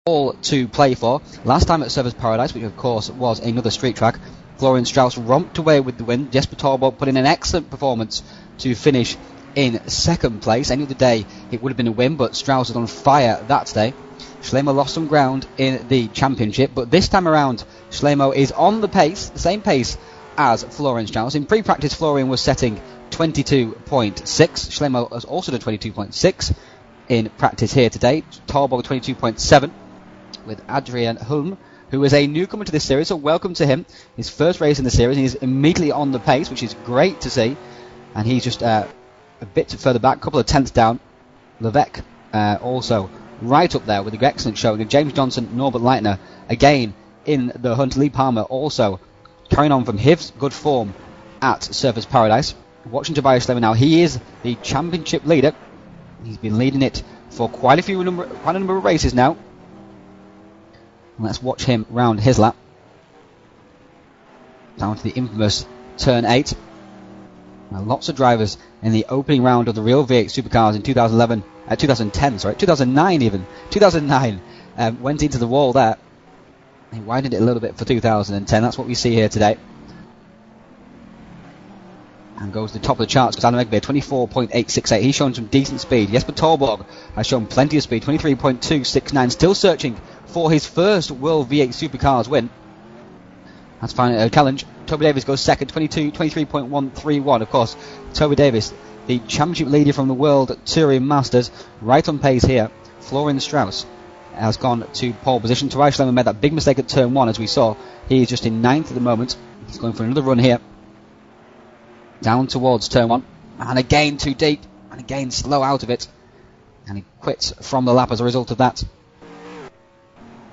all to play for. Last time at Surfers Paradise, which of course was another street track, Florian Strauss romped away with the win. Jesper Torborg put in an excellent performance to finish in second place. Any other day it would have been a win, but Strauss was on fire that day. Schleimo lost some ground in the championship, but this time around Schleimo is on the pace, the same pace as Florian Strauss. In pre-practice, Florian was setting 22.6. Schleimo has also done 22.6 in practice here today. Torborg 22.7 with Adrian Hulm, who is a newcomer to this series, so welcome to him. His first race in the series, and he's immediately on the pace, which is great to see. And he's just a bit further back, a couple of tenths down. Levesque also right up there with an excellent showing. And James Johnson, Norbert Leitner, again in the hunt. Lee Palmer also carrying on from his good form at Surfers Paradise. Watching Tobias Schleimo now, he is the championship leader. He's been leading it for quite a number of races now. And let's watch him round his lap. Down to the infamous turn 8. Now, lots of drivers in the opening round of the real V8 Supercars in 2009 went into the wall there. He widened it a little bit for 2010. That's what we see here today. And goes to the top of the charts because Adam Egbe, 24.868. He's shown some decent speed. Jesper Torborg has shown plenty of speed, 23.269. Still searching for his first World V8 Supercars win. That's fine. A challenge. Toby Davis goes second, 23.131. Of course, Toby Davis, the championship leader from the World Touring Masters, right on pace here. Florian Strauss has gone to pole position. Tobias Schleimo made that big mistake at turn 1, as we saw. He is just in 9th at the moment. He's going for another run here. Down towards turn 1. And again too deep. And again slow out of it. And he quits from the lap as a result of that.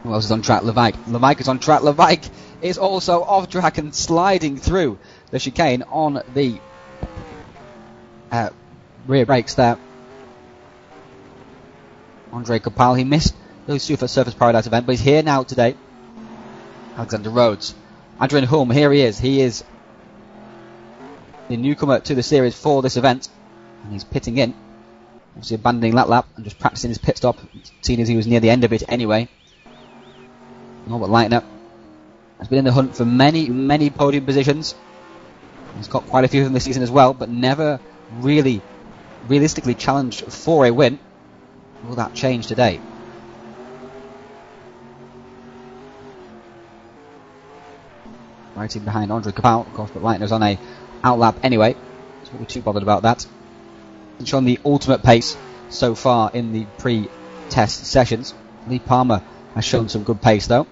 Who else is on track? Levesque is on track. Levesque is also off track and sliding through the chicane on the rear brakes there. Andre Kopal, he missed the Surfers Paradise event, but he's here now today. Alexander Rhodes. Adrian Hulm, here he is. He is the newcomer to the series for this event, and he's pitting in, obviously abandoning that lap and just practicing his pit stop, seeing as he was near the end of it anyway. Norbert Leitner has been in the hunt for many podium positions. He's got quite a few of them this season as well, but never really realistically challenged for a win. Will that change today? Right in behind Andre Kopal, of course, but Leitner's on a outlap anyway, so we're too bothered about that. He's shown the ultimate pace so far in the pre-test sessions. Lee Palmer has shown some good pace though.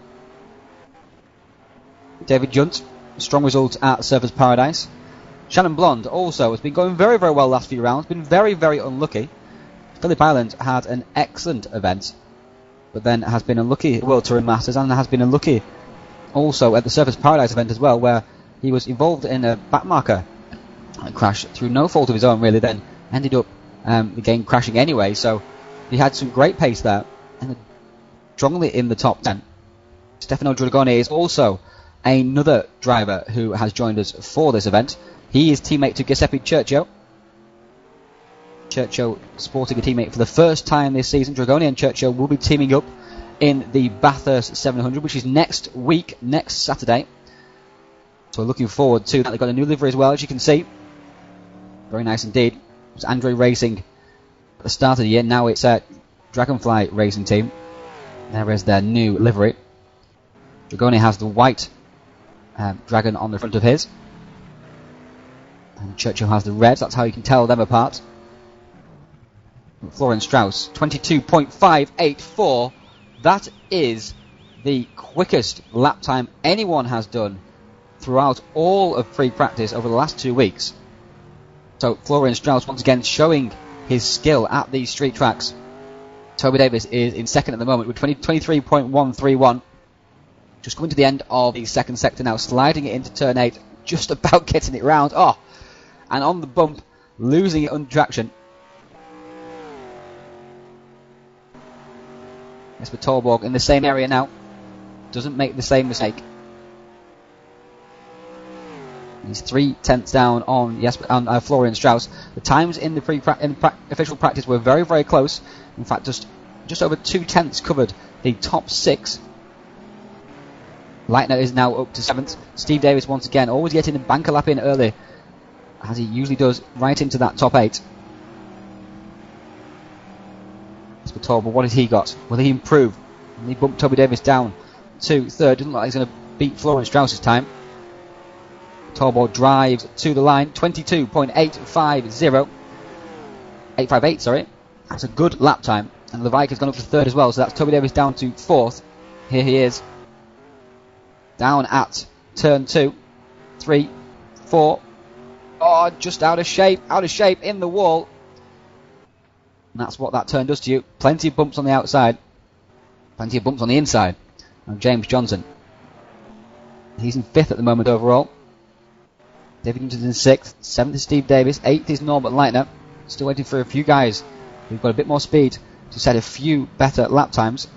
David Junt, strong result at Surfers Paradise. Shannon Blonde also has been going very well last few rounds, been very unlucky. Phillip Island had an excellent event, but then has been unlucky at World Touring Masters and has been unlucky also at the Surfers Paradise event as well, where he was involved in a backmarker crash through no fault of his own really, then ended up again crashing anyway, so he had some great pace there and strongly in the top 10. Stefano Dragoni is also another driver who has joined us for this event. He is teammate to Giuseppe Churchio. Churchio sporting a teammate for the first time this season. Dragoni and Churchio will be teaming up in the Bathurst 700, which is next week, next Saturday. So we're looking forward to that. They've got a new livery as well, as you can see. Very nice indeed. It was Andre Racing at the start of the year. Now it's Dragonfly Racing Team. There is their new livery. Dragoni has the white dragon on the front of his. And Churchill has the red. That's how you can tell them apart. Florian Strauss, 22.584. That is the quickest lap time anyone has done throughout all of pre-practice over the last 2 weeks. So Florian Strauss once again showing his skill at these street tracks. Toby Davis is in second at the moment with 23.131. Just coming to the end of the second sector now, sliding it into turn 8, just about getting it round. Oh, and on the bump, losing it under traction. Jesper Torborg in the same area now, doesn't make the same mistake. He's 3 tenths down on Florian Strauss. The times in the official practice were very close. In fact, just over 2 tenths covered the top 6. Leitner is now up to 7th. Steve Davis once again always getting a banker lap in early, as he usually does, right into that top 8. But what has he got? Will he improve? Will he bump Toby Davis down to 3rd? Doesn't look like he's going to beat Florian Strauss's time. Torborg drives to the line, 22.850. 858, sorry. That's a good lap time. And Levaik has gone up to 3rd as well, so that's Toby Davis down to 4th. Here he is. Down at turn 2, 3, 4. Oh, just out of shape in the wall. And that's what that turn does to you. Plenty of bumps on the outside. Plenty of bumps on the inside. And James Johnson. He's in 5th at the moment overall. David Newton's in 6th. 7th is Steve Davis. 8th is Norbert Leitner. Still waiting for a few guys who've got a bit more speed to set a few better lap times.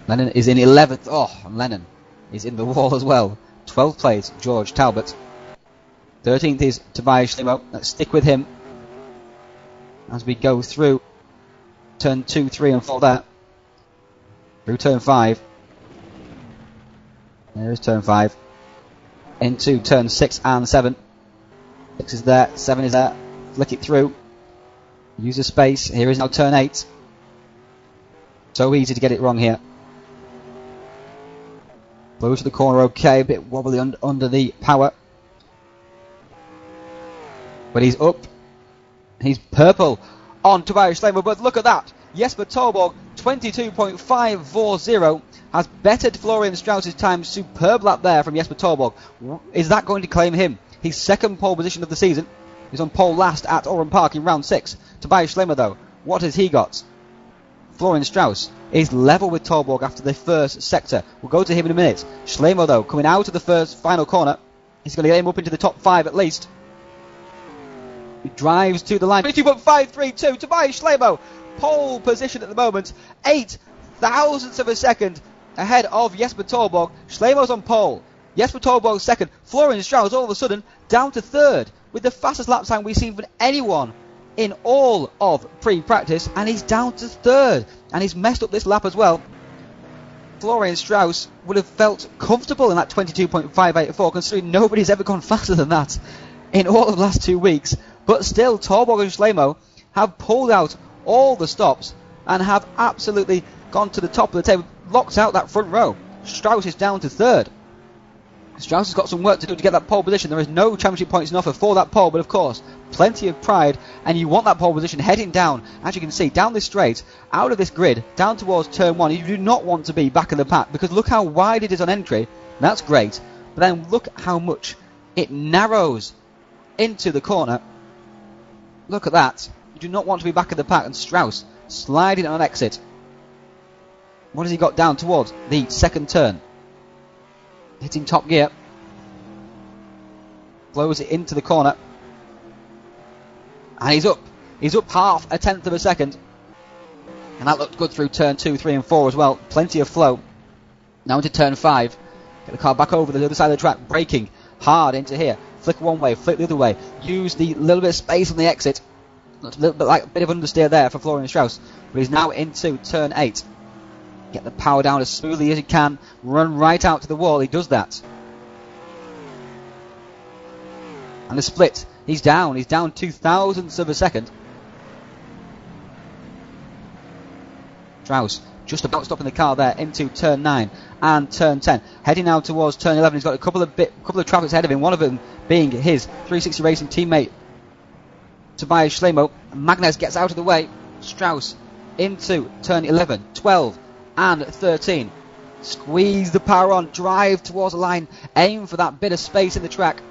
Lennon is in 11th. Oh, and Lennon is in the wall as well. 12th place, George Talbot. 13th is Tobias Schlimo. Let's stick with him as we go through turn 2, 3 and 4 there. Through turn 5. There is turn 5. Into turn 6 and 7. 6 is there, 7 is there. Flick it through. Use the space. Here is now turn 8. So easy to get it wrong here. Blow to the corner, okay, a bit wobbly under the power. But he's up. He's purple on Tobias Schlemo, but look at that. Jesper Torborg, 22.540, has bettered Florian Strauss's time. Superb lap there from Jesper Torborg. Is that going to claim him his 2nd pole position of the season? He's on pole last at Oran Park in round 6. Tobias Schlemo, though, what has he got? Florian Strauss is level with Torborg after the first sector. We'll go to him in a minute. Schlemo, though, coming out of the first final corner. He's going to get him up into the top 5 at least. He drives to the line. 22.532. Tobias Schlemo, pole position at the moment. 8 thousandths of a second ahead of Jesper Torborg. Schlemo's on pole. Jesper Torborg 2nd. Florian Strauss all of a sudden down to 3rd with the fastest lap time we've seen from anyone in all of pre-practice, and he's down to 3rd, and he's messed up this lap as well. Florian Strauss would have felt comfortable in that 22.584, considering nobody's ever gone faster than that in all of the last 2 weeks. But still, Torborg and Schlemo have pulled out all the stops and have absolutely gone to the top of the table, locked out that front row. Strauss is down to 3rd. Strauss has got some work to do to get that pole position. There is no championship points in offer for that pole, but of course, plenty of pride, and you want that pole position heading down, as you can see, down this straight, out of this grid, down towards turn 1. You do not want to be back in the pack, because look how wide it is on entry. That's great, but then look how much it narrows into the corner. Look at that. You do not want to be back in the pack, and Strauss sliding on exit. What has he got down towards the 2nd turn? Hitting top gear. Blows it into the corner. And he's up. He's up half a tenth of a second. And that looked good through turn 2, 3 and 4 as well. Plenty of flow. Now into turn 5. Get the car back over the other side of the track. Braking hard into here. Flick one way, flick the other way. Use the little bit of space on the exit. Looks a little bit like a bit of understeer there for Florian Strauss. But he's now into turn 8. Get the power down as smoothly as he can. Run right out to the wall. He does that. And the split. He's down. He's down 2 thousandths of a second. Strauss just about stopping the car there into turn 9 and turn 10. Heading now towards turn 11. He's got a couple of traffics ahead of him. One of them being his 360 Racing teammate Tobias Schlemo. Magnus gets out of the way. Strauss into turn 11, 12 and 13. Squeeze the power on, drive towards the line, aim for that bit of space in the track,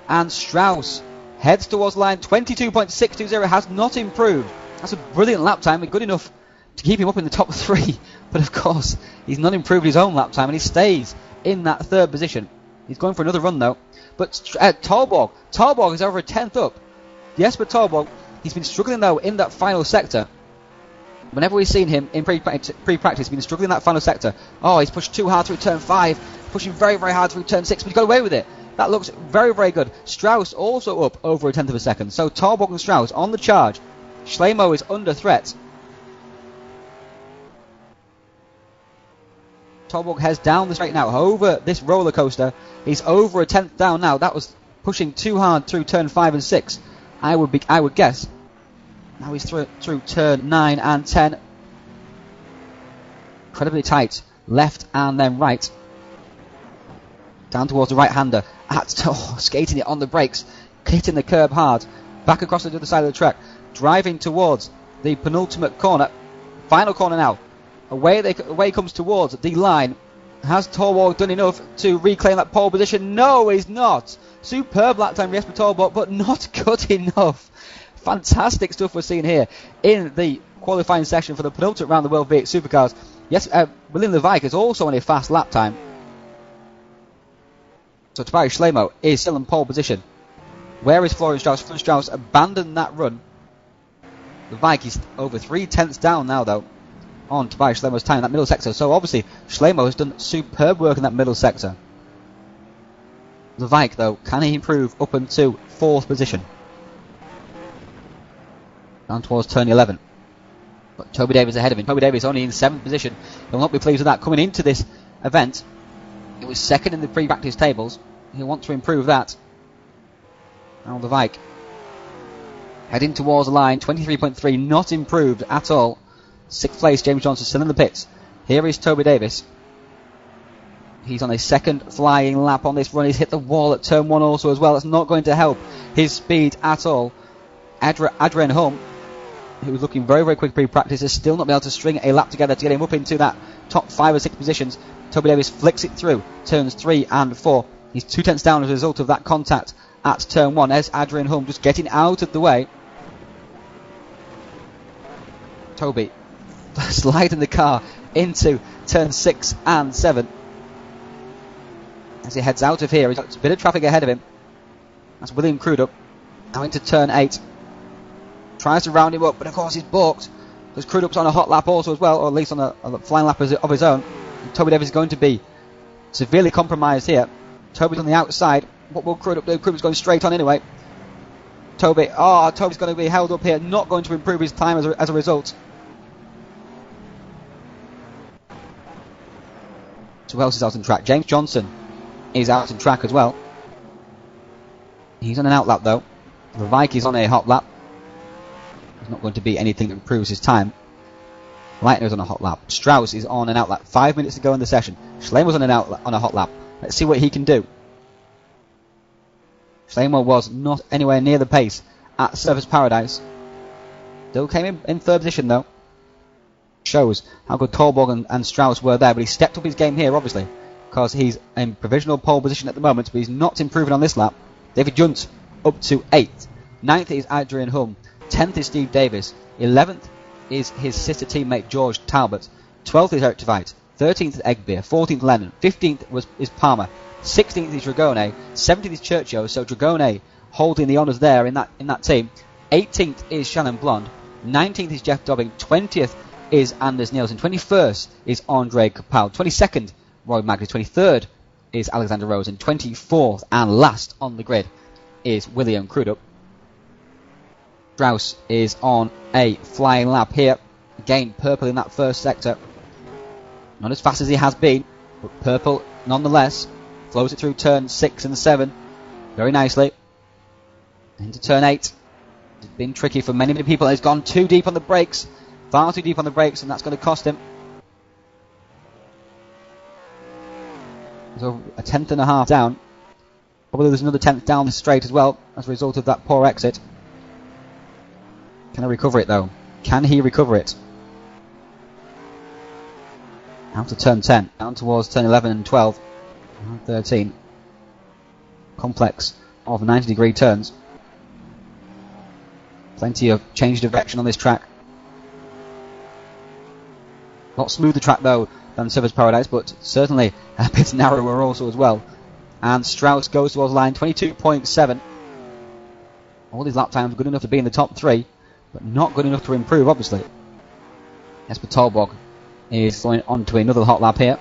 and Strauss heads towards the line. 22.620 has not improved. That's a brilliant lap time, good enough to keep him up in the top 3, but of course he's not improved his own lap time and he stays in that 3rd position. He's going for another run though. But Torborg is over a tenth up. Jesper Torborg, he's been struggling though in that final sector. Whenever we've seen him in pre-practice, he's been struggling in that final sector. Oh, he's pushed too hard through turn 5, pushing very, very hard through turn 6, but he's got away with it. That looks very, very good. Strauss also up over a tenth of a second. So Tolborg and Strauss on the charge. Schlemo is under threat. Tolborg heads down the straight now over this roller coaster. He's over a tenth down now. That was pushing too hard through turn 5 and 6. I would guess. Now he's through turn 9 and 10. Incredibly tight. Left and then right. Down towards the right-hander. Skating it on the brakes. Hitting the curb hard. Back across the other side of the track. Driving towards the penultimate corner. Final corner now. Away comes towards the line. Has Tolborg done enough to reclaim that pole position? No, he's not. Superb lap time, Jesper Tolborg, but not good enough. Fantastic stuff we're seeing here in the qualifying session for the penultimate round of the World V8 Supercars. Yes, William Levike is also on a fast lap time. So Tobias Schlemo is still in pole position. Where is Florian Strauss? Florian Strauss abandoned that run. Levike is over 3/10 down now, though, on Tobias Schlemo's time in that middle sector. So obviously Schlemo has done superb work in that middle sector. Levike, though, can he improve up into 4th position? Down towards turn 11. But Toby Davis ahead of him. Toby Davis only in 7th position. He'll not be pleased with that. Coming into this event, it was 2nd in the pre-practice tables. He'll want to improve that. Now Levike heading towards the line. 23.3, not improved at all. 6th place, James Johnson still in the pits. Here is Toby Davis. He's on a 2nd flying lap on this run. He's hit the wall at turn 1 also as well. That's not going to help his speed at all. Adrian Hulm, who was looking very, very quick pre-practice, has still not been able to string a lap together to get him up into that top 5 or 6 positions. Toby Davis flicks it through turns 3 and 4. He's 2/10 down as a result of that contact at turn 1. As Adrian Hulm just getting out of the way. Toby sliding the car into turn 6 and 7. As he heads out of here, he's got a bit of traffic ahead of him. That's William Crudup. Now into turn 8. Tries to round him up, but of course he's balked. Because Crudup's on a hot lap also as well, or at least on a flying lap of his own. And Toby Davis is going to be severely compromised here. Toby's on the outside. What will Crudup do? Crudup's going straight on anyway. Toby's going to be held up here, not going to improve his time as a result. So who else is out on track? James Johnson is out on track as well. He's on an out lap though. Levike is on a hot lap. There's not going to be anything that improves his time. Leitner's on a hot lap. Strauss is on an out lap. 5 minutes to go in the session. Schlemo's on a hot lap. Let's see what he can do. Schlemo was not anywhere near the pace at Surface Paradise. Still came in 3rd position though. Shows how good Tolborg and Strauss were there, but he stepped up his game here obviously, because he's in provisional pole position at the moment, but he's not improving on this lap. David Junt up to 8th. 9th is Adrian Hulm. 10th is Steve Davis. 11th is his sister teammate George Talbot. 12th is Eric Tveit. 13th is Egbeer. 14th Lennon. 15th is Palmer. 16th is Dragone. 17th is Churchio. So Dragone holding the honours there in that team. 18th is Shannon Blond. 19th is Jeff Dobbing. 20th is Anders Nielsen. 21st is Andre Kapal. 22nd, Roy Magnus. 23rd is Alexander Rose. And 24th and last on the grid is William Crudup. Strauss is on a flying lap here. Again, purple in that first sector. Not as fast as he has been, but purple nonetheless. Flows it through turn 6 and 7 very nicely. Into turn 8. It's been tricky for many people. He's gone too deep on the brakes. Far too deep on the brakes, and that's going to cost him. So a 10th and a half down. Probably there's another 10th down the straight as well as a result of that poor exit. Can he recover it though? Can he recover it? Out to turn 10. Down towards turn 11 and 12. And 13. Complex of 90-degree turns. Plenty of change of direction on this track. A lot smoother track though than Surface Paradise, but certainly a bit narrower also as well. And Strauss goes towards the line, 22.7. All these lap times are good enough to be in the top 3, but not good enough to improve obviously. Jesper Tolborg is going on to another hot lap here.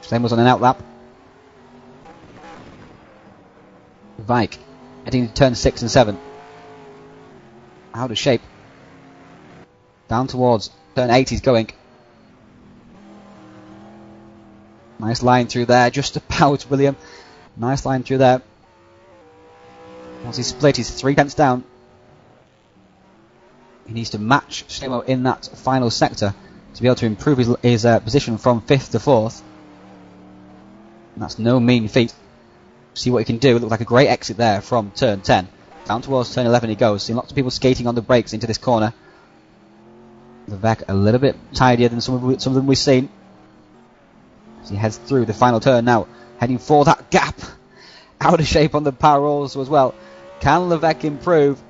Same was on an out lap. bike. Heading into turn 6 and 7. Out of shape. Down towards turn 8 he's going. Nice line through there, just about, William. Nice line through there. Once he's split, he's 3 tenths down. He needs to match Stamo in that final sector to be able to improve his position from 5th to 4th. And that's no mean feat. See what he can do. It looks like a great exit there from turn 10. Down towards turn 11 he goes. Seeing lots of people skating on the brakes into this corner. Levesque a little bit tidier than some of them we've seen. As he heads through the final turn now. Heading for that gap. Out of shape on the power also as well. Can Levesque improve?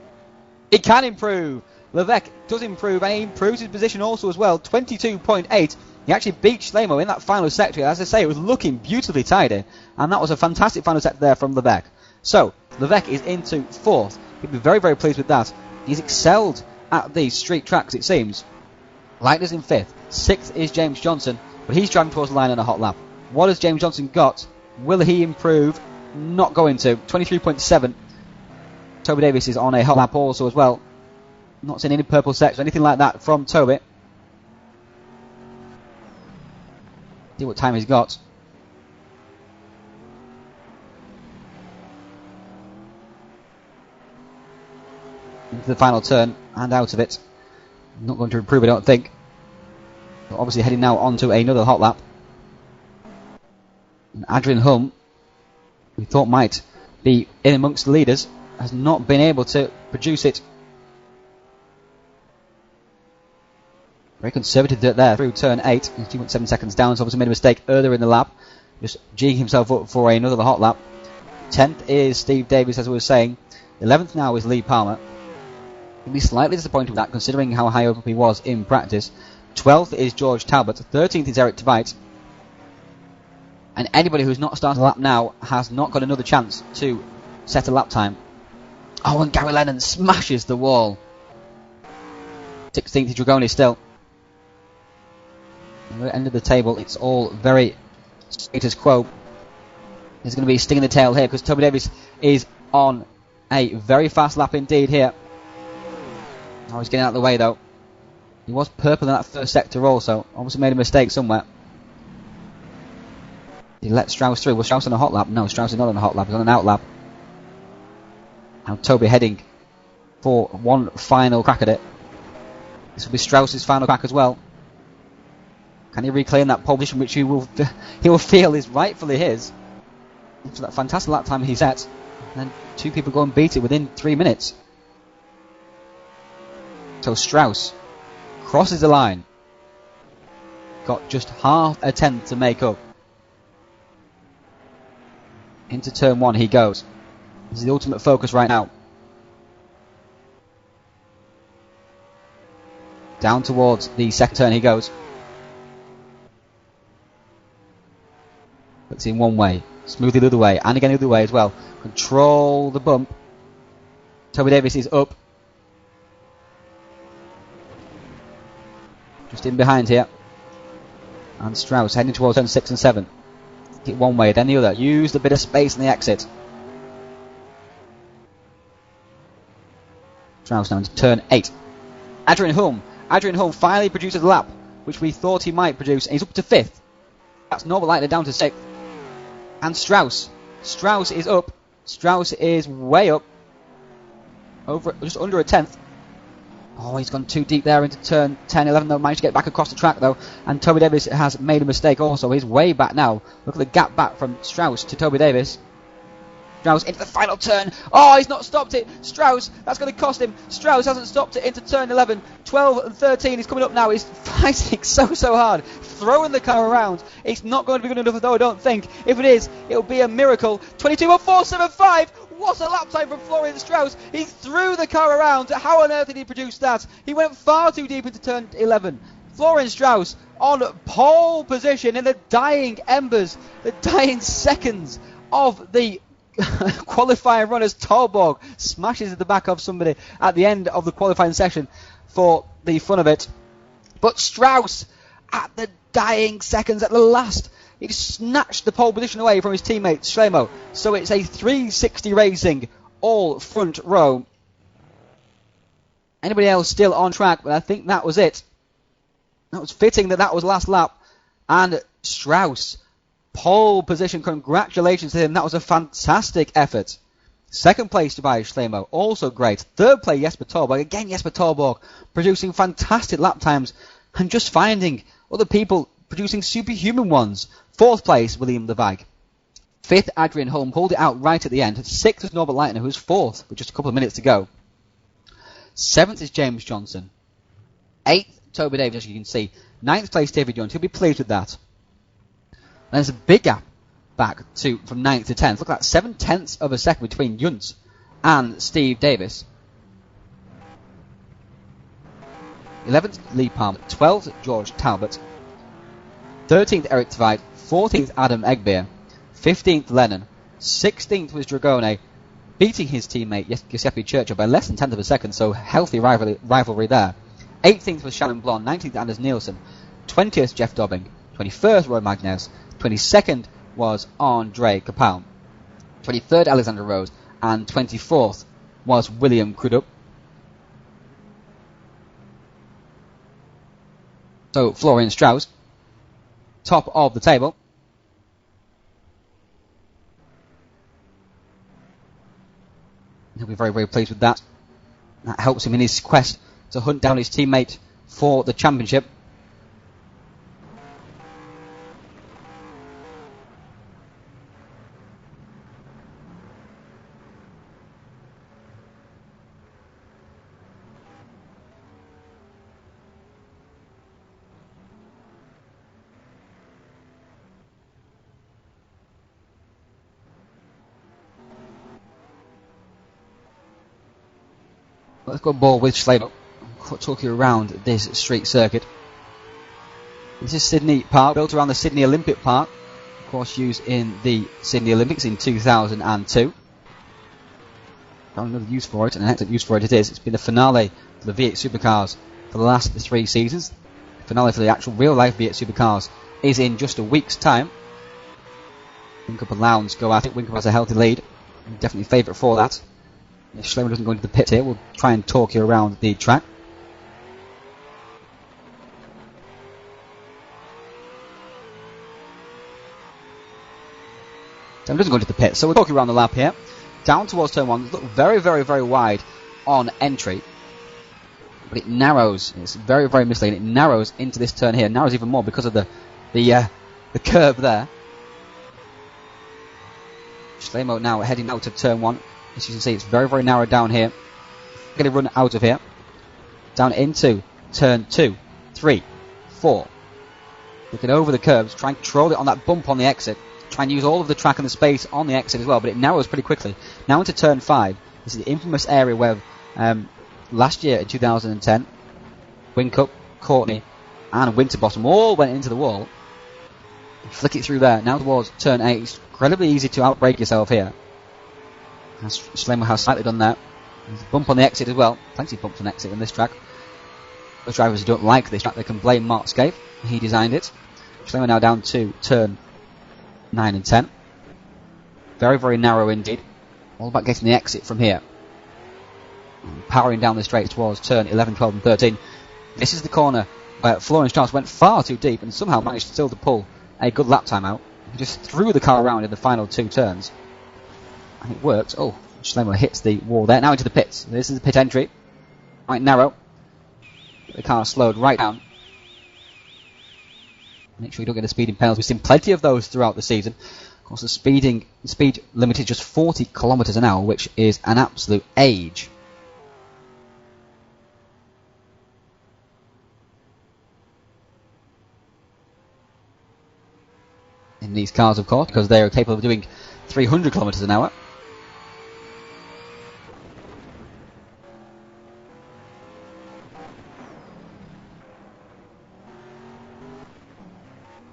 He can improve! Levesque does improve, and he improves his position also as well. 22.8. He actually beat Schlemo in that final sector. As I say, it was looking beautifully tidy, and that was a fantastic final sector there from Levesque. So, Levesque is into 4th. He'll be very, very pleased with that. He's excelled at these street tracks, it seems. Leitner's in 5th. 6th is James Johnson, but he's driving towards the line on a hot lap. What has James Johnson got? Will he improve? Not going to. 23.7. Toby Davis is on a hot lap also as well. Not seeing any purple sects or anything like that from Toby. See what time he's got. Into the final turn and out of it. Not going to improve, I don't think. But obviously heading now onto another hot lap. And Adrian Humm, we thought might be in amongst the leaders, has not been able to produce it. Very conservative there through turn 8. 2.7 seconds down, so obviously made a mistake earlier in the lap. Just jigging himself up for another hot lap. 10th is Steve Davis, as we were saying. 11th now is Lee Palmer. He'll be slightly disappointed with that, considering how high up he was in practice. 12th is George Talbot. 13th is Eric Tveit. And anybody who's not started a lap now has not got another chance to set a lap time. Oh, and Gary Lennon smashes the wall. 16th is Dragoni still. At the end of the table, it's all very status quo. There's going to be a sting in the tail here because Toby Davis is on a very fast lap indeed here. Oh, he's getting out of the way though. He was purple in that first sector also. Obviously made a mistake somewhere. He let Strauss through. Was Strauss on a hot lap? No, Strauss is not on a hot lap. He's on an out lap. Now Toby heading for one final crack at it. This will be Strauss's final crack as well. Can he reclaim that pole position which he will feel is rightfully his? After that fantastic lap time he set. And then 2 people go and beat it within 3 minutes. So Strauss crosses the line. Got just half a tenth to make up. Into turn 1 he goes. This is the ultimate focus right now. Down towards the second turn he goes. Puts in one way. Smoothly the other way. And again the other way as well. Control the bump. Toby Davis is up. Just in behind here. And Strauss heading towards turn 6 and 7. Get one way, then the other. Use the bit of space in the exit. Strauss now into turn 8. Adrian Humm finally produces a lap, which we thought he might produce. And he's up to 5th. That's Norbert Leitner down to 6th. And Strauss is up. Strauss is way up. Over, just under a tenth. Oh, he's gone too deep there into turn 10, 11 though. Managed to get back across the track though. And Toby Davis has made a mistake also. He's way back now. Look at the gap back from Strauss to Toby Davis. Strauss into the final turn. Oh, he's not stopped it. Strauss, that's going to cost him. Strauss hasn't stopped it into turn 11. 12 and 13. He's coming up now. He's fighting so hard. Throwing the car around. It's not going to be good enough though, I don't think. If it is, it'll be a miracle. 22.475. What a lap time from Florian Strauss. He threw the car around. How on earth did he produce that? He went far too deep into turn 11. Florian Strauss on pole position in the dying embers, the dying seconds of the qualifying runners. Torborg smashes at the back of somebody at the end of the qualifying session for the fun of it. But Strauss at the dying seconds, at the last He snatched the pole position away from his teammate Schlemo. So it's a 360 racing all front row. Anybody else still on track? But I think that was it. That was fitting that was last lap. And Strauss, pole position. Congratulations to him. That was a fantastic effort. Second place by Schlemo, also great. Third place Jesper Torborg. Again Jesper Torborg producing fantastic lap times and just finding other people producing superhuman ones. Fourth place William Levag. Fifth Adrian Holm pulled it out right at the end. Sixth was Norbert Leitner, who was fourth with just a couple of minutes to go. Seventh is James Johnson. Eighth Toby Davis, as you can see. Ninth place David Jones. He'll be pleased with that. And there's a big gap back from 9th to 10th. Look at that, 7/10 of a second between Juntz and Steve Davis. 11th, Lee Palmer. 12th, George Talbot. 13th, Eric Tveit. 14th, Adam Egbeer. 15th, Lennon. 16th was Dragone, beating his teammate Giuseppe Churchill by less than 10th of a second, so healthy rivalry there. 18th was Shannon Blond. 19th, Anders Nielsen. 20th, Jeff Dobbing. 21st, Roy Magnus. 22nd was Andre Kapal. 23rd, Alexander Rose. And 24th was William Crudup. So, Florian Strauss, top of the table. He'll be very, very pleased with that. That helps him in his quest to hunt down his teammate for the championship. Let's go ball with Schlemo. Talk you around this street circuit. This is Sydney Park, built around the Sydney Olympic Park. Of course, used in the Sydney Olympics in 2002. Found another use for it, and an excellent use for it is. It's been the finale for the V8 Supercars for the last 3 seasons. The finale for the actual real-life V8 Supercars is in just a week's time. Whincup and Lowndes go at it. Whincup has a healthy lead. I'm definitely favourite for that. If Schlemo doesn't go into the pit here, we'll try and talk you around the track. So he doesn't go into the pit, so we'll talk you around the lap here. Down towards turn 1, look very, very, very wide on entry. But it narrows, it's very, very misleading. It narrows into this turn here. It narrows even more because of the curve there. Schlemo now heading out of turn 1. As you can see, it's very, very narrow down here. Going to run out of here. Down into turn 2, 3, 4. Looking over the curves, try and control it on that bump on the exit. Try and use all of the track and the space on the exit as well, but it narrows pretty quickly. Now into turn 5. This is the infamous area where last year in 2010, Whincup, Courtney and Winterbottom all went into the wall. Flick it through there. Now towards turn 8. It's incredibly easy to outbrake yourself here. As Schlemo has slightly done that. There's a bump on the exit as well. Plenty of bumps on exit in this track. Those drivers who don't like this track, they can blame Mark Scaife. He designed it. Schlemo now down to turn 9 and 10. Very, very narrow indeed. All about getting the exit from here. And powering down the straight towards turn 11, 12 and 13. This is the corner where Florian Strauss went far too deep and somehow managed still to pull a good lap time out. He just threw the car around in the final 2 turns. And it worked. Oh, Schlemo hits the wall there. Now into the pits. This is the pit entry. Quite narrow. The car slowed right down. Make sure you don't get a speeding penalty. We've seen plenty of those throughout the season. Of course, the speed limit is just 40 kilometres an hour, which is an absolute age. In these cars, of course, because they are capable of doing 300 kilometres an hour.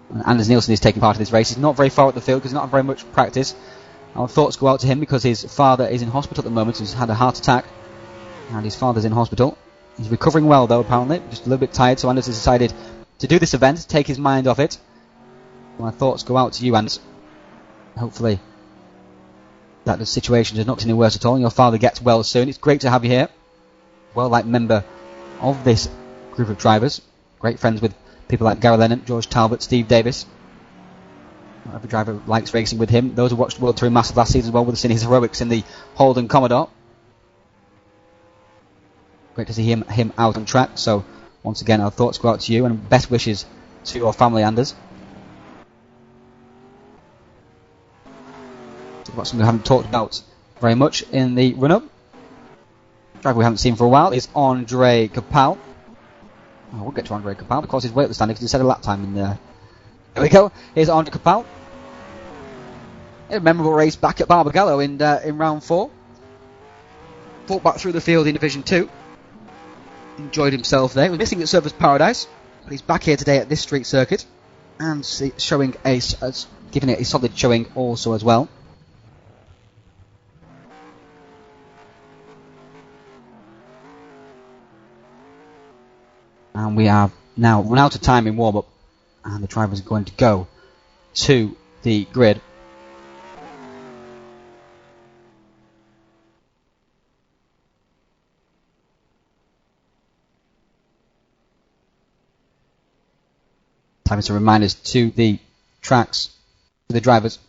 And Anders Nielsen is taking part in this race. He's not very far up the field because he's not had very much practice. Our thoughts go out to him because his father is in hospital at the moment. He's had a heart attack and his father's in hospital. He's recovering well though, apparently. Just a little bit tired, so Anders has decided to do this event, take his mind off it. My thoughts go out to you, and hopefully that the situation is not any worse at all and your father gets well soon. It's great to have you here. Well-liked member of this group of drivers. Great friends with people like Gary Lennon, George Talbot, Steve Davis. Every driver likes racing with him. Those who watched World Touring Masters last season as well would have seen his heroics in the Holden Commodore. Great to see him out on track. So once again, our thoughts go out to you and best wishes to your family, Anders. Talk about something we haven't talked about very much in the run-up. Driver we haven't seen for a while is Andre Capal. Oh, we'll get to Andre Capal because he's way up the standing because he set a lap time in there. There we go. Here's Andre Capal. A memorable race back at Barbagallo in round 4. Fought back through the field in Division 2. Enjoyed himself there. He was missing at Surfers Paradise, but he's back here today at this street circuit and showing giving it a solid showing also as well. And we have now run out of time in warm-up, and the driver is going to go to the grid. Time is to reminders to the tracks, to the drivers.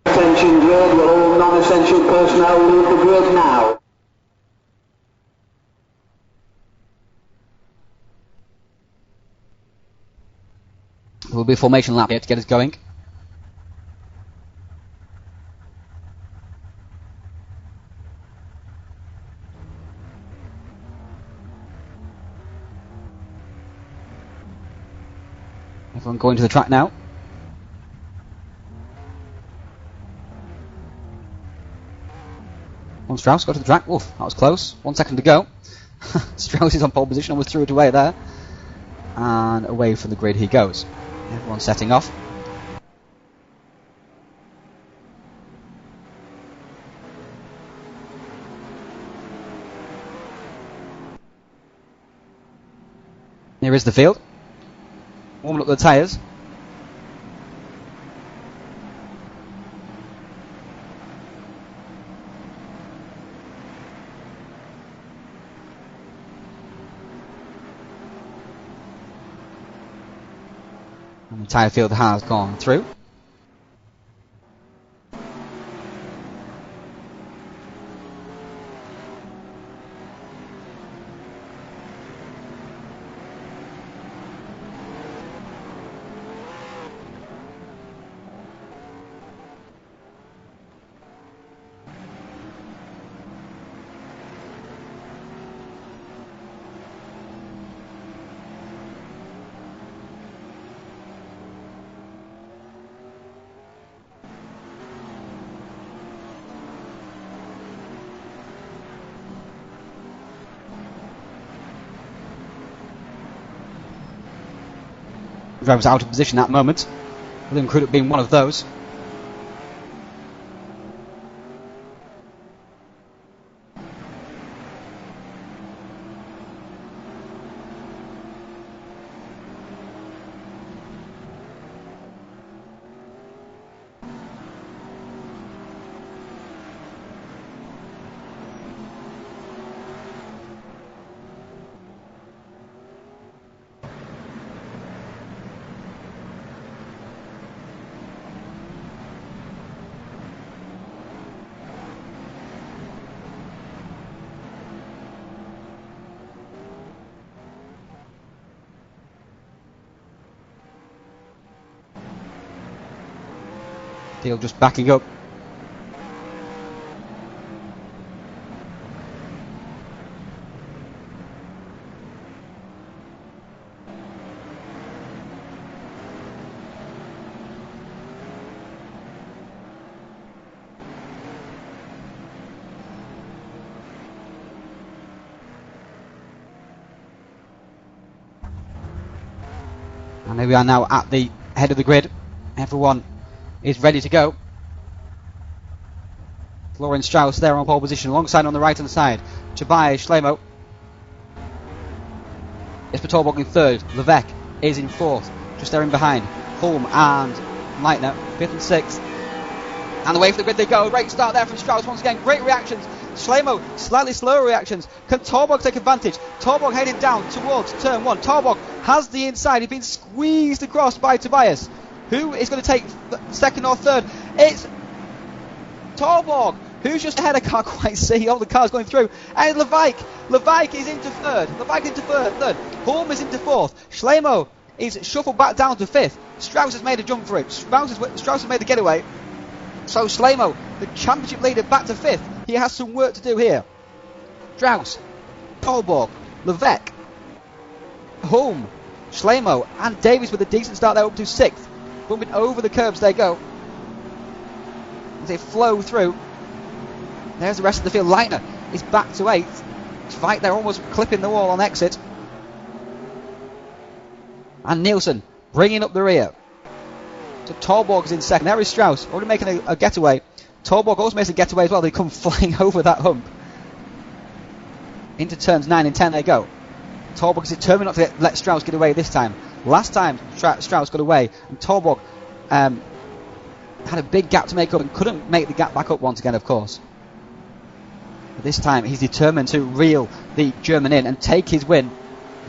Attention grid, will all non-essential personnel leave the grid now? There will be a formation lap here to get us going. Everyone going to the track now. On Strauss, go to the track. Oof, that was close. 1 second to go. Strauss is on pole position, almost threw it away there. And away from the grid he goes. Everyone setting off. Here is the field. Warming up the tyres. And the tyre field has gone through. Driver was out of position at that moment. William Crudup being one of those. Field just backing up. And here we are now at the head of the grid. Everyone is ready to go. Florian Strauss there on pole position, alongside on the right hand side. Tobias Schlemo. Jesper Torborg in third. Levesque is in fourth. Just there in behind. Holm and Leitner, fifth and sixth. And away from the grid they go. Great start there from Strauss once again. Great reactions. Schlemo, slightly slower reactions. Can Torborg take advantage? Torborg heading down towards turn one. Torborg has the inside. He's been squeezed across by Tobias. Who is going to take second or third? It's Torborg, who's just ahead. I can't quite see. All the cars going through. And Levesque is into third. Third. Holm is into fourth. Schlemo is shuffled back down to fifth. Strauss has made a jump for it. Strauss has made the getaway. So Schlemo, the championship leader, back to fifth. He has some work to do here. Strauss, Torborg, Levesque, Holm, Schlemo and Davies with a decent start there up to sixth. Bumping over the curbs they go. As they flow through. There's the rest of the field. Leitner is back to eighth. Fight there, almost clipping the wall on exit. And Nielsen bringing up the rear. So Torborg is in second. There is Strauss already making a getaway. Torborg also makes a getaway as well. They come flying over that hump. Into turns 9 and 10 they go. Torborg is determined not to let Strauss get away this time. Last time Strauss got away and Torborg had a big gap to make up and couldn't make the gap back up once again, of course. But this time he's determined to reel the German in and take his win.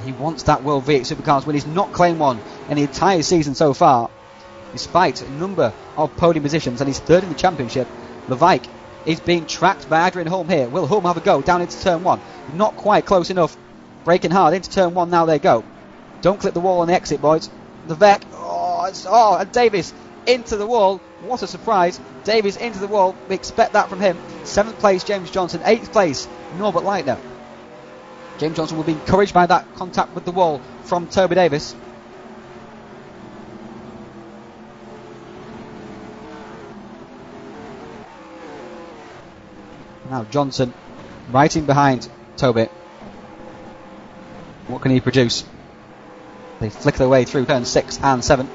He wants that World V8 Supercars win. He's not claimed one in the entire season so far, despite a number of podium positions, and he's third in the championship. Levesque is being tracked by Adrian Holm here. Will Holm have a go down into turn one? Not quite close enough. Braking hard into turn one. Now they go. Don't clip the wall on the exit, boys. Levesque. And Davies into the wall. What a surprise. Davies into the wall. We expect that from him. 7th place, James Johnson. 8th place, Norbert Leitner. James Johnson will be encouraged by that contact with the wall from Toby Davis. Now Johnson right in behind Toby. What can he produce? They flicker their way through turns 6 and 7.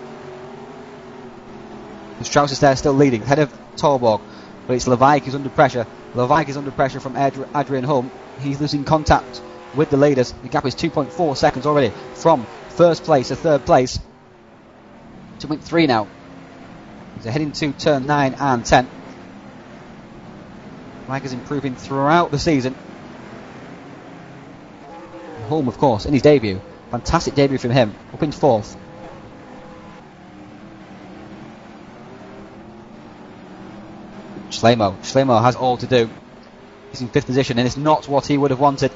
And Strauss is there still leading, ahead of Torborg. But it's Levesque who's under pressure. Levesque is under pressure from Adrian Holm. He's losing contact with the leaders. The gap is 2.4 seconds already from first place to third place. 2.3 now. He's heading to turn 9 and 10. Levesque is improving throughout the season. Holm, of course, in his debut. Fantastic debut from him. Up in fourth. Schlemo has all to do. He's in fifth position and it's not what he would have wanted.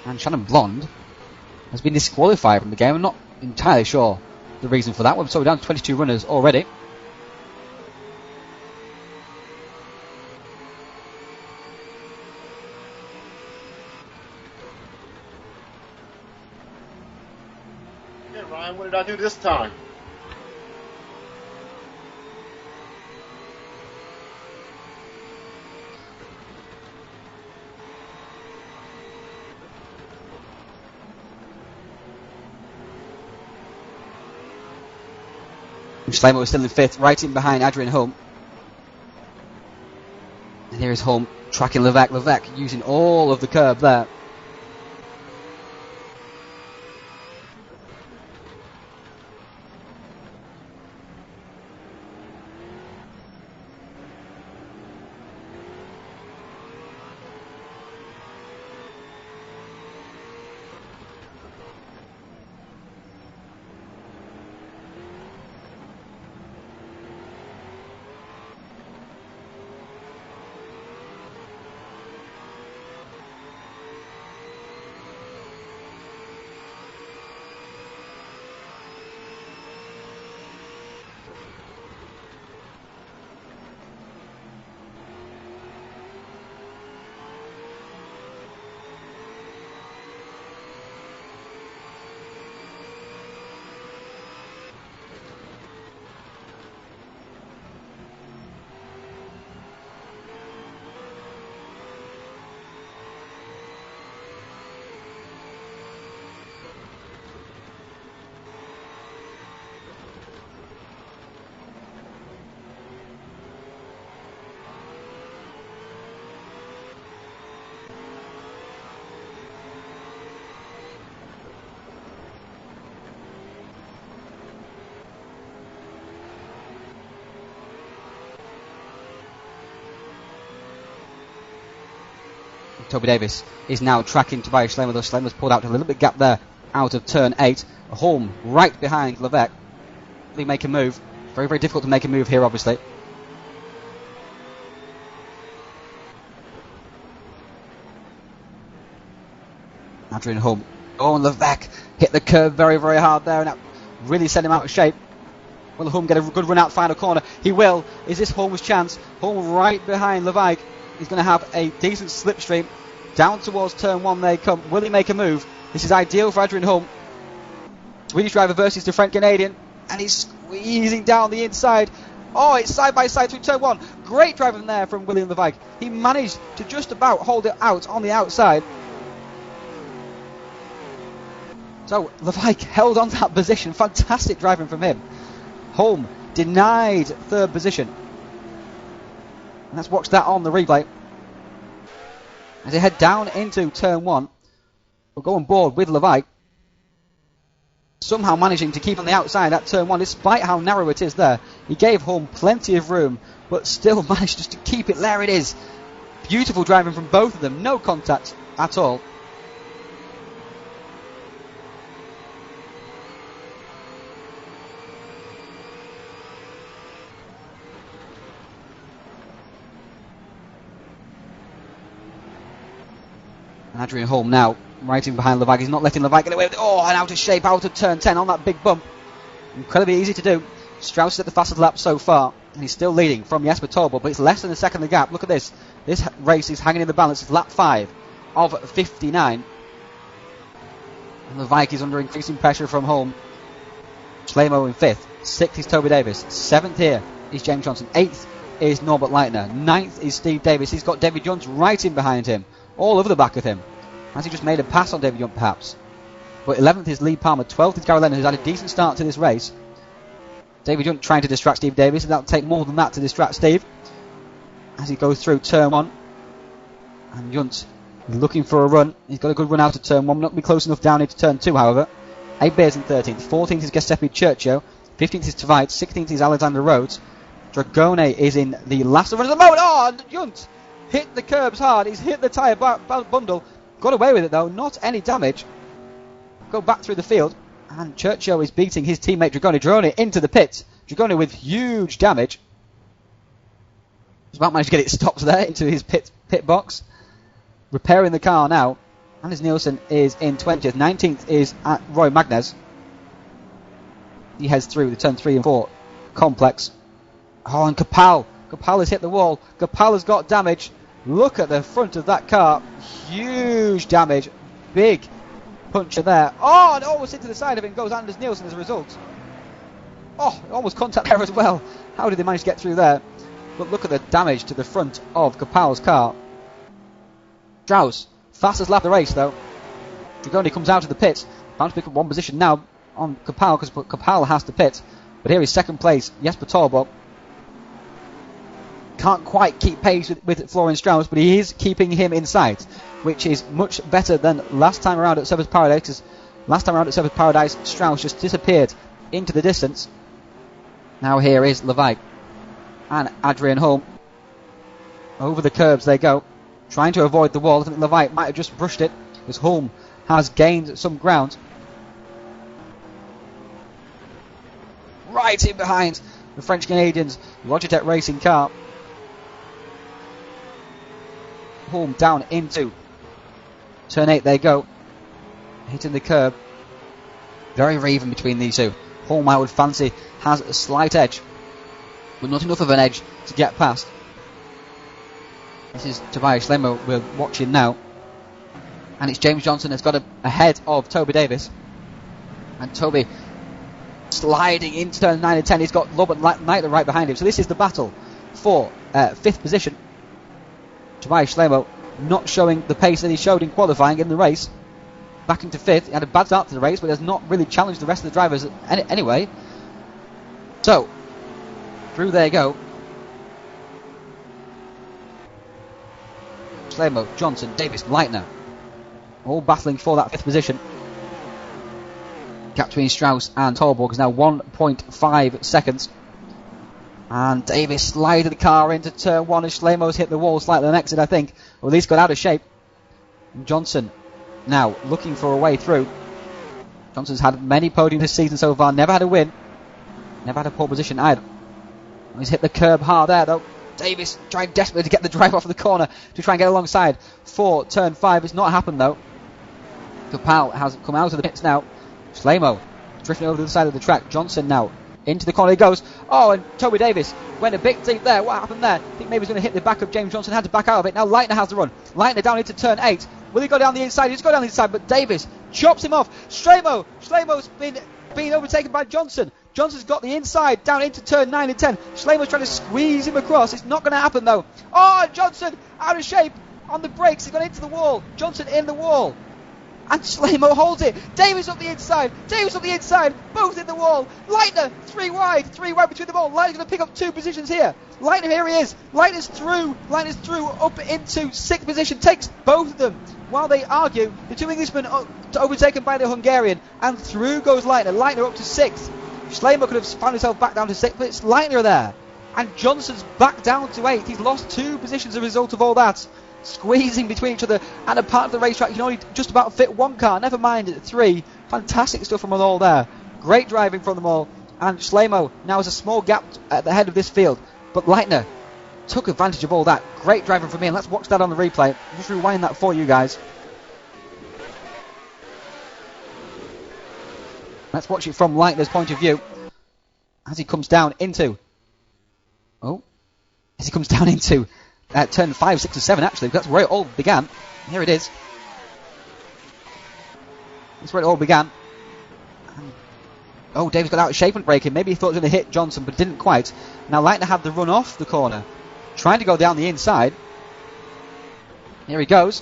And Shannon Blonde has been disqualified from the game. I'm not entirely sure the reason for that. So we're down to 22 runners already. Yeah, Ryan, what did I do this time? Schlemo is still in fifth, right in behind Adrian Holm. And here is Holm tracking Levesque. Levesque using all of the curb there. Toby Davis is now tracking Tobias Schlemmer, though Schlemmer's pulled out a little bit gap there out of turn 8. Holm right behind Levesque. They make a move. Very, very difficult to make a move here, obviously. Adrian Holm. Oh, and Levesque hit the curve very, very hard there, and that really sent him out of shape. Will Holm get a good run out final corner? He will. Is this Holm's chance? Holm right behind Levesque. He's going to have a decent slipstream. Down towards turn 1 they come. Will he make a move? This is ideal for Adrian Holm. Swedish driver versus the French Canadian. And he's squeezing down the inside. Oh, it's side by side through turn 1. Great driving there from William Levesque. He managed to just about hold it out on the outside. So Levesque held on to that position. Fantastic driving from him. Holm denied 3rd position. And let's watch that on the replay. As they head down into turn 1, we'll go on board with Levesque. Somehow managing to keep on the outside at turn 1, despite how narrow it is there. He gave Holm plenty of room, but still managed just to keep it there it is. Beautiful driving from both of them. No contact at all. Adrian Holm now right in behind Levesque. He's not letting Levesque get away with it. Oh, and out of shape, out of turn 10 on that big bump. Incredibly easy to do. Strauss is at the fastest lap so far, and he's still leading from Jesper Torbo, but it's less than a second the gap. Look at this. This race is hanging in the balance. It's lap 5 of 59. And Levesque is under increasing pressure from Holm. Schlemo in 5th. 6th is Toby Davis. 7th here is James Johnson. 8th is Norbert Leitner. 9th is Steve Davis. He's got David Jones right in behind him. All over the back of him. Has he just made a pass on David Young, perhaps? But 11th is Lee Palmer. 12th is Gary Lennon, who's had a decent start to this race. David Young trying to distract Steve Davis, and that'll take more than that to distract Steve. As he goes through turn 1. And Yunt looking for a run. He's got a good run out of turn 1. Not be close enough down into turn 2, however. 8 Bears in 13th. 14th is Giuseppe Churchill. 15th is Tveit. 16th is Alexander Rhodes. Dragone is in the last run at the moment. Oh, and Yunt hit the curbs hard. He's hit the tyre bundle. Got away with it though. Not any damage. Go back through the field. And Churchill is beating his teammate Dragone. Dragone into the pit. Dragone with huge damage. He's about managed to get it stopped there into his pit box. Repairing the car now. Anders Nielsen is in 20th. 19th is at Roy Magnez. He heads through the turn 3 and 4 complex. Oh, and Kapal. Kapal has hit the wall. Kapal has got damage. Look at the front of that car. Huge damage. Big puncher there. Oh, and almost into the side of him goes Anders Nielsen as a result. Oh, almost contact there as well. How did they manage to get through there? But look at the damage to the front of Kapal's car. Strauss, fastest lap of the race though. Dragone comes out of the pit. Bound to pick up one position now on Kapal because Kapal has to pit. But here is second place, Jesper Torbo. Can't quite keep pace with Florian Strauss, but he is keeping him in sight, which is much better than last time around at Sebas Paradise, because last time around at Sebas Paradise, Strauss just disappeared into the distance. Now here is Levesque and Adrian Holm. Over the curbs they go, trying to avoid the wall. I think Levesque might have just brushed it, as Holm has gained some ground. Right in behind the French Canadians Logitech racing car. Holm down into turn 8 they go, hitting the curb. Very, very even between these two. Holm, I would fancy, has a slight edge, but not enough of an edge to get past. This is Tobias Schlemmer we're watching now, and it's James Johnson that's got ahead of Toby Davis, and Toby sliding into turn 9 and 10. He's got Robert Knightley right behind him, so this is the battle for 5th position. Tobias Schlemmer not showing the pace that he showed in qualifying in the race. Back into 5th. He had a bad start to the race, but has not really challenged the rest of the drivers anyway. So, through they go. Schlemmer, Johnson, Davis, Leitner, all battling for that 5th position. Gap between Strauss and Torborg is now 1.5 seconds. And Davis slided the car into turn 1 as Schlemo's hit the wall slightly on exit, I think. Or at least got out of shape. Johnson now looking for a way through. Johnson's had many podiums this season so far, never had a win, never had a pole position either. He's hit the curb hard there though. Davis trying desperately to get the drive off of the corner to try and get alongside for turn 5. It's not happened though. Kapal has come out of the pits now. Slamo drifting over to the side of the track. Johnson now into the corner he goes. Oh, and Toby Davis went a big deep there. What happened there? I think maybe he's going to hit the back of James Johnson. Had to back out of it. Now Leitner has the run. Leitner down into turn 8. Will he go down the inside? He's going down the inside, but Davis chops him off. Schlemo's been overtaken by Johnson. Johnson's got the inside down into turn 9 and 10. Schlemo's trying to squeeze him across. It's not going to happen though. Oh, Johnson out of shape on the brakes. He's gone into the wall. Johnson in the wall. And Slamo holds it. Davis up the inside. Both in the wall. Leitner, 3 wide between them all. Leitner's going to pick up 2 positions here. Leitner, here he is. Leitner's through up into 6th position. Takes both of them. While they argue, the 2 Englishmen are overtaken by the Hungarian. And through goes Leitner. Leitner up to 6th. Slamo could have found himself back down to 6th, but it's Leitner there. And Johnson's back down to 8th. He's lost 2 positions as a result of all that. Squeezing between each other, and a part of the racetrack you can only just about fit 1 car, never mind 3. Fantastic stuff from them all there. Great driving from them all. And Slamo now has a small gap at the head of this field, but Leitner took advantage of all that. Great driving from him. Let's watch that on the replay. Just rewind that for you guys. Let's watch it from Leitner's point of view as he comes down into turn 5, 6 and 7 actually, because that's where it all began. Here it is. That's where it all began. Oh, Davis got out of shape and braking. Maybe he thought he was going to hit Johnson, but didn't quite. Now Leitner had the run off the corner, trying to go down the inside. Here he goes.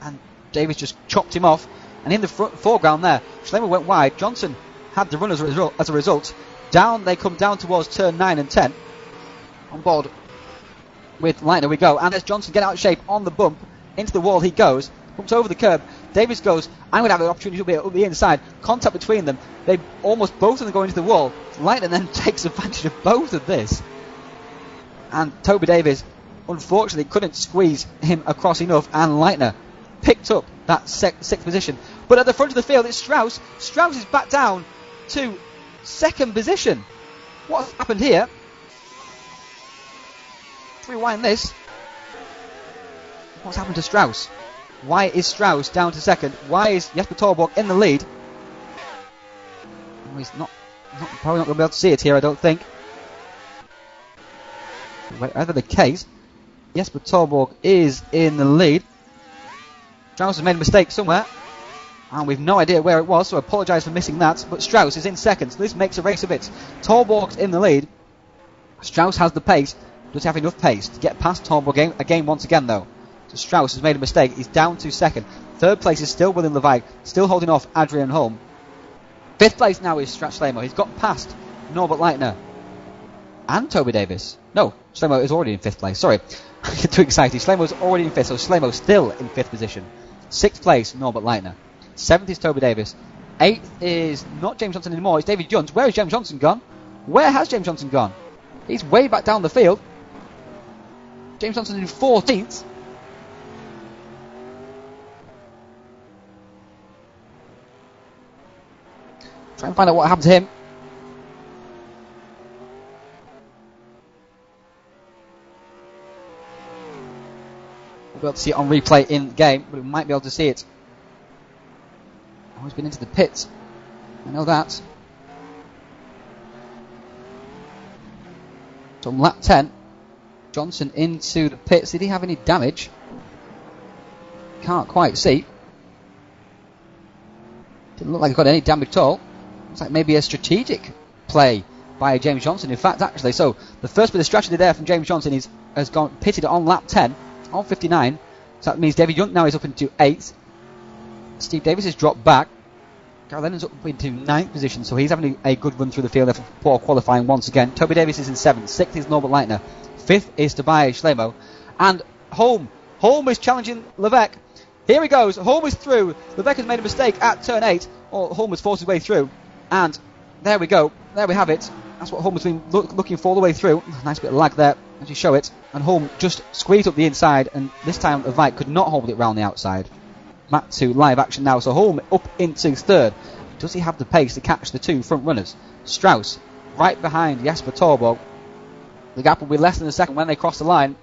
And Davis just chopped him off. And in the foreground there, Schlemmer went wide. Johnson had the run as a result. Down, they come down towards turn 9 and 10. On board with Leitner we go, and as Johnson get out of shape on the bump, into the wall he goes, bumps over the curb. Davis goes, I'm going to have an opportunity to be up the inside. Contact between them. They almost both of them go into the wall. Leitner then takes advantage of both of this. And Toby Davis, unfortunately, couldn't squeeze him across enough, and Leitner picked up that 6th position. But at the front of the field, it's Strauss. Strauss is back down to 2nd position. What's happened here? Rewind this. What's happened to Strauss? Why is Strauss down to 2nd? Why is Jesper Torborg in the lead? Oh, he's probably not going to be able to see it here, I don't think. Whatever the case, Jesper Torborg is in the lead. Strauss has made a mistake somewhere, and we've no idea where it was, so I apologise for missing that. But Strauss is in 2nd, so this makes a race of it. Torborg's in the lead. Strauss has the pace. Does he have enough pace to get past Torborg again once again though? So Strauss has made a mistake. He's down to 2nd. 3rd place is still William Leveig, still holding off Adrian Holm. 5th place now is Slamo. He's got past Norbert Leitner and Toby Davis. No, Slamo is already in 5th place. Sorry, I get too excited. Slamo's already in 5th, so Slamo's still in 5th position. 6th place, Norbert Leitner. 7th is Toby Davis. 8th is not James Johnson anymore. It's David Junt. Where has James Johnson gone? Where has James Johnson gone? He's way back down the field. James Johnson in 14th. Try and find out what happened to him. We'll be able to see it on replay in the game, but we might be able to see it. Oh, he's been into the pits. I know that. So on lap 10, Johnson into the pits. Did he have any damage? Can't quite see. Didn't look like he got any damage at all. Looks like maybe a strategic play by James Johnson. In fact, actually, so the first bit of strategy there from James Johnson has gone pitted on lap 10, on 59. So that means David Junt now is up into 8th. Steve Davis has dropped back. Carl Lennon's up into 9th position, so he's having a good run through the field after poor qualifying once again. Toby Davis is in 7th. 6th is Norbert Leitner. 5th is Tobias Schlemo. And Holm is challenging Levesque. Here he goes. Holm is through. Levesque has made a mistake at turn 8. Or Holm has forced his way through. And there we go. There we have it. That's what Holm has been looking for all the way through. Nice bit of lag there as you show it. And Holm just squeezed up the inside, and this time Levesque could not hold it round the outside. back to live action now. So Holm up into third. Does he have the pace to catch the two front runners? Strauss right behind Jesper Torborg. The gap will be less than a second when they cross the line.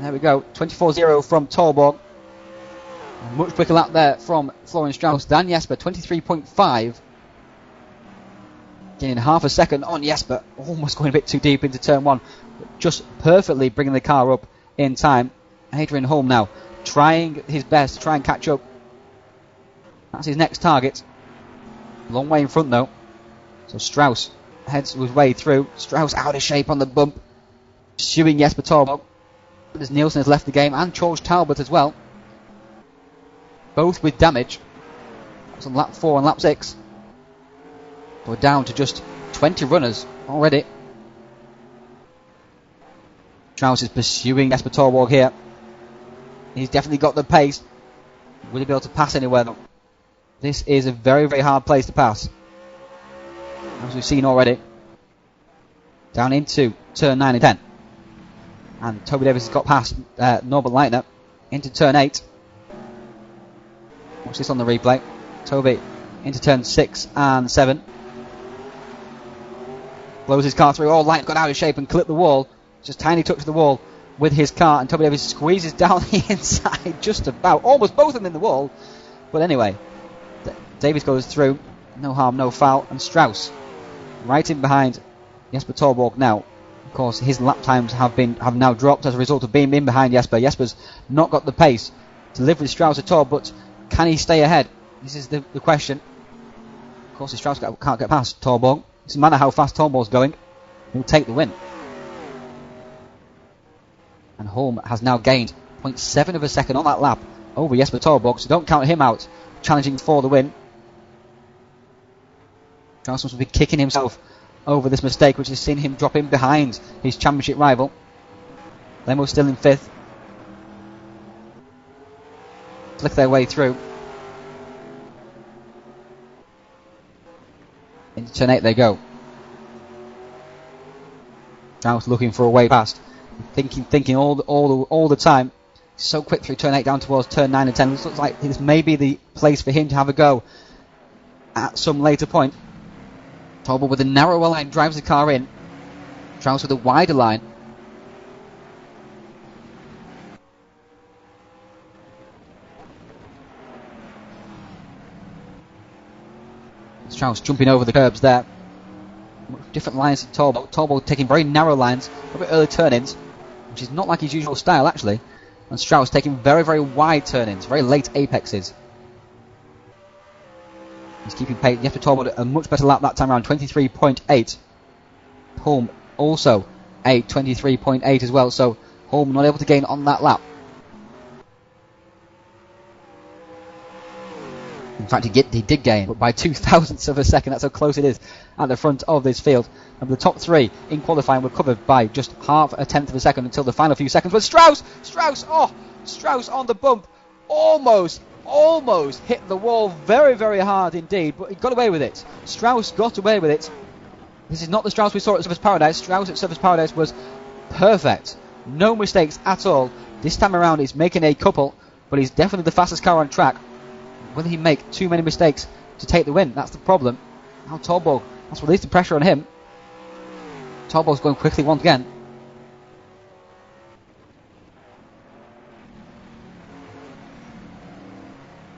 There we go, 24.0 from Torborg. Much quicker lap there from Florian Strauss than Jesper, 23.5. Getting half a second on Jesper, almost going a bit too deep into turn one. But just perfectly bringing the car up in time. Adrian Holm now trying his best to try and catch up. That's his next target. Long way in front though. So Strauss heads his way through. Strauss out of shape on the bump. Pursuing Jesper Torborg. As Nielsen has left the game, and George Talbot as well. Both with damage. That's on lap 4 and lap 6. We're down to just 20 runners already. Strauss is pursuing Jesper Torborg here. He's definitely got the pace. Will he be able to pass anywhere though? This is a very, very hard place to pass, as we've seen already. Down into turn 9 and 10. And Toby Davis has got past Norbert Leitner into turn 8. Watch this on the replay. Toby into turn 6 and 7. Blows his car through. Oh, Leitner got out of shape and clipped the wall. Just tiny touch of the wall with his car. And Toby Davis squeezes down the inside just about. Almost both of them in the wall. But anyway, Davis goes through. No harm, no foul. And Strauss right in behind Jesper Torborg now. Of course, his lap times have now dropped as a result of being in behind Jesper. Jesper's not got the pace to live with Strauss at all, but can he stay ahead? This is the question. Of course, if Strauss can't get past Torborg, it doesn't matter how fast Torborg's going, he'll take the win. And Holm has now gained 0.7 of a second on that lap over Jesper Torborg, so don't count him out, challenging for the win. Strauss must be kicking himself over this mistake, which has seen him drop in behind his championship rival. Lemo still in 5th. Flick their way through. Into turn 8 they go. Strauss looking for a way past. Thinking all the time. So quick through turn 8 down towards turn 9 and 10. This looks like this may be the place for him to have a go at some later point. Torborg with a narrower line drives the car in. Strauss with a wider line. Strauss jumping over the curbs there. Different lines to Torborg. Torborg taking very narrow lines, a bit early turn-ins, which is not like his usual style actually. And Strauss taking very, very wide turn-ins, very late apexes. He's keeping pace. Jesper Torborg a much better lap that time around, 23.8. Holm also a 23.8 as well, so Holm not able to gain on that lap. In fact, he did gain, but by 0.02 of a second. That's how close it is at the front of this field. And the top 3 in qualifying were covered by just 0.5 of a second until the final few seconds. But Strauss on the bump, almost hit the wall very, very hard indeed, but he got away with it. Strauss got away with it. This is not the Strauss we saw at Surfers Paradise. Strauss at Surfers Paradise was perfect. No mistakes at all. This time around he's making a couple, but he's definitely the fastest car on track. Will he make too many mistakes to take the win? That's the problem. Now Torborg, that's released the pressure on him. Torborg's going quickly once again.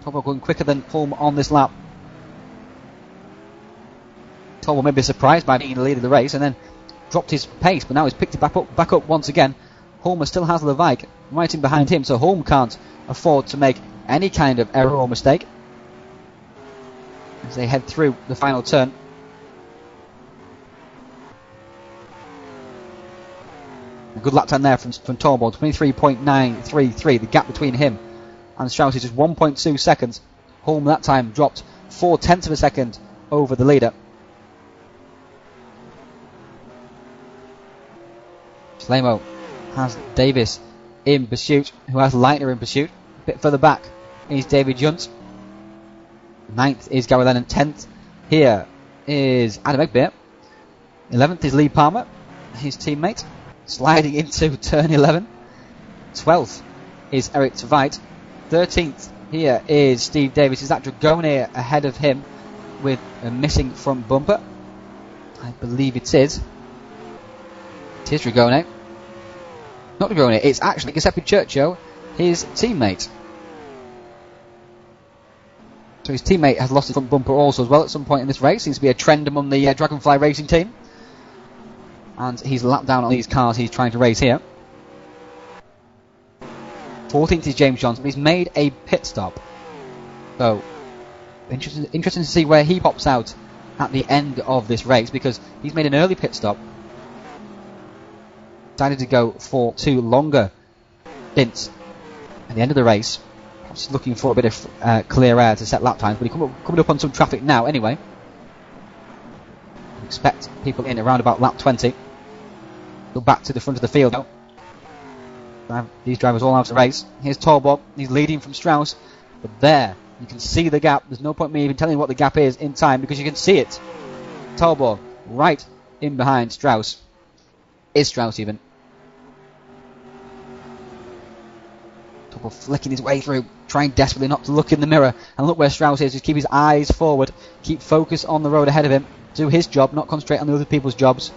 Torborg going quicker than Holm on this lap. Torborg may be surprised by being in the lead of the race and then dropped his pace, but now he's picked it back up once again. Holm still has Levaik right in behind him, so Holm can't afford to make any kind of error or mistake as they head through the final turn. A good lap time there from Torborg, 23.933. The gap between him and Strauss is just 1.2 seconds. Holm that time dropped 0.4 of a second over the leader. Slamo has Davis in pursuit, who has Leitner in pursuit. A bit further back is David Junt. 9th is Gary Lennon. 10th here is Adam Egbeer. 11th is Lee Palmer, his teammate, sliding into turn 11. 12th is Eric Tveit. 13th here is Steve Davis. Is that Dragone ahead of him with a missing front bumper? I believe it is. It is Dragone. Not Dragone, it's actually Giuseppe Churchio, his teammate. So his teammate has lost his front bumper also as well at some point in this race. Seems to be a trend among the Dragonfly Racing team. And he's lapped down on these cars he's trying to race here. 14th is James Johnson. He's made a pit stop. So, interesting to see where he pops out at the end of this race, because he's made an early pit stop. Decided to go for 2 longer stints at the end of the race. Perhaps looking for a bit of clear air to set lap times, but he's coming up on some traffic now anyway. Expect people in around about lap 20. Go back to the front of the field now. These drivers all out to race. Here's Torborg. He's leading from Strauss. But there, you can see the gap. There's no point me even telling you what the gap is in time, because you can see it. Torborg right in behind Strauss. Is Strauss even. Torborg flicking his way through, trying desperately not to look in the mirror. And look where Strauss is. Just keep his eyes forward. Keep focus on the road ahead of him. Do his job, not concentrate on the other people's jobs.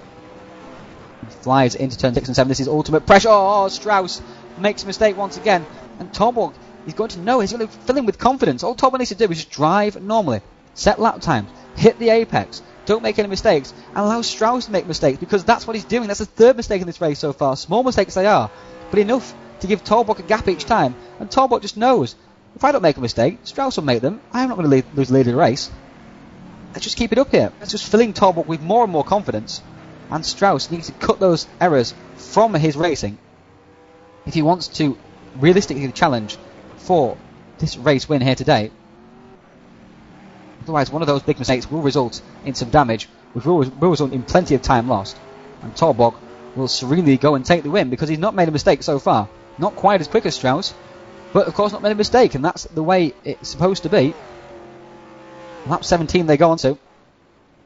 He flies into turn 6 and 7. This is ultimate pressure. Oh, Strauss makes a mistake once again. And Torborg, he's going to know. He's going to fill in with confidence. All Torborg needs to do is just drive normally. Set lap times. Hit the apex. Don't make any mistakes. And allow Strauss to make mistakes, because that's what he's doing. That's the 3rd mistake in this race so far. Small mistakes they are, but enough to give Torborg a gap each time. And Torborg just knows, if I don't make a mistake, Strauss will make them. I'm not going to lose the lead of the race. Let's just keep it up here. Let's just filling Torborg with more and more confidence. And Strauss needs to cut those errors from his racing if he wants to realistically challenge for this race win here today. Otherwise, one of those big mistakes will result in some damage, which will result in plenty of time lost. And Torborg will serenely go and take the win, because he's not made a mistake so far. Not quite as quick as Strauss, but of course not made a mistake, and that's the way it's supposed to be. Lap 17 they go on to.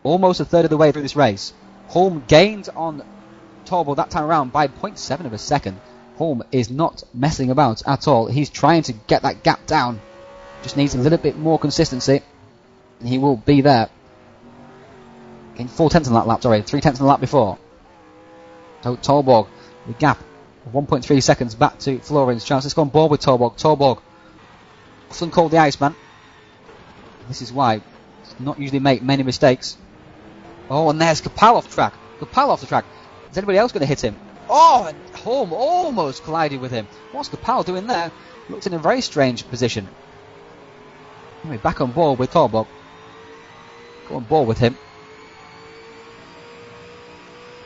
Almost a third of the way through this race. Holm gained on Torborg that time around by 0.7 of a second. Holm is not messing about at all. He's trying to get that gap down. Just needs a little bit more consistency, and he will be there. Gained 4/10 on that lap, 3/10 on the lap before. So Torborg, the gap of 1.3 seconds back to Florian Strauss. Let's go on board with Torborg. Torborg, often called the Iceman. This is why he's not usually make many mistakes. Oh, and there's Kapal off track. Kapal off the track. Is anybody else going to hit him? Oh, and Holm almost collided with him. What's Kapal doing there? Looks in a very strange position. Anyway, back on board with Torborg. Go on board with him.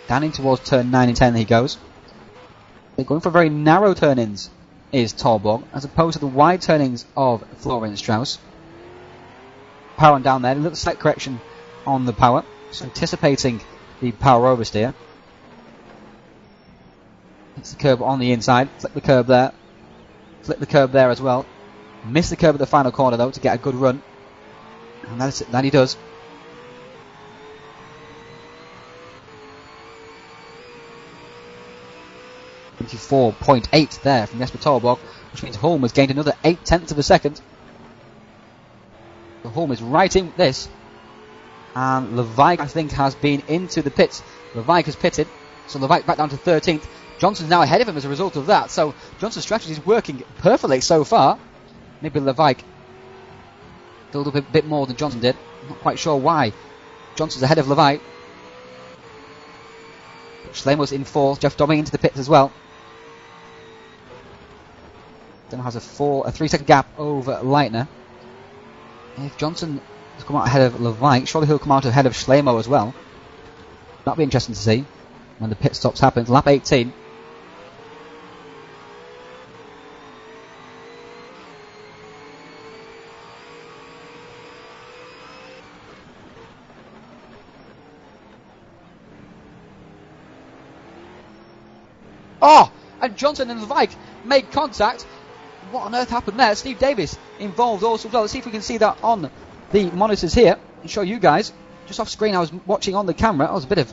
Down in towards turn 9 and 10 he goes. They're going for very narrow turn-ins, is Torborg, as opposed to the wide turn-ins of Florian Strauss. Power on down there. A little slight correction on the power. So anticipating the power oversteer. Hits the curb on the inside. Flip the curb there. Flip the curb there as well. Miss the curb at the final corner though to get a good run. And that he does. .8 there from Jesper Torborg, which means Holm has gained another 0.8 of a second. So Holm is right in this. And Leveik, I think, has been into the pits. Leveik has pitted, so Leveik back down to 13th. Johnson's now ahead of him as a result of that, so Johnson's strategy is working perfectly so far. Maybe Leveik filled up a bit more than Johnson did. I'm not quite sure why. Johnson's ahead of Leveik. Schlemo's in 4th, Jeff Dobbing into the pits as well. Then has a 3-second gap over Leitner. If Johnson has come out ahead of Leveik, surely he'll come out ahead of Schlemo as well. That'll be interesting to see when the pit stops happen. Lap 18. Oh! And Johnson and Leveik make contact. What on earth happened there? Steve Davis involved also as well. Let's see if we can see that on the monitors here and show you guys. Just off screen I was watching on the camera. There was a bit of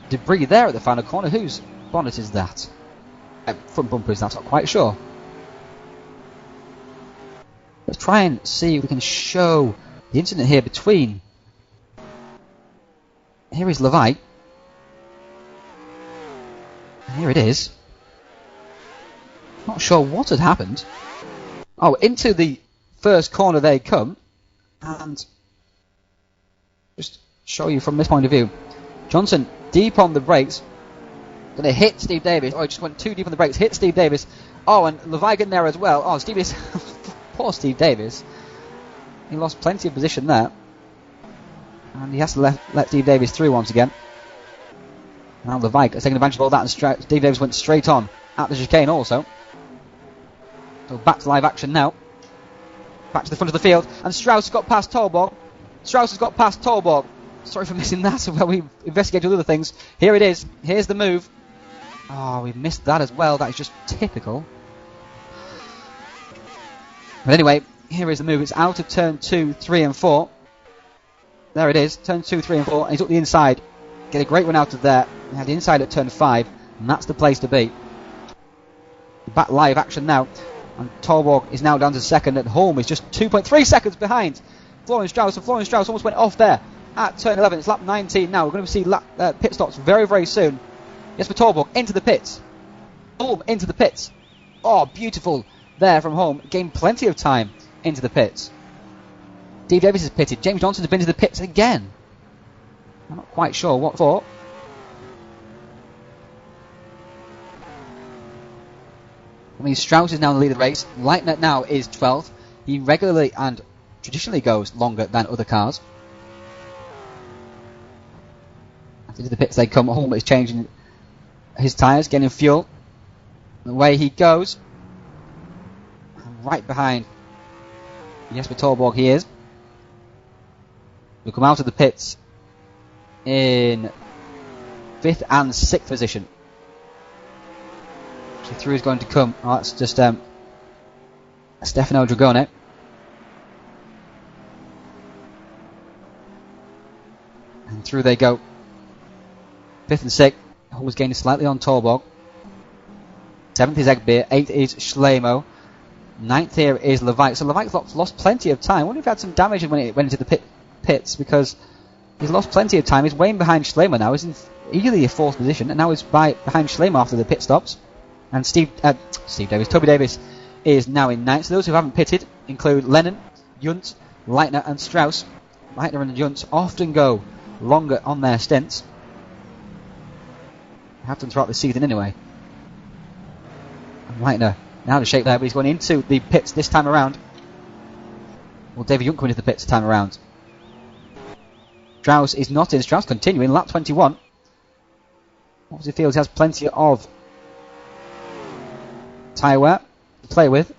debris there at the final corner. Whose bonnet is that? Front bumper is that? I'm not quite sure. Let's try and see if we can show the incident here between. Here is Levi. Here it is. Not sure what had happened. Oh, into the first corner they come. And just show you from this point of view. Johnson deep on the brakes. Going to hit Steve Davis. Oh, he just went too deep on the brakes. Hit Steve Davis. Oh, and Levi getting there as well. Oh, Steve Davis. Poor Steve Davis. He lost plenty of position there. And he has to let Steve Davis through once again. Now Levi has taken advantage of all that, and Steve Davis went straight on at the chicane also. So back to live action now. Back to the front of the field, and Strauss has got past Tolborg. Sorry for missing that, while we investigated other things. Here it is. Here's the move. Oh, we missed that as well. That is just typical. But anyway, here is the move. It's out of turn 2, 3 and 4. There it is. Turn 2, 3 and 4. And he's up the inside. Get a great one out of there. He had the inside at turn 5. And that's the place to be. Back live action now. And Tolborg is now down to second. And Holm is just 2.3 seconds behind Florian Strauss. And Florian Strauss almost went off there at turn 11. It's lap 19 now. We're going to see pit stops very, very soon. Yes, for Tolborg into the pits. Holm into the pits. Oh, beautiful there from Holm. Gained plenty of time into the pits. Steve Davis is pitted. James Johnson's been to the pits again. I'm not quite sure what for. I mean, Strauss is now in the lead of the race. Leitner now is 12th. He regularly and traditionally goes longer than other cars. Into the pits they come. Holm is changing his tyres, getting fuel. And away he goes. And right behind Jesper Tolborg he is. We'll come out of the pits in 5th and 6th position. So through is going to come. Oh, that's just Stefano Dragone. And through they go. 5th and 6th. Holmes gaining slightly on Tolborg. 7th is Egbeer. 8th is Schlemo. 9th here is Levi. So Levi's lost plenty of time. I wonder if he had some damage when it went into the pits, because he's lost plenty of time. He's way behind Schlemo now. He's in easily a 4th position, and now he's behind Schlemo after the pit stops. And Toby Davis is now in 9th. So those who haven't pitted include Lennon, Junt, Leitner and Strauss. Leitner and Junt often go longer on their stints. Have done throughout the season anyway. And Leitner now to shape there, but he's going into the pits this time around. Well, David Junt coming into the pits this time around. Strauss is not in. Strauss continuing, lap 21. Obviously feels he has plenty of tyre wear to play with.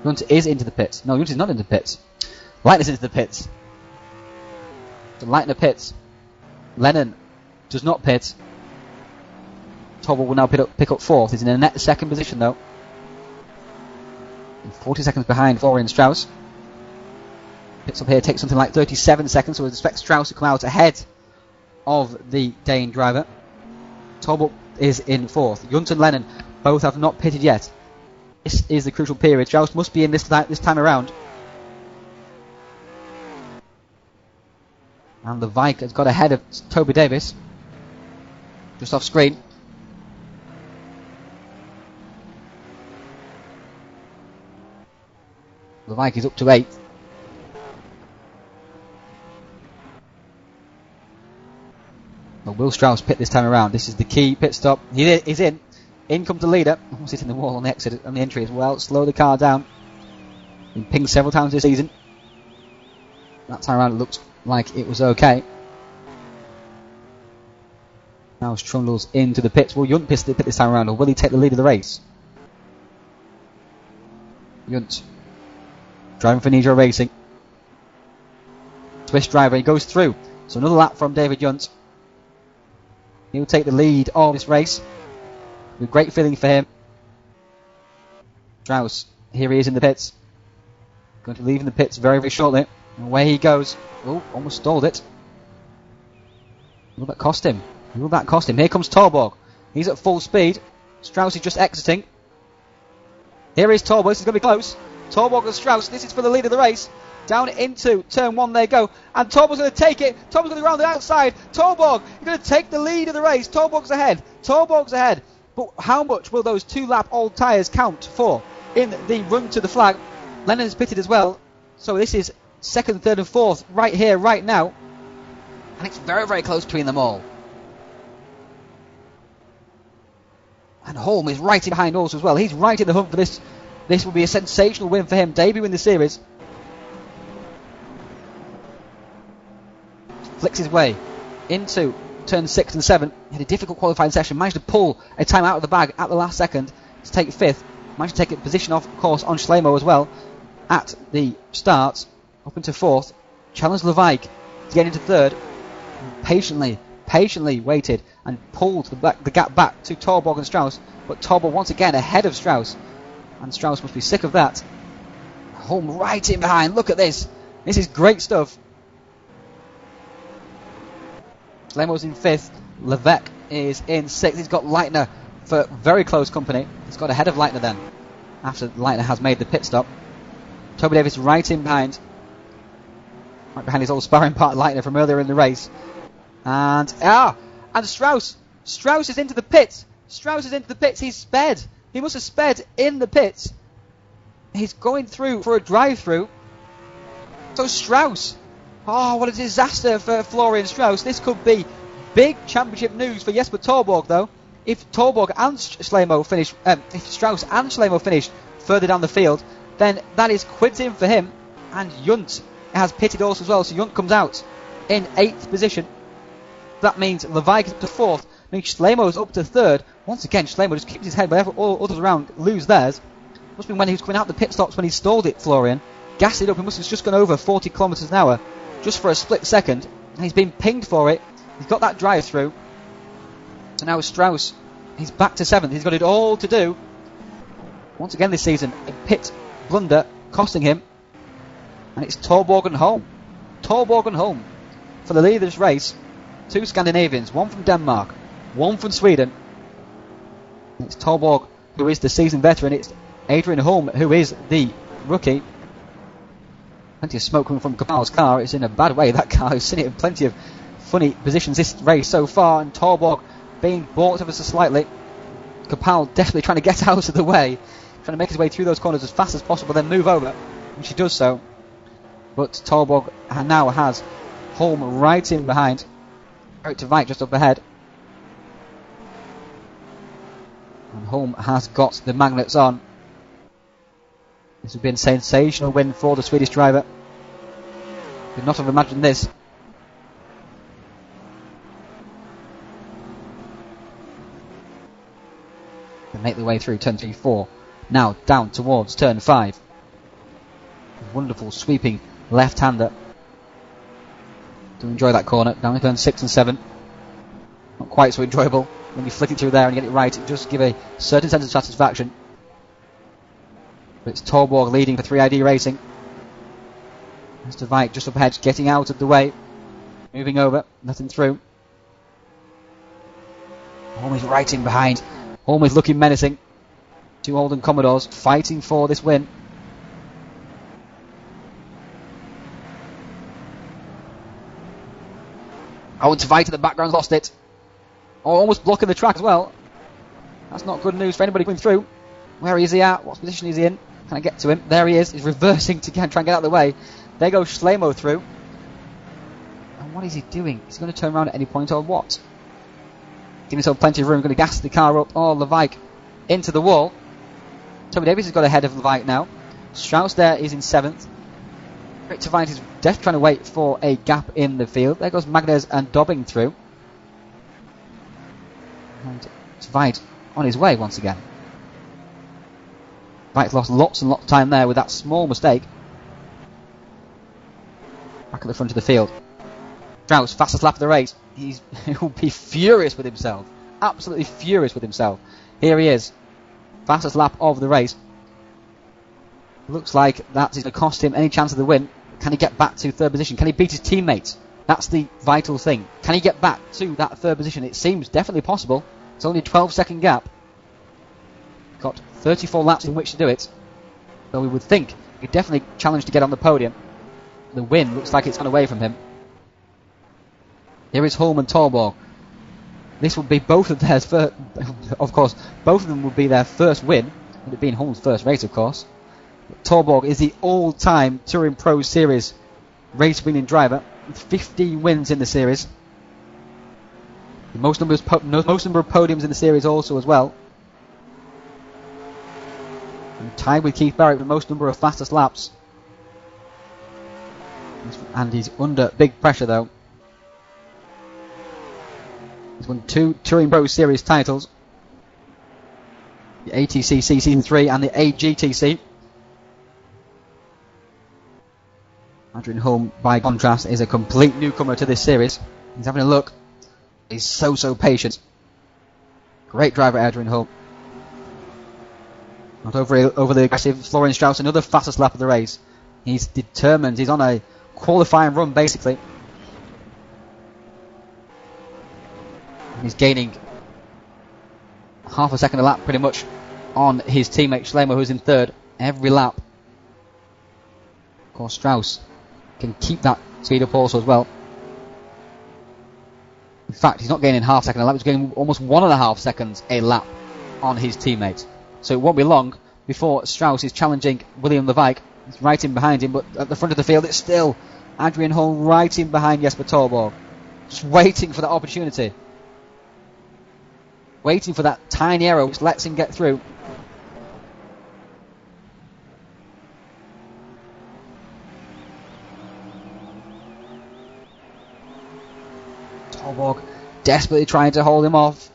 Junt is into the pits. No, Junt is not into the pits. Leitner's into the pits. So Leitner pits. Lennon does not pit. Tolborg will now pick up 4th. He's in a net 2nd position though. And 40 seconds behind Florian Strauss. Pits up here takes something like 37 seconds, so we expect Strauss to come out ahead of the Dane driver. Tolborg is in 4th. Junt and Lennon both have not pitted yet. This is the crucial period. Strauss must be in this time around. And the Vike has got ahead of Toby Davis. Just off screen. The Vike is up to 8th. But will Strauss pit this time around? This is the key pit stop. He is in. In comes the leader. Almost hitting the wall on the exit, on the entry as well. Slow the car down. Been pinged several times this season. That time around it looked like it was okay. Now Trundles into the pits. Will Junt pit this time around, or will he take the lead of the race? Junt driving for Nitro Racing. Twist driver, he goes through. So another lap from David Junt. He'll take the lead of this race. With great feeling for him. Strauss, here he is in the pits. Going to leave in the pits very, very shortly. And away he goes. Oh, almost stalled it. Will that cost him? Will that cost him? Here comes Tolborg. He's at full speed. Strauss is just exiting. Here is Tolborg. This is going to be close. Torborg and Strauss, this is for the lead of the race. Down into turn 1 they go. And Torborg's going to take it. Torborg's going to go around the outside. Torborg, he's going to take the lead of the race. Torborg's ahead. Torborg's ahead. But how much will those 2-lap old tyres count for in the run to the flag? Lennon's pitted as well. So this is 2nd, 3rd and 4th right here, right now. And it's very, very close between them all. And Holm is right in behind also as well. He's right in the hunt for this. This will be a sensational win for him. Debut in the series. Flicks his way into turn 6 and 7. He had a difficult qualifying session. Managed to pull a time out of the bag at the last second to take 5th. Managed to take a position off course on Schlemo as well at the start. Up into 4th. Challenged Levaik to get into 3rd. And patiently waited and pulled the gap back to Torborg and Strauss. But Torborg once again ahead of Strauss. And Strauss must be sick of that. Holm right in behind. Look at this. This is great stuff. Schlemo's in 5th. Levesque is in 6th. He's got Leitner for very close company. He's got ahead of Leitner then, after Leitner has made the pit stop. Toby Davis right in behind. Right behind his old sparring partner Leitner from earlier in the race. And Strauss. Strauss is into the pits. Strauss is into the pits. He's sped. He must have sped in the pits. He's going through for a drive-through. So Strauss. Oh, what a disaster for Florian Strauss. This could be big championship news for Jesper Torborg, though. If Torborg and Schlemo finish, if Strauss and Schlemo finish further down the field, then that is quids in for him. And Junt has pitted also as well, so Junt comes out in 8th position. That means Levaik is up to 4th. Means Schlemo is up to 3rd. Once again, Schlemo just keeps his head whenever all others around lose theirs. Must have been when he was coming out the pit stops when he stalled it, Florian. Gassed it up, he must have just gone over 40 kilometres an hour. Just for a split second, and he's been pinged for it. He's got that drive through. So now Strauss, he's back to 7th. He's got it all to do. Once again this season, a pit blunder costing him. And it's Torborg and Holm. Torborg and Holm for the lead of this race. 2 Scandinavians, 1 from Denmark, 1 from Sweden. And it's Torborg who is the seasoned veteran. It's Adrian Holm who is the rookie. Plenty of smoke coming from Kapal's car. It's in a bad way, that car. I've seen it in plenty of funny positions this race so far. And Torborg being balked ever so slightly. Kapal definitely trying to get out of the way. Trying to make his way through those corners as fast as possible, then move over. And she does so. But Torborg now has Holm right in behind. Eric de Wijk just up ahead. And Holm has got the magnets on. This would be a sensational win for the Swedish driver. Could not have imagined this. They make their way through turn 3, 4. Now down towards turn 5. Wonderful sweeping left-hander. To enjoy that corner. Down to turn 6 and 7. Not quite so enjoyable. When you flick it through there and get it right, it does give a certain sense of satisfaction. But it's Torborg leading for 3ID Racing. Mr. Wijk just up ahead, getting out of the way. Moving over, nothing through. Holm is right in behind. Holm is looking menacing. 2 Holden Commodores fighting for this win. Owen de Wijk in the background lost it. Oh, almost blocking the track as well. That's not good news for anybody going through. Where is he at? What position is he in? Can I get to him? There he is. He's reversing to try and get out of the way. There goes Schlemo through. And what is he doing? Is he going to turn around at any point or what? Giving himself plenty of room. Going to gas the car up. Oh, Levaik into the wall. Toby Davis has got ahead of Levaik now. Strauss there is in 7th. Rick de Wijk is definitely trying to wait for a gap in the field. There goes Magnez and Dobbing through. And de Wijk on his way once again. Wijk lost lots and lots of time there with that small mistake. Back at the front of the field. Strauss, fastest lap of the race. He'll be furious with himself. Absolutely furious with himself. Here he is. Fastest lap of the race. Looks like that is going to cost him any chance of the win. Can he get back to 3rd position? Can he beat his teammates? That's the vital thing. Can he get back to that 3rd position? It seems definitely possible. It's only a 12-second gap. Got 34 laps in which to do it. though we would think he'd definitely challenge to get on the podium. The win looks like it's gone away from him. Here is Holm and Torborg. This would be both of theirs first, of course, both of them would be their first win, with it being Holm's first race, of course. But Torborg is the all-time Touring Pro Series race-winning driver, with 15 wins in the series. The most number of podiums in the series also as well. And tied with Keith Barrett with the most number of fastest laps. And he's under big pressure though. He's won 2 Touring Pro Series titles. The ATCC Season 3 and the AGTC. Adrian Holm, by contrast, is a complete newcomer to this series. He's having a look. He's so patient. Great driver, Adrian Holm. Not over the aggressive Florian Strauss, another fastest lap of the race. He's determined. He's on a qualifying run, basically. He's gaining half a second a lap, pretty much, on his teammate Schlemer, who's in third, every lap. Of course, Strauss can keep that speed up also as well. In fact, he's not gaining half second a lap, he's gaining almost 1.5 seconds a lap on his teammate. So it won't be long before Strauss is challenging William Levike. He's right in behind him, but at the front of the field it's still Adrian Holm right in behind Jesper Torborg. Just waiting for that opportunity. Waiting for that tiny error which lets him get through. Torborg desperately trying to hold him off.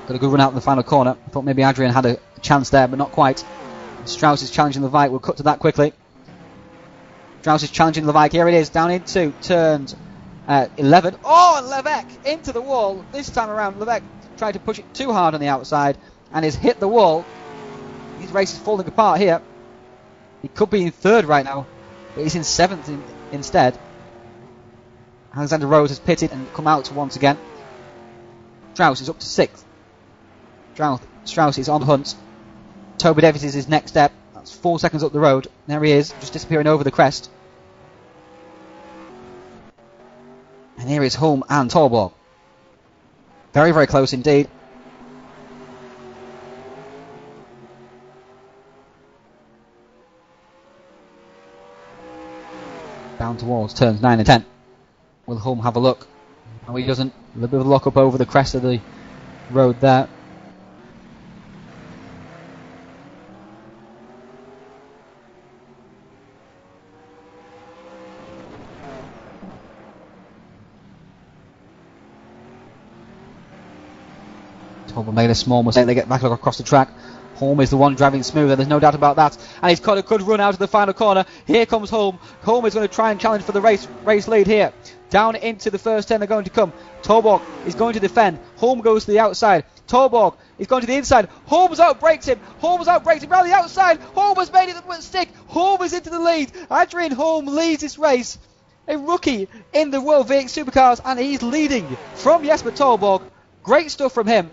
Got a good run out in the final corner. I thought maybe Adrian had a chance there, but not quite. Strauss is challenging Levike. We'll cut to that quickly. Strauss is challenging Levike. Here it is, down into turns 11. Oh, and Levike into the wall. This time around, Levike tried to push it too hard on the outside and has hit the wall. His race is falling apart here. He could be in third right now, but he's in seventh instead. Alexander Rose has pitted and come out once again. Strauss is up to sixth. Strauss is on the hunt. Toby Davis is his next step. That's 4 seconds up the road. There he is, just disappearing over the crest. And here is Holm and Torborg. Very close indeed. Down towards turns 9 and 10. Will Holm have a look? No, he doesn't. A little bit of a lock up over the crest of the road there. Torborg made a small mistake. They get back across the track. Holm is the one driving smoother, there's no doubt about that. And he's got a good run out of the final corner. Here comes Holm. Holm is going to try and challenge for the race lead here. Down into the first 10 they're going to come. Torborg is going to defend. Holm goes to the outside. Torborg is going to the inside. Holmes outbrakes him. Round the outside. Holm has made it stick. Holm is into the lead. Adrian Holm leads this race. A rookie in the World V8 Supercars, and he's leading from Jesper Torborg. Great stuff from him.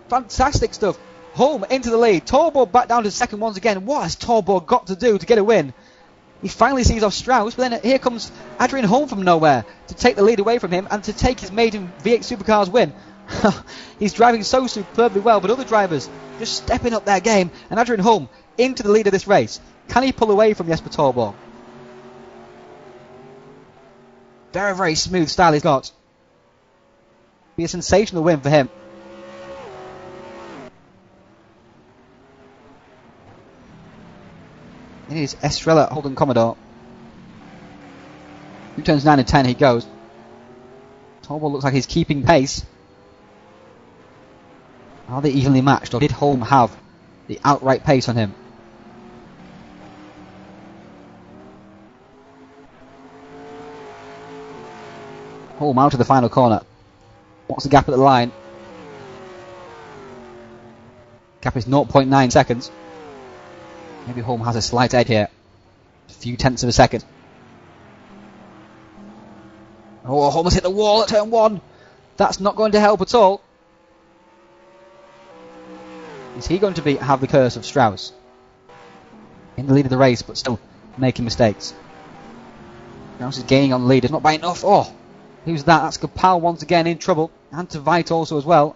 Fantastic stuff. Holm into the lead. Torborg back down to second once again. What has Torborg got to do to get a win? He finally sees off Strauss, but then here comes Adrian Holm from nowhere to take the lead away from him and to take his maiden V8 Supercars win. He's driving so superbly well, but other drivers just stepping up their game, and Adrian Holm into the lead of this race. Can he pull away from Jesper Torborg? Very smooth style he's got. Be a sensational win for him. It is Estrella Holden Commodore. Through turns 9 and 10 he goes. Torborg looks like he's keeping pace. Are they evenly matched, or did Holm have the outright pace on him? Holm out of the final corner. What's the gap at the line? Gap is 0.9 seconds. Maybe Holm has a slight edge here. A few tenths of a second. Oh, Holm has hit the wall at turn 1. That's not going to help at all. Is he going to have the curse of Strauss? In the lead of the race, but still making mistakes. Strauss is gaining on the lead. It's not by enough. Oh, who's that? That's Kapal once again in trouble. And to Veit also as well.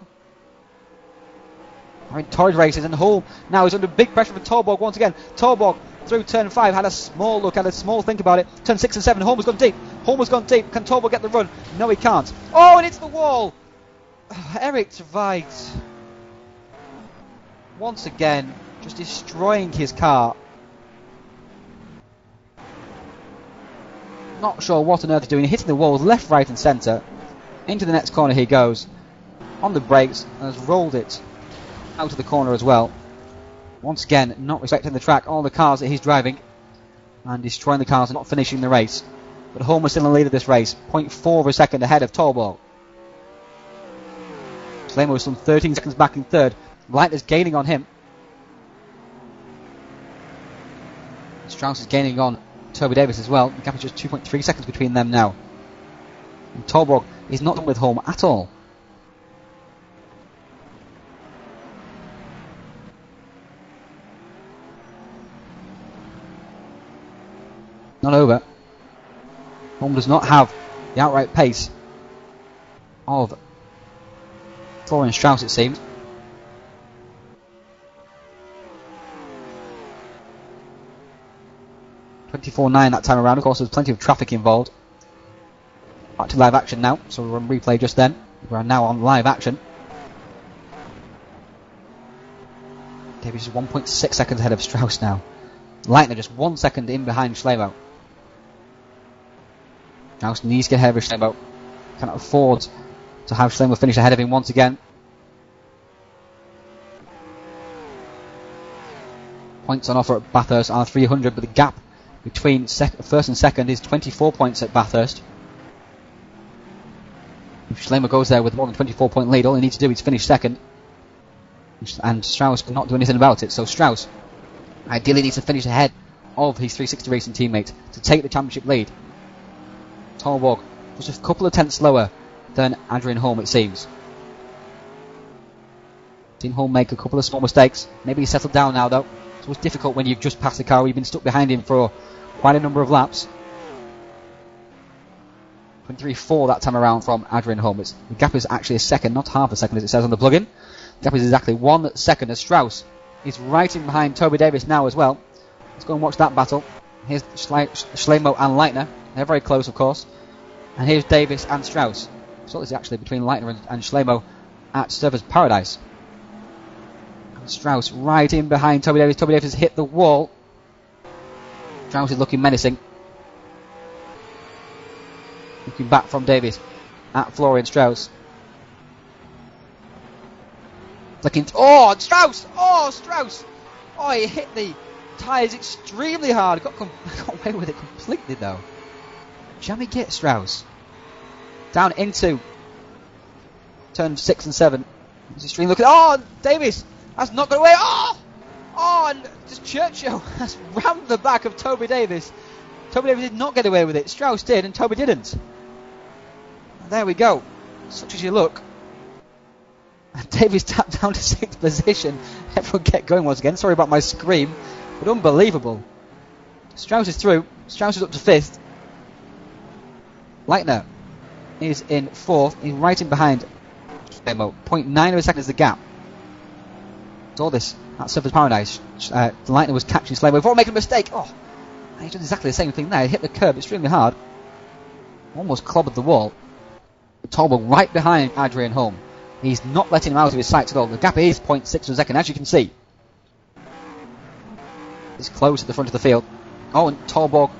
I mean, torrid races, and Holm now is under big pressure from Torborg once again. Torborg through turn 5 had a small look, had a small think about it. Turn 6 and 7, Holm has gone deep. Holm has gone deep. Can Torborg get the run? No, he can't. Oh, and it's the wall. Eric Veit once again just destroying his car. Not sure what on earth he's doing. Hitting the walls left, right and centre. Into the next corner he goes. On the brakes and has rolled it out of the corner as well. Once again, not respecting the track, all the cars that he's driving, and destroying the cars and not finishing the race. But Holm was still in the lead of this race, 0.4 of a second ahead of Torborg. Schlemer was some 13 seconds back in third. Leitner's gaining on him. Strauss is gaining on Toby Davis as well. The gap is just 2.3 seconds between them now. And Torborg is not done with Holm at all. Not over. Holm does not have the outright pace of Florian Strauss, it seems. .24.9 that time around. Of course, there's plenty of traffic involved. Back to live action now. So we're on replay just then. We are now on live action. Davies is 1.6 seconds ahead of Strauss now. Leitner just 1 second in behind Schlemer. Strauss needs to get ahead of Schlemer. Cannot afford to have Schlemer finish ahead of him once again. Points on offer at Bathurst are 300, but the gap between first and second is 24 points at Bathurst. If Schlemer goes there with more than 24 point lead, all he needs to do is finish second. And Strauss cannot do anything about it, so Strauss ideally needs to finish ahead of his 360 Racing teammate to take the championship lead. Torborg just a couple of tenths slower than Adrian Holm, it seems. Seen Holm make a couple of small mistakes. Maybe he's settled down now though. It's always difficult when you've just passed the car, you've been stuck behind him for quite a number of laps. 23.4 that time around from Adrian Holm. The gap is actually a second, not half a second as it says on the plug-in. The gap is exactly 1 second as Strauss is right in behind Toby Davis now as well. Let's go and watch that battle. Here's Schlemer and Leitner. They're very close, of course. And here's Davis and Strauss. So this is actually between Leitner and Schlemer at Surfers Paradise. And Strauss right in behind Toby Davis. Toby Davis has hit the wall. Strauss is looking menacing. Looking back from Davis at Florian Strauss. Looking. Oh, Strauss! Oh, Strauss! Oh, he hit the tyres extremely hard. Got away with it completely though. Jammy git Strauss. Down into turn 6 and 7. It's extreme looking. Oh, Davis has not got away. Oh, and just Churchill has rammed the back of Toby Davis. Toby Davis did not get away with it. Strauss did, and Toby didn't. And there we go. Such as you look. And Davis tapped down to 6th position. Everyone get going once again. Sorry about my scream, but unbelievable. Strauss is through. Strauss is up to 5th. Leitner is in 4th. He's right in behind Schlemer. 0.9 of a second is the gap. Saw this at Surfers Paradise. Leitner was catching Schlemer before making a mistake. Oh, and he's done exactly the same thing there. He hit the curb extremely hard. Almost clobbered the wall. Torborg right behind Adrian Holm. He's not letting him out of his sights at all. The gap is 0.6 of a second, as you can see. It's close at the front of the field. Oh, and Torborg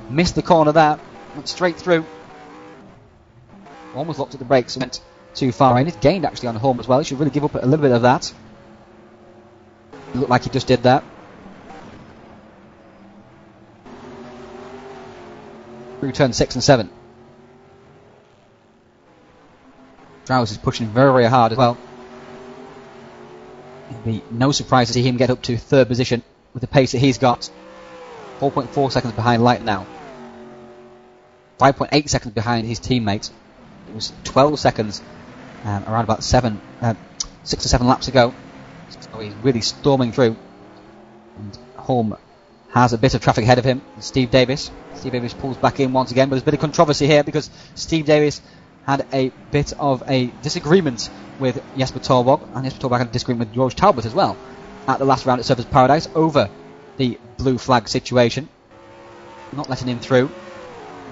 missed the corner there. Went straight through. Almost locked at the brakes and went too far. And it gained actually on Holm as well. He should really give up a little bit of that. It looked like he just did that. Through turn 6 and 7. Strauss is pushing very, very hard as well. It'd be no surprise to see him get up to 3rd position with the pace that he's got. 4.4 seconds behind Light now. 5.8 seconds behind his teammate. It was 12 seconds around about 6 or 7 laps ago. So he's really storming through. And Holm has a bit of traffic ahead of him. Steve Davis pulls back in once again, but there's a bit of controversy here because Steve Davis had a bit of a disagreement with Jesper Torborg, and Jesper Torborg had a disagreement with George Talbot as well at the last round at Surfers Paradise over the blue flag situation, not letting him through.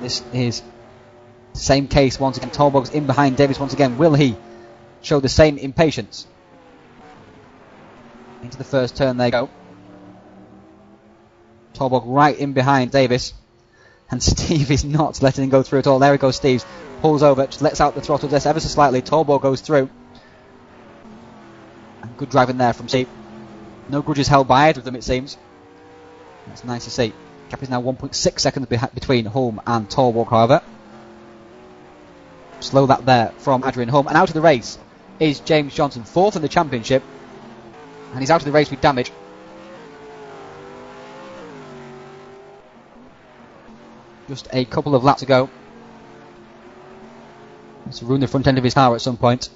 This is the same case once again. Torborg's in behind Davis once again. Will he show the same impatience? Into the first turn they go. Torborg right in behind Davis, and Steve is not letting him go through at all. There he goes, Steve pulls over, just lets out the throttle just ever so slightly. Torborg goes through, and good driving there from Steve. No grudges held by either of them, it seems. That's nice to see. Gap is now 1.6 seconds between Holm and Torborg, however. Slow that there from Adrian Holm, and out of the race is James Johnson, 4th in the championship, and he's out of the race with damage. Just a couple of laps to go. It's ruined the front end of his car at some point.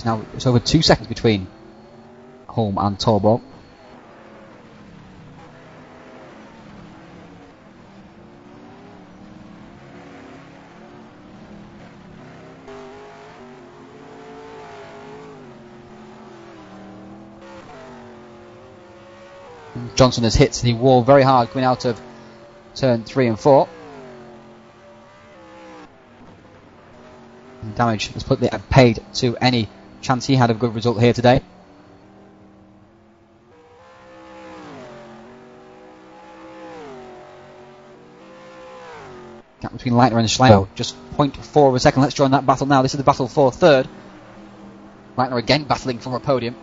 Now it's over 2 seconds between Holm and Torborg. Johnson has hit the wall very hard coming out of turn 3 and 4. And damage has put the paid to any chance he had of a good result here today. Gap between Leitner and Schleimer, just 0.4 of a second. Let's join that battle now. This is the battle for third. Leitner again battling for a podium.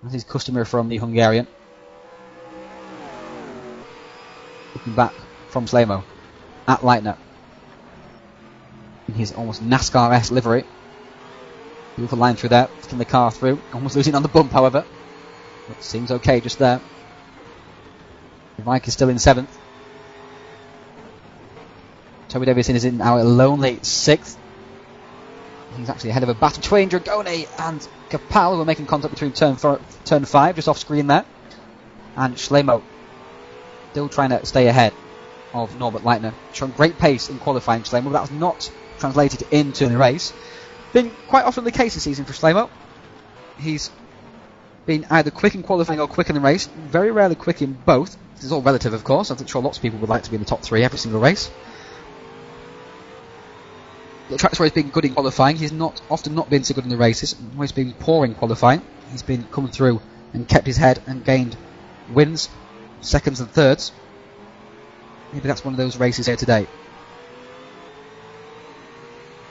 This is customary from the Hungarian. Looking back from Schleimer at Leitner in his almost NASCAR-esque livery. Beautiful line through there, flicking the car through, almost losing on the bump, however. But seems okay just there. Mike is still in 7th. Toby Davison is in our lonely 6th. He's actually ahead of a battle between Dragoni and Kapal, who are making contact between turn 5, just off screen there. And Schleimer still trying to stay ahead of Norbert Leitner. Showing great pace in qualifying, Schleimer, but that's not translated into the race. Been quite often the case this season for Schleimer. He's been either quick in qualifying or quick in the race. Very rarely quick in both. This is all relative, of course. I'm sure lots of people would like to be in the top 3 every single race. The tracks where he's been good in qualifying, he's often not been so good in the races. Always been poor in qualifying. He's been come through and kept his head and gained wins, seconds and thirds. Maybe that's one of those races here today.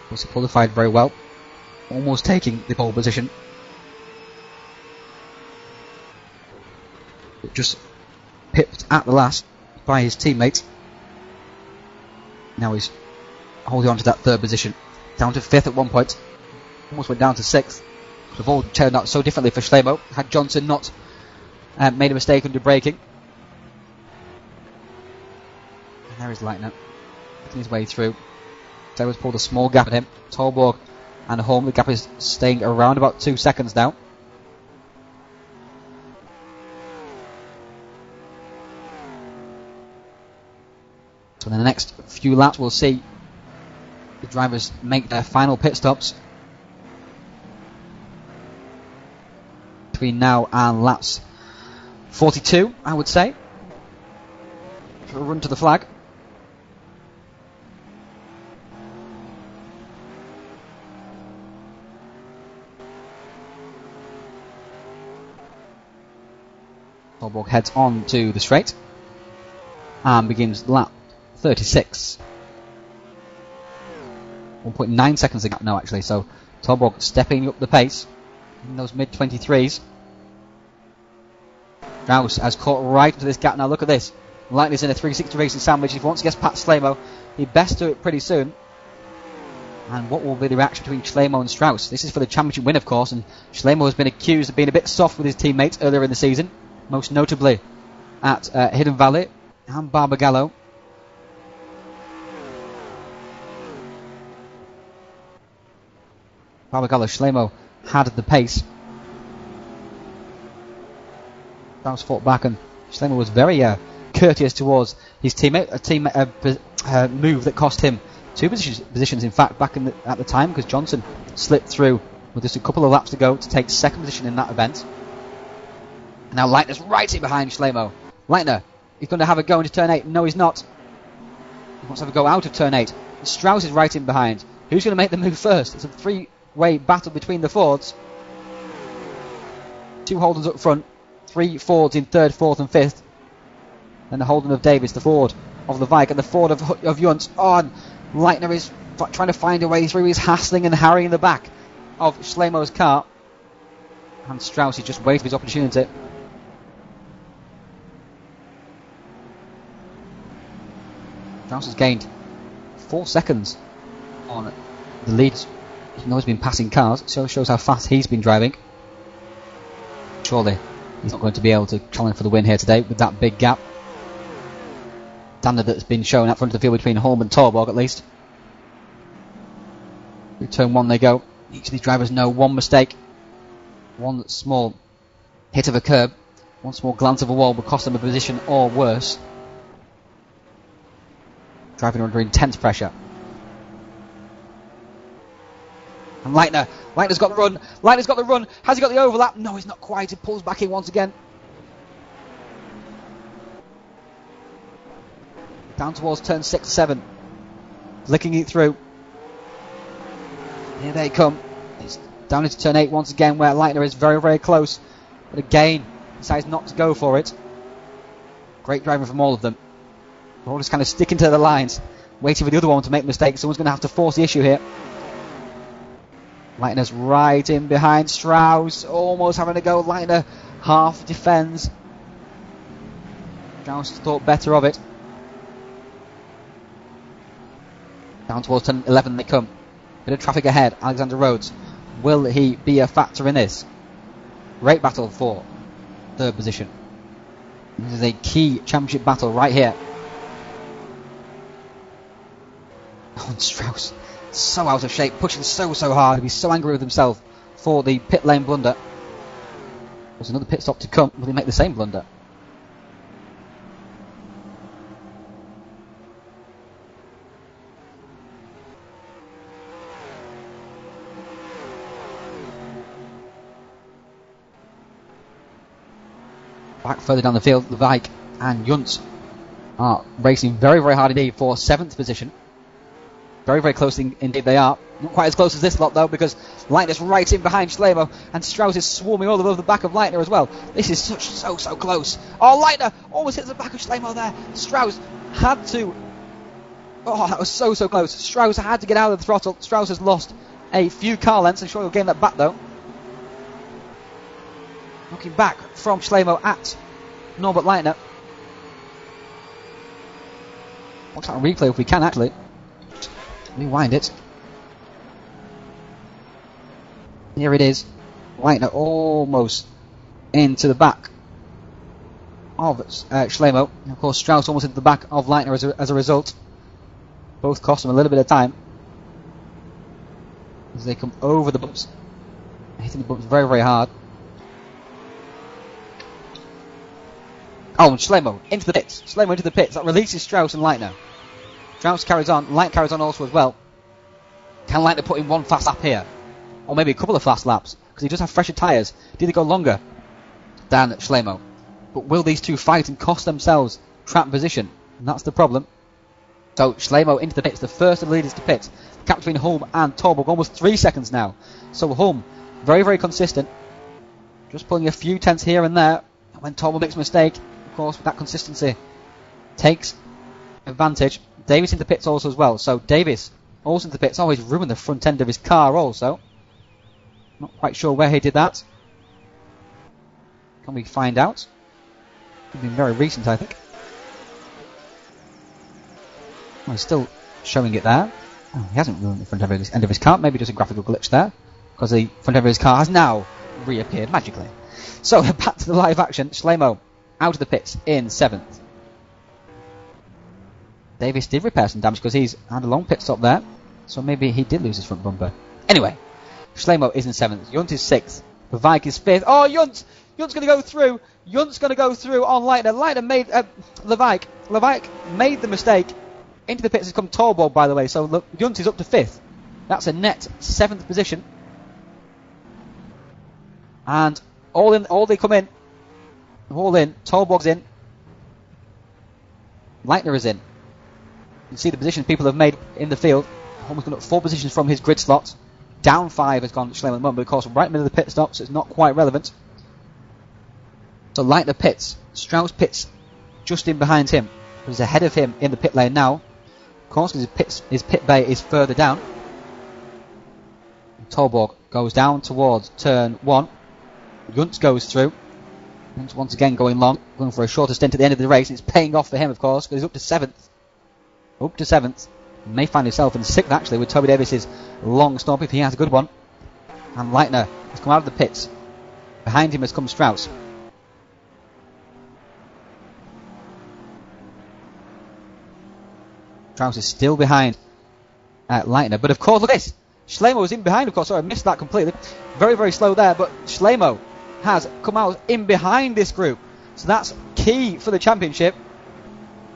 Of course, he qualified very well, almost taking the pole position. But just pipped at the last by his teammate. Now he's holding on to that 3rd position. Down to 5th at one point. Almost went down to 6th. But have all turned out so differently for Schleimer. Had Johnson not made a mistake under braking. And there is Leitner, making his way through. Schleimer's pulled a small gap at him. Torborg and Holm, the gap is staying around about 2 seconds now. So in the next few laps we'll see the drivers make their final pit stops. Between now and laps 42, I would say, for a run to the flag. Torborg heads on to the straight and begins lap 36. 1.9 seconds of gap now, actually, so Torborg stepping up the pace in those mid-23s. Rouse has caught right into this gap now. Look at this. Leitner's in a 360 racing sandwich. If he wants to get past Schleimer, he best do it pretty soon. And what will be the reaction between Schlemo and Strauss? This is for the championship win, of course, and Schlemo has been accused of being a bit soft with his teammates earlier in the season, most notably at Hidden Valley and Barbagallo. Barbagallo, Schlemo had the pace. Strauss fought back, and Schlemo was very courteous towards his teammate, a move that cost him two positions in fact back at the time, because Johnson slipped through with just a couple of laps to go to take second position in that event. And now Leitner's right in behind Schlemo. Leitner, he's going to have a go into turn 8. No, he's not. He wants to have a go out of turn 8. Strauss is right in behind. Who's going to make the move first? It's a three-way battle between the Fords. Two Holdens up front, three Fords in third, fourth and fifth. Then the Holden of Davis, the Ford of Levaik, and the Ford of Juntz. Oh, and Leitner is trying to find a way through. He's hassling and harrying the back of Schlemo's car. And Strauss is just waiting for his opportunity. Strauss has gained 4 seconds on the lead. Even though he's been passing cars, so it shows how fast he's been driving. Surely he's not going to be able to challenge for the win here today with that big gap. Standard that's been shown out front of the field between Holm and Torborg at least. Through turn 1 they go. Each of these drivers know one mistake, one small hit of a curb, one small glance of a wall will cost them a position or worse. Driving under intense pressure. And Leitner's got the run. Leitner's got the run. Has he got the overlap? No, he's not quite. He pulls back in once again. Down towards turn 6, 7. Licking it through. Here they come. It's down into turn 8 once again, where Leitner is very, very close. But again, decides not to go for it. Great driving from all of them. They're all just kind of sticking to the lines, waiting for the other one to make mistakes. Someone's going to have to force the issue here. Leitner's right in behind Strauss, almost having a go. Leitner half defends. Strauss thought better of it. Down towards turn 11 they come. Bit of traffic ahead. Alexander Rhodes. Will he be a factor in this? Great battle for third position. This is a key championship battle right here. Oh, and Strauss, so out of shape, pushing so hard. He'll be so angry with himself for the pit lane blunder. There's another pit stop to come. Will he make the same blunder? Back further down the field, Levaik and Juntz are racing very, very hard indeed for 7th position. Very, very close indeed they are. Not quite as close as this lot though, because Leitner's right in behind Schlemo, and Strauss is swarming all over the back of Leitner as well. This is so close. Oh, Leitner almost hits the back of Schlemo there. Strauss had to... Oh, that was so close. Strauss had to get out of the throttle. Strauss has lost a few car lengths, and sure he'll gain that back though. Looking back from Schlemo at Norbert Leitner. Watch that replay if we can actually. Rewind it. Here it is. Leitner almost into the back of Schlemo. And of course Strauss almost into the back of Leitner as a result. Both cost him a little bit of time as they come over the bumps. Hitting the bumps very, very hard. Oh, and Schlemo into the pits. Schlemo into the pits. That releases Strauss and Leitner. Strauss carries on. Leitner carries on also as well. Can Leitner put in one fast lap here? Or maybe a couple of fast laps? Because he does have fresher tyres. Did he go longer than Schlemo? But will these two fight and cost themselves track position? And that's the problem. So Schlemo into the pits. The first of the leaders to pit. The gap between Hulm and Torborg. Almost 3 seconds now. So Hulm, very, very consistent. Just pulling a few tenths here and there. And when Torborg makes a mistake, of course, with that consistency, takes advantage. Davis into pits also as well. So Davis also into the pits. Oh, he's ruined the front end of his car also. Not quite sure where he did that. Can we find out? It's been very recent, I think. Oh, he's still showing it there. Oh, he hasn't ruined the front end of his car. Maybe just a graphical glitch there, because the front end of his car has now reappeared magically. So back to the live action. Schlemo out of the pits in 7th. Davis did repair some damage because he's had a long pit stop there, so maybe he did lose his front bumper. Anyway, Schlemo is in 7th. Junt is 6th. Vivek is 5th. Oh, Junt's going to go through. Junt's going to go through on Leitner. Leitner made Levike. Levike made the mistake. Into the pits has come Torborg, by the way. So look, Junt is up to 5th. That's a net 7th position. And all they come in. All in. Torborg's in. Leitner is in. You can see the positions people have made in the field. Almost gone up 4 positions from his grid slot. Down 5 has gone Schlemo at the moment, but of course right in the middle of the pit stop, so it's not quite relevant. So Leitner pits. Strauss pits just in behind him. But he's ahead of him in the pit lane now. Of course, because his pit bay is further down. Torborg goes down towards turn 1. Junt goes through. Junt once again going long, going for a shorter stint at the end of the race. It's paying off for him, of course, because he's up to 7th. Up to 7th. May find himself in 6th, actually, with Toby Davis's long stop, if he has a good one. And Leitner has come out of the pits. Behind him has come Strauss. Strauss is still behind Leitner. But of course, look at this. Schlemo was in behind, of course. Sorry, I missed that completely. Very, very slow there. But Schlemo has come out in behind this group. So that's key for the championship.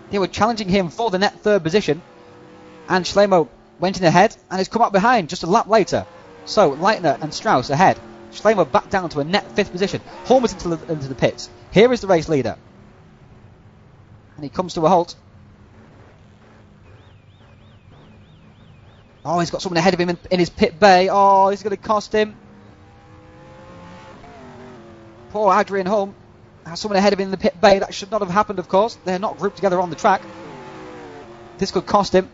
They were challenging him for the net 3rd position. And Schlemo went in ahead and has come out behind just a lap later. So Leitner and Strauss ahead. Schlemo back down to a net 5th position. Hormuz into the pits. Here is the race leader. And he comes to a halt. Oh, he's got someone ahead of him in his pit bay. Oh, this is going to cost him. Poor Adrian Holm has someone ahead of him in the pit bay. That should not have happened, of course. They're not grouped together on the track. This could cost him.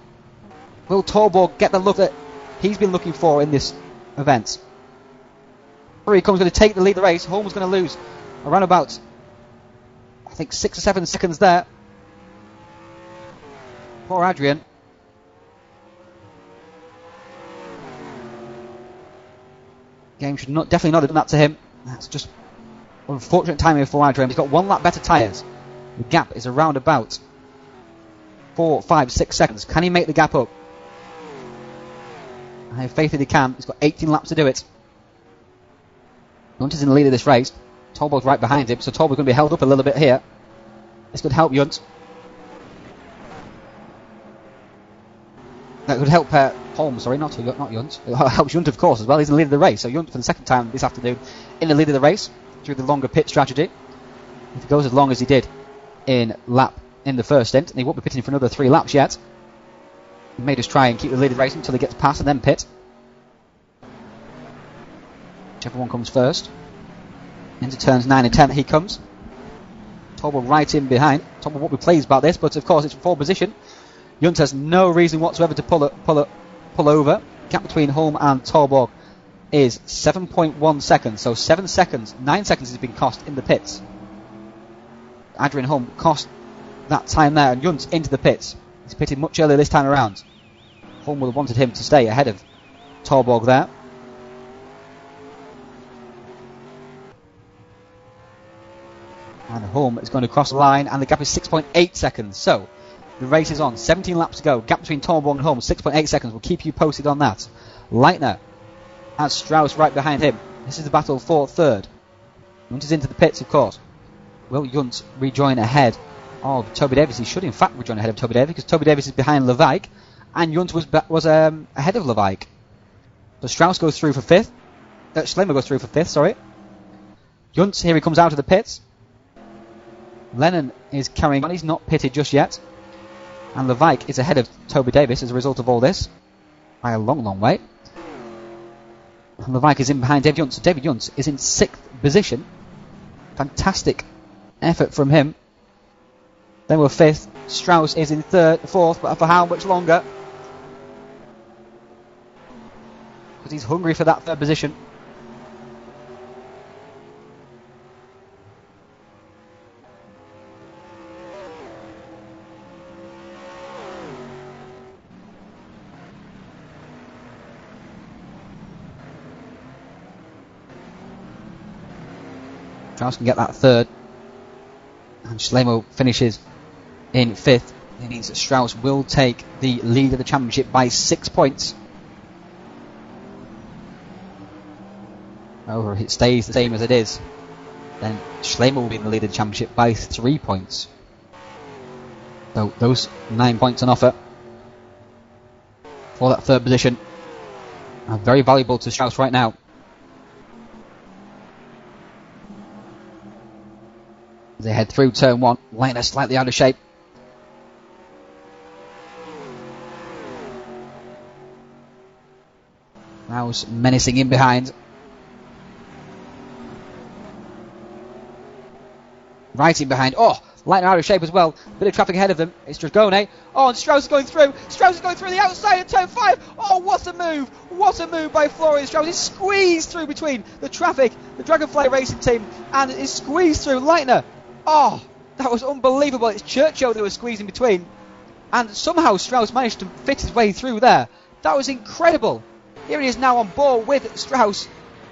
Will Torborg get the look that he's been looking for in this event? Here he comes, going to take the lead of the race. Holm's going to lose around about, I think, 6 or 7 seconds there. Poor Adrian. Game should definitely not have done that to him. That's just unfortunate timing for Adrian. He's got 1 lap better tyres. The gap is around about 4, 5, 6 seconds. Can he make the gap up? I have faith that he can. He's got 18 laps to do it. Junt is in the lead of this race. Torborg's right behind him, so Torborg's going to be held up a little bit here. This could help Junt. That could help Holm, sorry, not Junt. It helps Junt, of course, as well. He's in the lead of the race. So Junt, for the second time this afternoon, in the lead of the race through the longer pit strategy. If he goes as long as he did in the first stint, and he won't be pitting for another 3 laps yet. He may just try and keep the lead of the race until he gets past and then pit. Whichever one comes first. Into turns 9 and 10 he comes. Torborg right in behind. Torborg won't be pleased about this, but of course it's 4 position. Junt has no reason whatsoever to pull over. Gap between Holm and Torborg is 7.1 seconds. So 7 seconds, 9 seconds has been cost in the pits. Adrian Holm cost that time there, and Junt's into the pits. He's pitted much earlier this time around. Holm would have wanted him to stay ahead of Torborg there. And Holm is going to cross the line, and the gap is 6.8 seconds. So the race is on. 17 laps to go. Gap between Torborg and Holm, 6.8 seconds. We'll keep you posted on that. Leitner has Strauss right behind him. This is the battle for 3rd. Junt is into the pits, of course. Will Junt rejoin ahead of Toby Davis? He should, in fact, rejoin ahead of Toby Davis, because Toby Davis is behind Levike, and Junt was ahead of Levike. So Strauss goes through for 5th. Schlemo goes through for 5th, sorry. Junt, here he comes out of the pits. Lennon is carrying on. He's not pitted just yet. And Levike is ahead of Toby Davis as a result of all this. By a long, long way. And Levike is in behind David Junt. So David Junt is in 6th position. Fantastic effort from him. Then we're 5th. Strauss is in 4th, but for how much longer? Because he's hungry for that 3rd position. Strauss can get that third. And Schlemo finishes in fifth. It means that Strauss will take the lead of the championship by 6 points. However, if it stays the same as it is, then Schlemo will be in the lead of the championship by 3 points. So those 9 points on offer for that third position are very valuable to Strauss right now. As they head through turn one, Leitner slightly out of shape. Now's menacing in behind. Right in behind. Oh, Leitner out of shape as well. Bit of traffic ahead of them. It's Dragone. Oh, and Strauss is going through. Strauss is going through the outside of turn 5. Oh, what a move. What a move by Florian Strauss. He's squeezed through between the traffic, the Dragonfly Racing team, and is squeezed through Leitner. Oh, that was unbelievable. It's Churchill that was squeezing between. And somehow Strauss managed to fit his way through there. That was incredible. Here he is now on board with Strauss.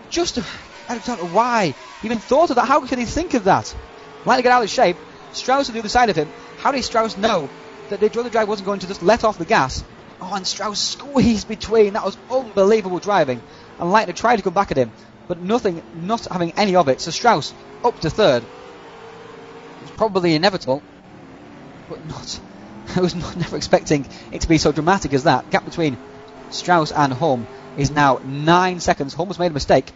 I don't know why he even thought of that. How could he think of that? Leitner got out of shape. Strauss on the other side of him. How did Strauss know that the other driver wasn't going to just let off the gas? Oh, and Strauss squeezed between. That was unbelievable driving. And Leitner tried to come back at him, but not having any of it. So Strauss up to third. It was probably inevitable, but not. I was never expecting it to be so dramatic as that. Gap between Strauss and Hulme is now 9 seconds. Hulme has made a mistake.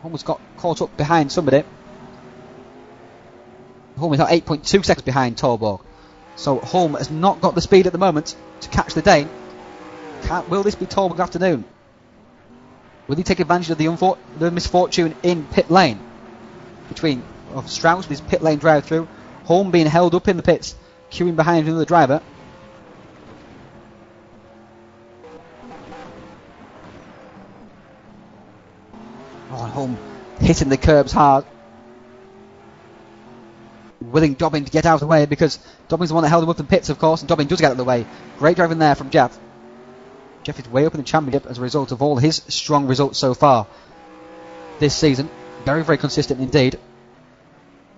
Hulme has got caught up behind somebody. Hulme is now 8.2 seconds behind Torborg. So Hulme has not got the speed at the moment to catch the Dane. Will this be Torborg's afternoon? Will he take advantage of the misfortune in pit lane? Between Strauss with his pit lane drive through, Hulme being held up in the pits, queuing behind another driver. Oh, and Hulme hitting the curbs hard. Willing Dobbin to get out of the way, because Dobbin's the one that held him up in pits, of course, and Dobbin does get out of the way. Great driving there from Jeff. Jeff is way up in the championship as a result of all his strong results so far this season. Very, very consistent indeed.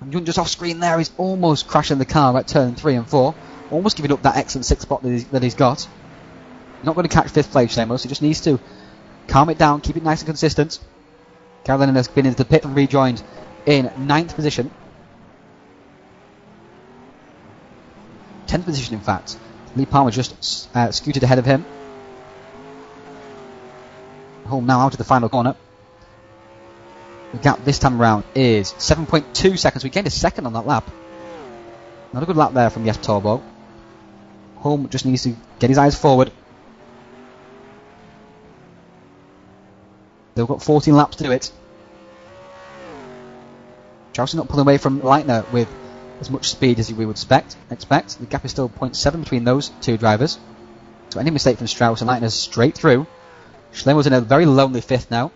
And just off screen there, he's almost crashing the car at turn 3 and 4. Almost giving up that excellent 6th spot that he's got. Not going to catch 5th place, Shamos. He just needs to calm it down, keep it nice and consistent. Carolyn has been into the pit and rejoined in 9th position. 10th position, in fact. Lee Palmer just scooted ahead of him. Hulme now out of the final corner. The gap this time around is 7.2 seconds. We gained a second on that lap. Not a good lap there from Jesper Torborg. Hulme just needs to get his eyes forward. They've got 14 laps to do it. Strauss not pulling away from Leitner with as much speed as we would expect. The gap is still 0.7 between those two drivers. So any mistake from Strauss and Leitner's straight through. Schlemmer's in a very lonely 5th now.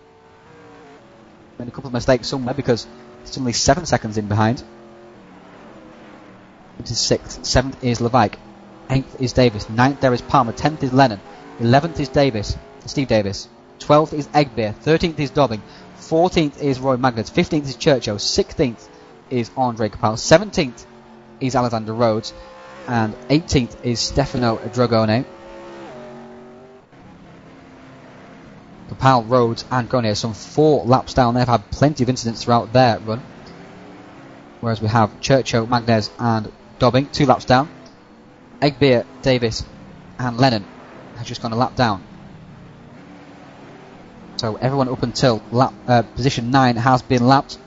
Made a couple of mistakes somewhere because it's only 7 seconds in behind. It is 6th. 7th is Levaik. 8th is Davis. 9th there is Palmer. 10th is Lennon. 11th is Steve Davis. 12th is Egbeer. 13th is Dobbing. 14th is Roy Magnus. 15th is Churchill. 16th is Andre Capel. 17th is Alexander Rhodes. And 18th is Stefano Dragone. Capel, Rhodes and Grenier, some 4 laps down. They've had plenty of incidents throughout their run. Whereas we have Churchill, Magnez and Dobbing, 2 laps down. Egbeer, Davis and Lennon have just gone a lap down. So everyone up until position 9 has been lapped.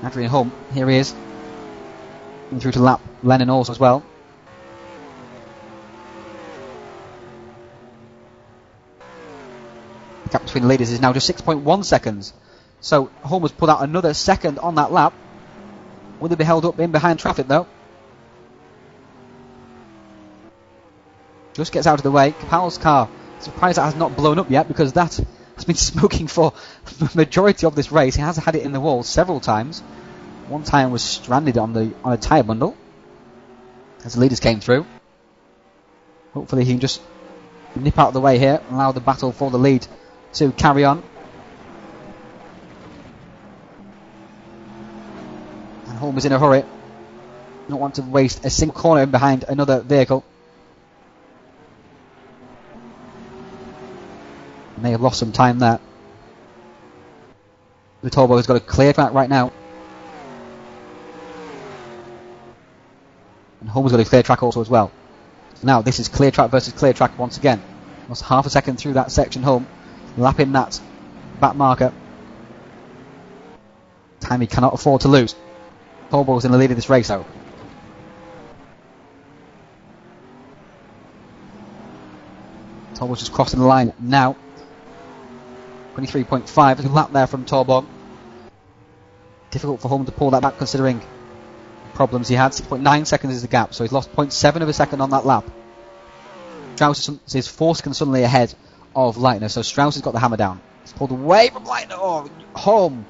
Adrian Hulme, here he is. And through to lap Lennon also as well. The gap between the leaders is now just 6.1 seconds. So Hulme has put out another second on that lap. Will they be held up in behind traffic though? Just gets out of the way. Capel's car, surprised that has not blown up yet, because that has been smoking for the majority of this race. He has had it in the wall several times. One time was stranded on a tyre bundle as the leaders came through. Hopefully he can just nip out of the way here and allow the battle for the lead to carry on. And Holm is in a hurry. Not want to waste a single corner in behind another vehicle. And they have lost some time there. The Turbo has got a clear track right now. And Holm has got a clear track also as well. Now this is clear track versus clear track once again. Lost half a second through that section home. Lapping that back marker. Time he cannot afford to lose. Turbo's in the lead of this race out. Turbo's just crossing the line now. 23.5, a lap there from Turbo. Difficult for Holm to pull that back considering the problems he had. 6.9 seconds is the gap, so he's lost 0.7 of a second on that lap. Strauss is 4 seconds suddenly ahead of Leitner, so Strauss has got the hammer down. He's pulled away from Leitner. Oh, Holm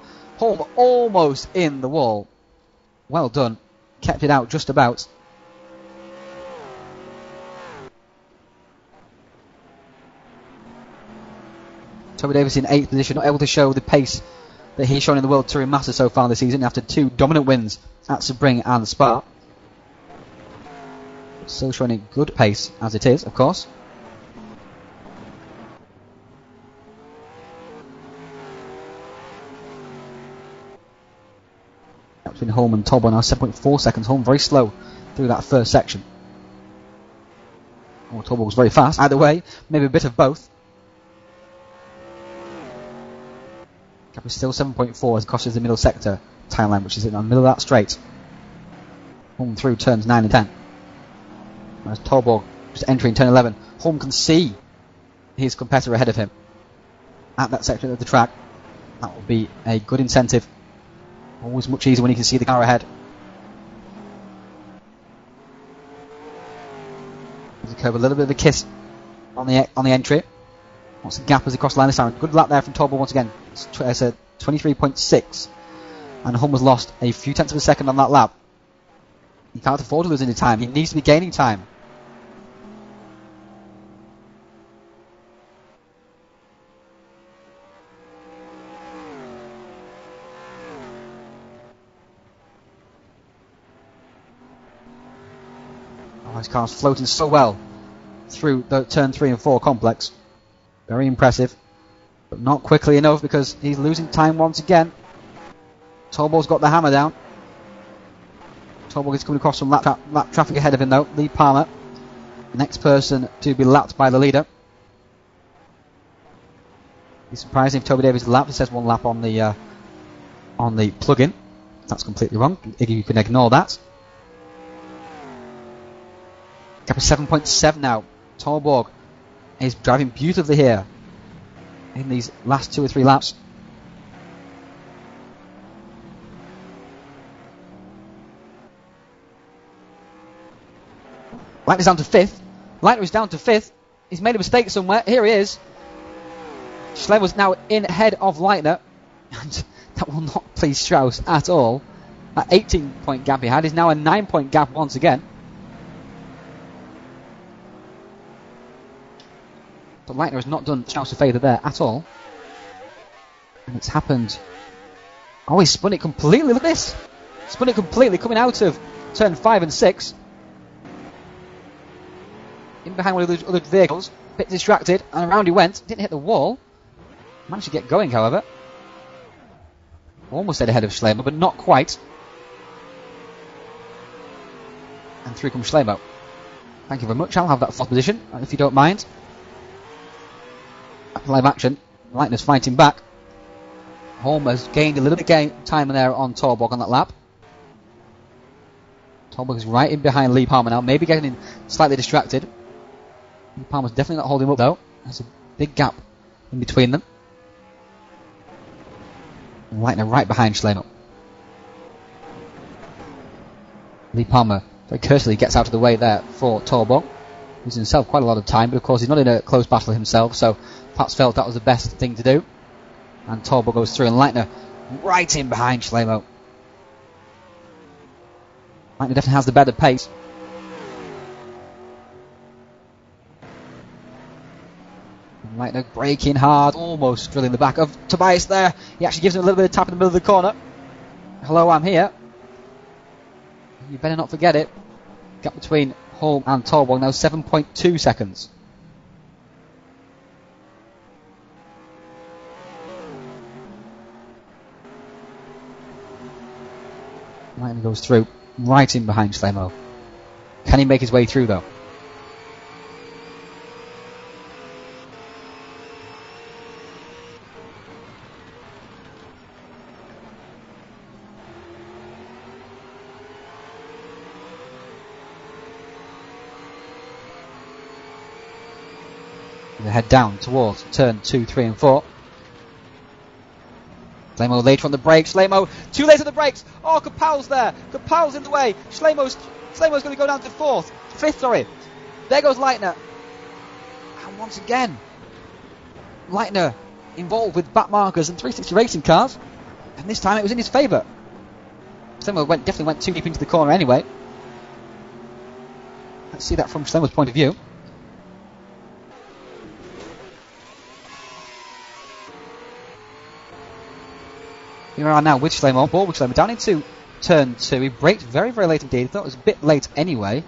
almost in the wall. Well done. Kept it out just about. Toby Davis in 8th position, not able to show the pace that he's shown in the World Touring Masters so far this season after 2 dominant wins at Sebring and Spa. Still showing a good pace as it is, of course. Between Holm and Turbo now 7.4 seconds. Holm very slow through that first section. Oh, Turbo was very fast. Either way, maybe a bit of both. Gap is still 7.4 as it crosses the middle sector timeline, which is in the middle of that straight. Holm through turns 9 and 10. As Turbo just entering turn 11. Holm can see his competitor ahead of him at that section of the track. That will be a good incentive. Always much easier when you can see the car ahead. There's a curve, a little bit of a kiss on the entry. What's the gap as he crosses the line this time? Good lap there from Turbo once again. It's 23.6. And Holm has lost a few tenths of a second on that lap. He can't afford to lose any time. He needs to be gaining time. Oh, his car's floating so well through the turn 3 and 4 complex. Very impressive. But not quickly enough because he's losing time once again. Turbo's got the hammer down. Turbo is coming across from lap traffic ahead of him though. Lee Palmer. Next person to be lapped by the leader. Be surprising if Toby Davis is lapped. It says 1 lap on the plug-in. That's completely wrong. You can ignore that. Gap is 7.7 now. Turbo is driving beautifully here in these last 2 or 3 laps. Leitner's down to 5th. Leitner is down to 5th. He's made a mistake somewhere. Here he is. Schlemm was now in ahead of Leitner. And that will not please Strauss at all. That 18-point gap he had is now a 9-point gap once again. But Leitner has not done Strauss a favour there at all. And it's happened. Oh, he spun it completely. Look at this. Spun it completely coming out of turn 5 and 6. In behind one of those other vehicles. A bit distracted. And around he went. Didn't hit the wall. Managed to get going, however. Almost ahead of Schlemm, but not quite. And through comes Schlemm. Thank you very much. I'll have that 4th position, if you don't mind. Live action. Leitner's fighting back. Holm has gained a little bit of time there on Turbo on that lap. Turbo is right in behind Lee Palmer now, maybe getting slightly distracted. Lee Palmer's definitely not holding him up though. There's a big gap in between them. And Leitner right behind Schlemm. Lee Palmer very cursorily gets out of the way there for Turbo. He's himself quite a lot of time, but of course he's not in a close battle himself, so perhaps felt that was the best thing to do. And Turbo goes through, and Leitner right in behind Schlemm. Leitner definitely has the better pace. And Leitner braking hard, almost drilling the back of Tobias there. He actually gives him a little bit of tap in the middle of the corner. Hello, I'm here. You better not forget it. Gap between Holm and Torborg now 7.2 seconds. Leitner goes through, right in behind Schlemo. Can he make his way through though? They head down towards turn 2, 3 and 4. Schlemo later on the brakes. Schlemo too late on the brakes. Oh, Kapow's there. Kapow's in the way. Schlemo's going to go down to fifth. There goes Leitner. And once again, Leitner involved with back markers and 360 racing cars. And this time it was in his favour. Schlemo definitely went too deep into the corner anyway. Let's see that from Schlemo's point of view. Here we are now with Schlemo, on board with Schlemo, down into turn 2. He braked very, very late indeed. He thought it was a bit late anyway.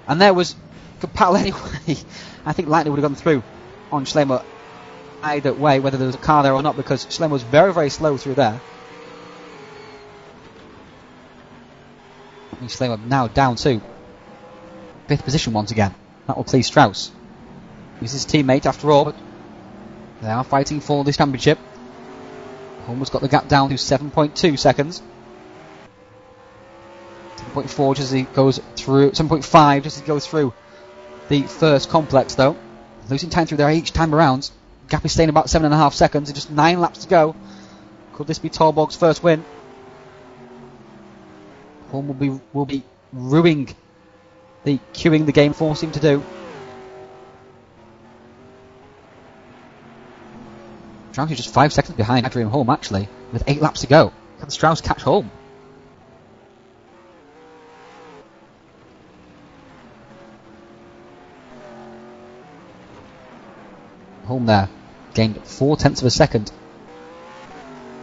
And there was Kapow anyway. I think Leitner would have gone through on Schlemo either way, whether there was a car there or not, because Schlemo was very, very slow through there. And Schlemo now down to 5th position once again. That will please Strauss. He's his teammate after all, but they are fighting for this championship. Almost got the gap down to 7.2 seconds. 7.4 just as he goes through. 7.5 just as he goes through the first complex though. Losing time through there each time around. Gap is staying about 7.5 seconds and just 9 laps to go. Could this be Torborg's first win? Holm will be ruining the queuing the game forced him to do. Strauss is just 5 seconds behind Adrian Holm actually, with 8 laps to go. Can Strauss catch Holm? Holm there gained 0.4 of a second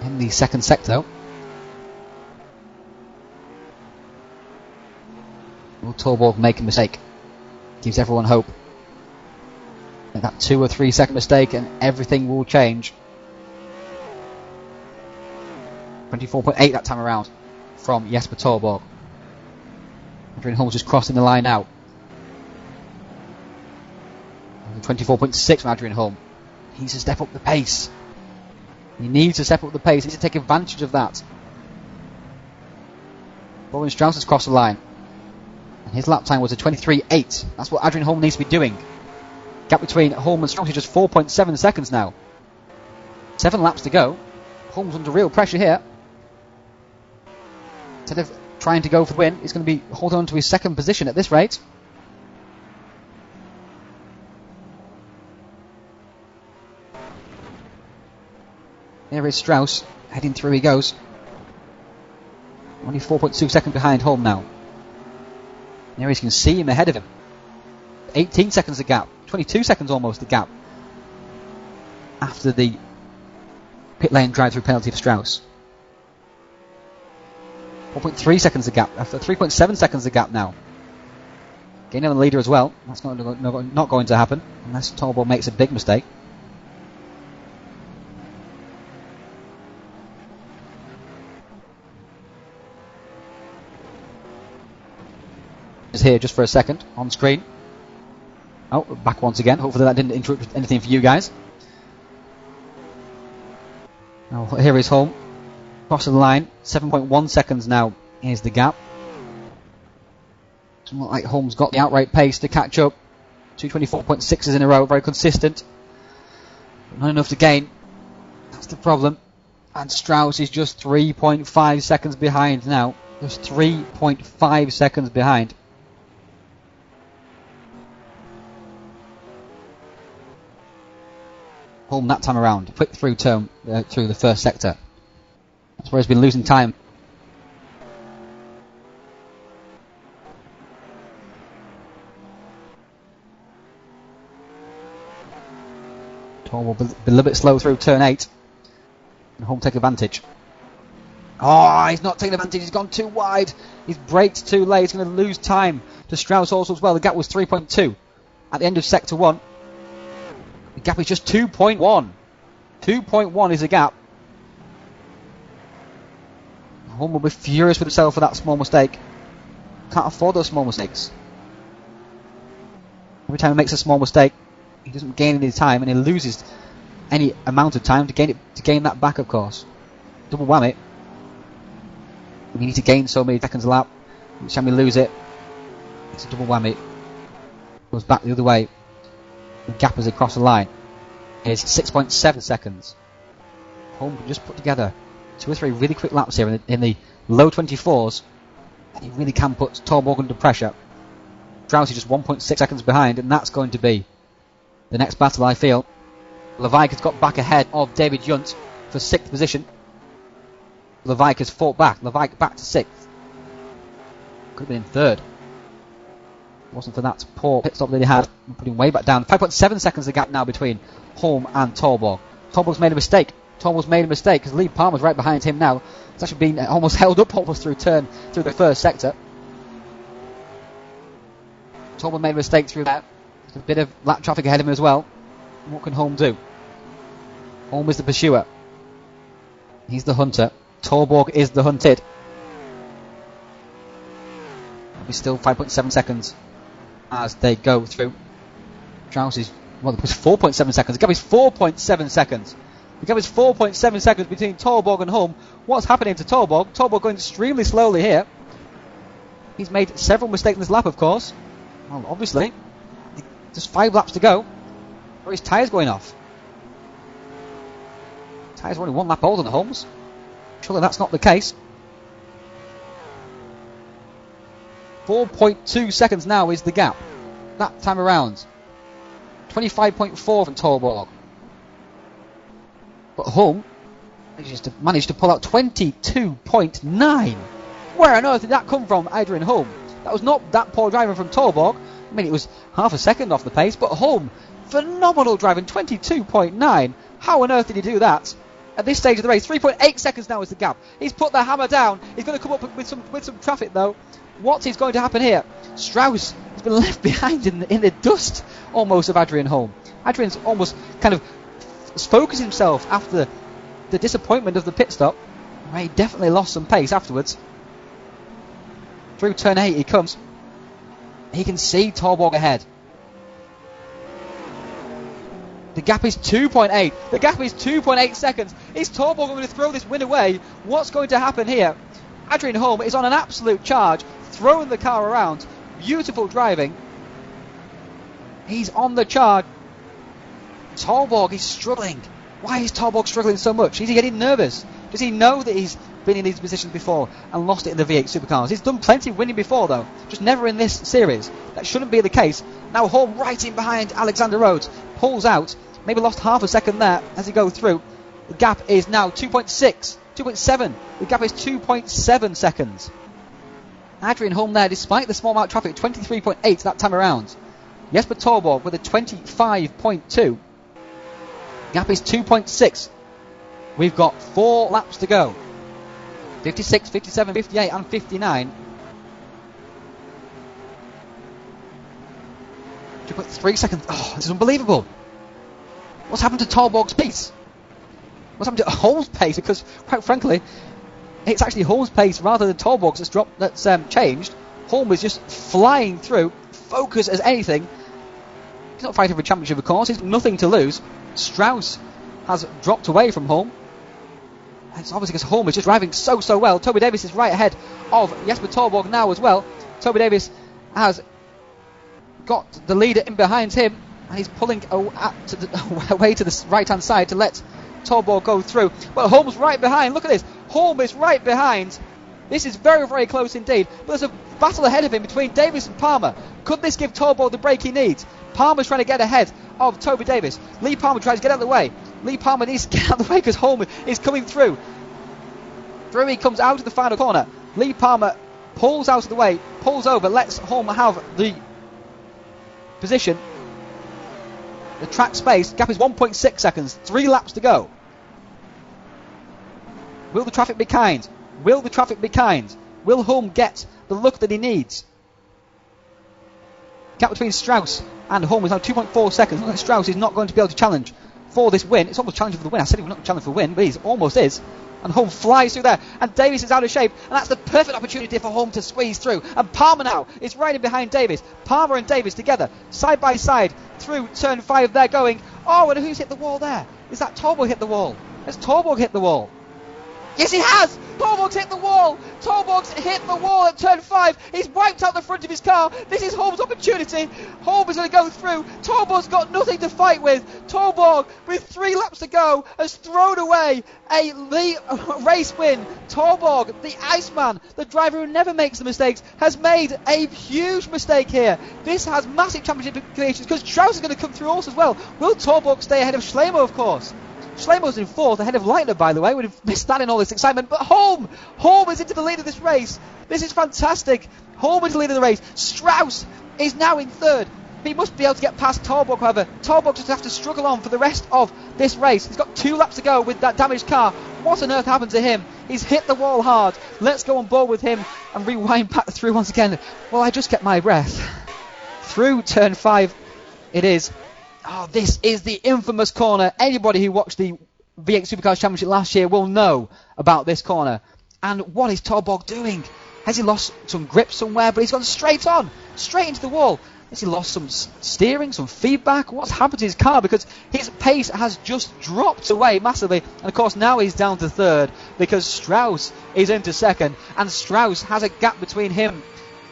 in the second sector. Will Torborg make a mistake? Gives everyone hope. And that 2 or 3 second mistake and everything will change. 24.8 that time around from Jesper Torborg. Adrian Holm's just crossing the line now. 24.6 from Adrian Holm. He needs to step up the pace. He needs to step up the pace. He needs to take advantage of that. Florian Strauss has crossed the line. And his lap time was a 23.8. That's what Adrian Holm needs to be doing. Gap between Holm and Strauss is just 4.7 seconds now. 7 laps to go. Holm's under real pressure here. Instead of trying to go for the win, he's going to be holding on to his second position at this rate. Here is Strauss. Heading through he goes. Only 4.2 seconds behind Holm now. There he can see him ahead of him. 18 seconds the gap. 22 seconds almost the gap. After the pit lane drive-through penalty for Strauss. 4.3 seconds the gap. After 3.7 seconds the gap now. Gaining on the leader as well. That's not going to happen unless Torborg makes a big mistake. Is here just for a second on screen. Oh, back once again. Hopefully that didn't interrupt anything for you guys. Now here is Holm. Crossing the line. 7.1 seconds now is the gap. Doesn't look like Holm's got the outright pace to catch up. 224.6s in a row. Very consistent. But not enough to gain. That's the problem. And Strauss is just 3.5 seconds behind now. Just 3.5 seconds behind. Holm that time around. Quick through turn through the first sector. That's where he's been losing time. Torborg will be a little bit slow through turn 8. And Holm take advantage. Oh, he's not taking advantage. He's gone too wide. He's braked too late. He's going to lose time to Strauss also as well. The gap was 3.2 at the end of Sector 1. The gap is just 2.1. 2.1 is the gap. Hulme will be furious with himself for that small mistake. Can't afford those small mistakes. Every time he makes a small mistake, he doesn't gain any time, and he loses any amount of time to gain that back, of course. Double whammy. We need to gain so many seconds a lap. Each time we lose it, it's a double whammy. Goes back the other way. The gap as they cross the line is 6.7 seconds. Hulme can just put together 2 or 3 really quick laps here in the low 24s, and he really can put Torborg under pressure. Strauss is just 1.6 seconds behind, and that's going to be the next battle, I feel. Levaik has got back ahead of David Junt for 6th position. Levaik has fought back. Levaik back to 6th. Could have been in 3rd. Wasn't for that poor pit stop that he had. Putting way back down. 5.7 seconds the gap now between Hulme and Torborg. Torborg's made a mistake. Torborg's made a mistake because Lee Palmer's right behind him now. It's actually been almost held up almost through the first sector. Torborg made a mistake through that. There's a bit of lap traffic ahead of him as well. What can Hulme do? Hulme is the pursuer. He's the hunter. Torborg is the hunted. He's still 5.7 seconds as they go through. Strauss is, well, it was 4.7 seconds. The gap is 4.7 seconds. The gap is 4.7 seconds between Torborg and Hulme. What's happening to Torborg? Torborg going extremely slowly here. He's made several mistakes in this lap, of course. Well, obviously. Just 5 laps to go. Or his tyres going off. Tyres are only 1 lap older than Hulme's. Surely that's not the case. 4.2 seconds now is the gap. That time around. 25.4 from Torborg. But Hulme managed to pull out 22.9. Where on earth did that come from, Adrian Hulme? That was not that poor driving from Torborg. I mean, it was half a second off the pace, but Hulme, phenomenal driving, 22.9. How on earth did he do that? At this stage of the race, 3.8 seconds now is the gap. He's put the hammer down. He's going to come up with some traffic though. What is going to happen here? Strauss has been left behind in the dust almost of Adrian Hulme. Adrian's almost kind of focused himself after the disappointment of the pit stop. He definitely lost some pace afterwards. Through turn 8 he comes. He can see Torborg ahead. The gap is 2.8. The gap is 2.8 seconds. Is Torborg going to throw this win away? What's going to happen here? Adrian Hulme is on an absolute charge, throwing the car around. Beautiful driving. He's on the charge. Torborg is struggling. Why is Torborg struggling so much? Is he getting nervous? Does he know that he's been in these positions before and lost it in the V8 Supercars? He's done plenty of winning before though, just never in this series. That shouldn't be the case. Now Hulme right in behind Alexander Rhodes, pulls out, maybe lost half a second there as he goes through. The gap is now 2.6, 2.7. The gap is 2.7 seconds. Adrian Hulme there, despite the small amount of traffic, 23.8 that time around. Jesper Torborg with a 25.2. Gap is 2.6. We've got 4 laps to go. 56, 57, 58 and 59. 2.3 seconds. Oh, this is unbelievable. What's happened to Torborg's pace? What's happened to Hulme's pace? Because, quite frankly, it's actually Hulme's pace rather than Torborg's that's changed. Hulme is just flying through, focus as anything. He's not fighting for a championship, of course. He's nothing to lose. Strauss has dropped away from Hulme. It's obviously because Hulme is just driving so well. Toby Davis is right ahead of Jesper Torborg now as well. Toby Davis has got the leader in behind him, and he's pulling away to the right-hand side to let Torborg go through. Well, Hulme's right behind. Look at this. Hulme is right behind. This is very close indeed. But there's a battle ahead of him between Davis and Palmer. Could this give Torborg the break he needs? Palmer's trying to get ahead of Toby Davis. Lee Palmer tries to get out of the way. Lee Palmer needs to get out of the way because Hulme is coming through. Through he comes out of the final corner. Lee Palmer pulls out of the way, pulls over, lets Hulme have the position. The track space, gap is 1.6 seconds, 3 laps to go. Will the traffic be kind? Will the traffic be kind? Will Hulme get the luck that he needs? Gap between Strauss and Hulme is now 2.4 seconds. Looks like Strauss is not going to be able to challenge for this win. It's almost challenging for the win. I said he was not challenging for the win, but he almost is. And Hulme flies through there, and Davis is out of shape, and that's the perfect opportunity for Hulme to squeeze through. And Palmer now is riding behind Davis. Palmer and Davis together, side by side, through turn 5. They're going. Oh, and who's hit the wall there? Is that Torborg hit the wall? Has Torborg hit the wall? Yes, he has! Torborg's hit the wall! Torborg's hit the wall at turn 5. He's wiped out the front of his car. This is Hulme's opportunity. Hulme is going to go through. Torborg's got nothing to fight with. Torborg, with 3 laps to go, has thrown away a race win. Torborg, the Iceman, the driver who never makes the mistakes, has made a huge mistake here. This has massive championship implications because Strauss is going to come through also as well. Will Torborg stay ahead of Schleimo, of course? Schleimo's in 4th, ahead of Leitner, by the way. Would have missed that in all this excitement. But Hulme is into the lead of this race. This is fantastic. Hulme is the lead of the race. Strauss is now in 3rd. He must be able to get past Torborg, however. Torborg just have to struggle on for the rest of this race. He's got 2 laps to go with that damaged car. What on earth happened to him? He's hit the wall hard. Let's go on board with him and rewind back through once again. Well, I just kept my breath. Through turn 5 it is. Oh, this is the infamous corner. Anybody who watched the V8 Supercars Championship last year will know about this corner. And what is Torborg doing? Has he lost some grip somewhere? But he's gone straight on, straight into the wall. Has he lost some steering, some feedback? What's happened to his car? Because his pace has just dropped away massively. And of course now he's down to 3rd because Strauss is into 2nd. And Strauss has a gap between him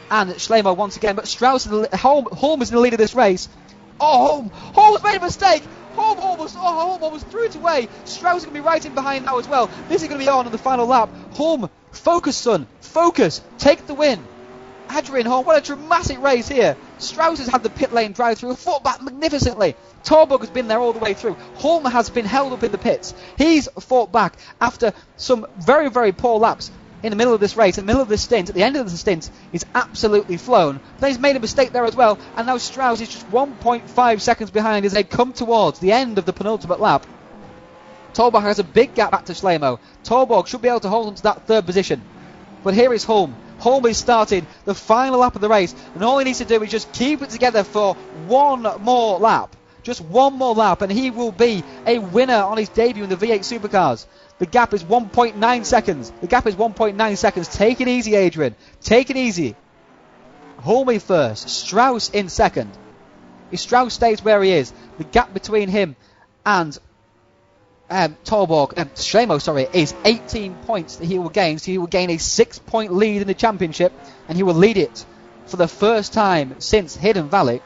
and Schleimo once again. But Hulme is in the lead of this race. Oh, Hulme's made a mistake. Hulme almost threw it away. Strauss is going to be right in behind now as well. This is going to be on the final lap. Hulme, focus, son. Focus. Take the win. Adrian Hulme, what a dramatic race here. Strauss has had the pit lane drive through, fought back magnificently. Torborg has been there all the way through. Hulme has been held up in the pits. He's fought back after some very, very poor laps. In the middle of this race, in the middle of this stint, at the end of the stint, he's absolutely flown. But he's made a mistake there as well, and now Strauss is just 1.5 seconds behind as they come towards the end of the penultimate lap. Torborg has a big gap back to Schleimo. Torborg should be able to hold on to that 3rd position. But here is Hulme. Hulme is starting the final lap of the race, and all he needs to do is just keep it together for one more lap. Just one more lap, and he will be a winner on his debut in the V8 Supercars. The gap is 1.9 seconds. The gap is 1.9 seconds. Take it easy, Adrian. Take it easy. Hulme first. Strauss in 2nd. If Strauss stays where he is, the gap between him and Schleimo, is 18 points that he will gain. So he will gain a 6-point lead in the championship, and he will lead it for the first time since Hidden Valley.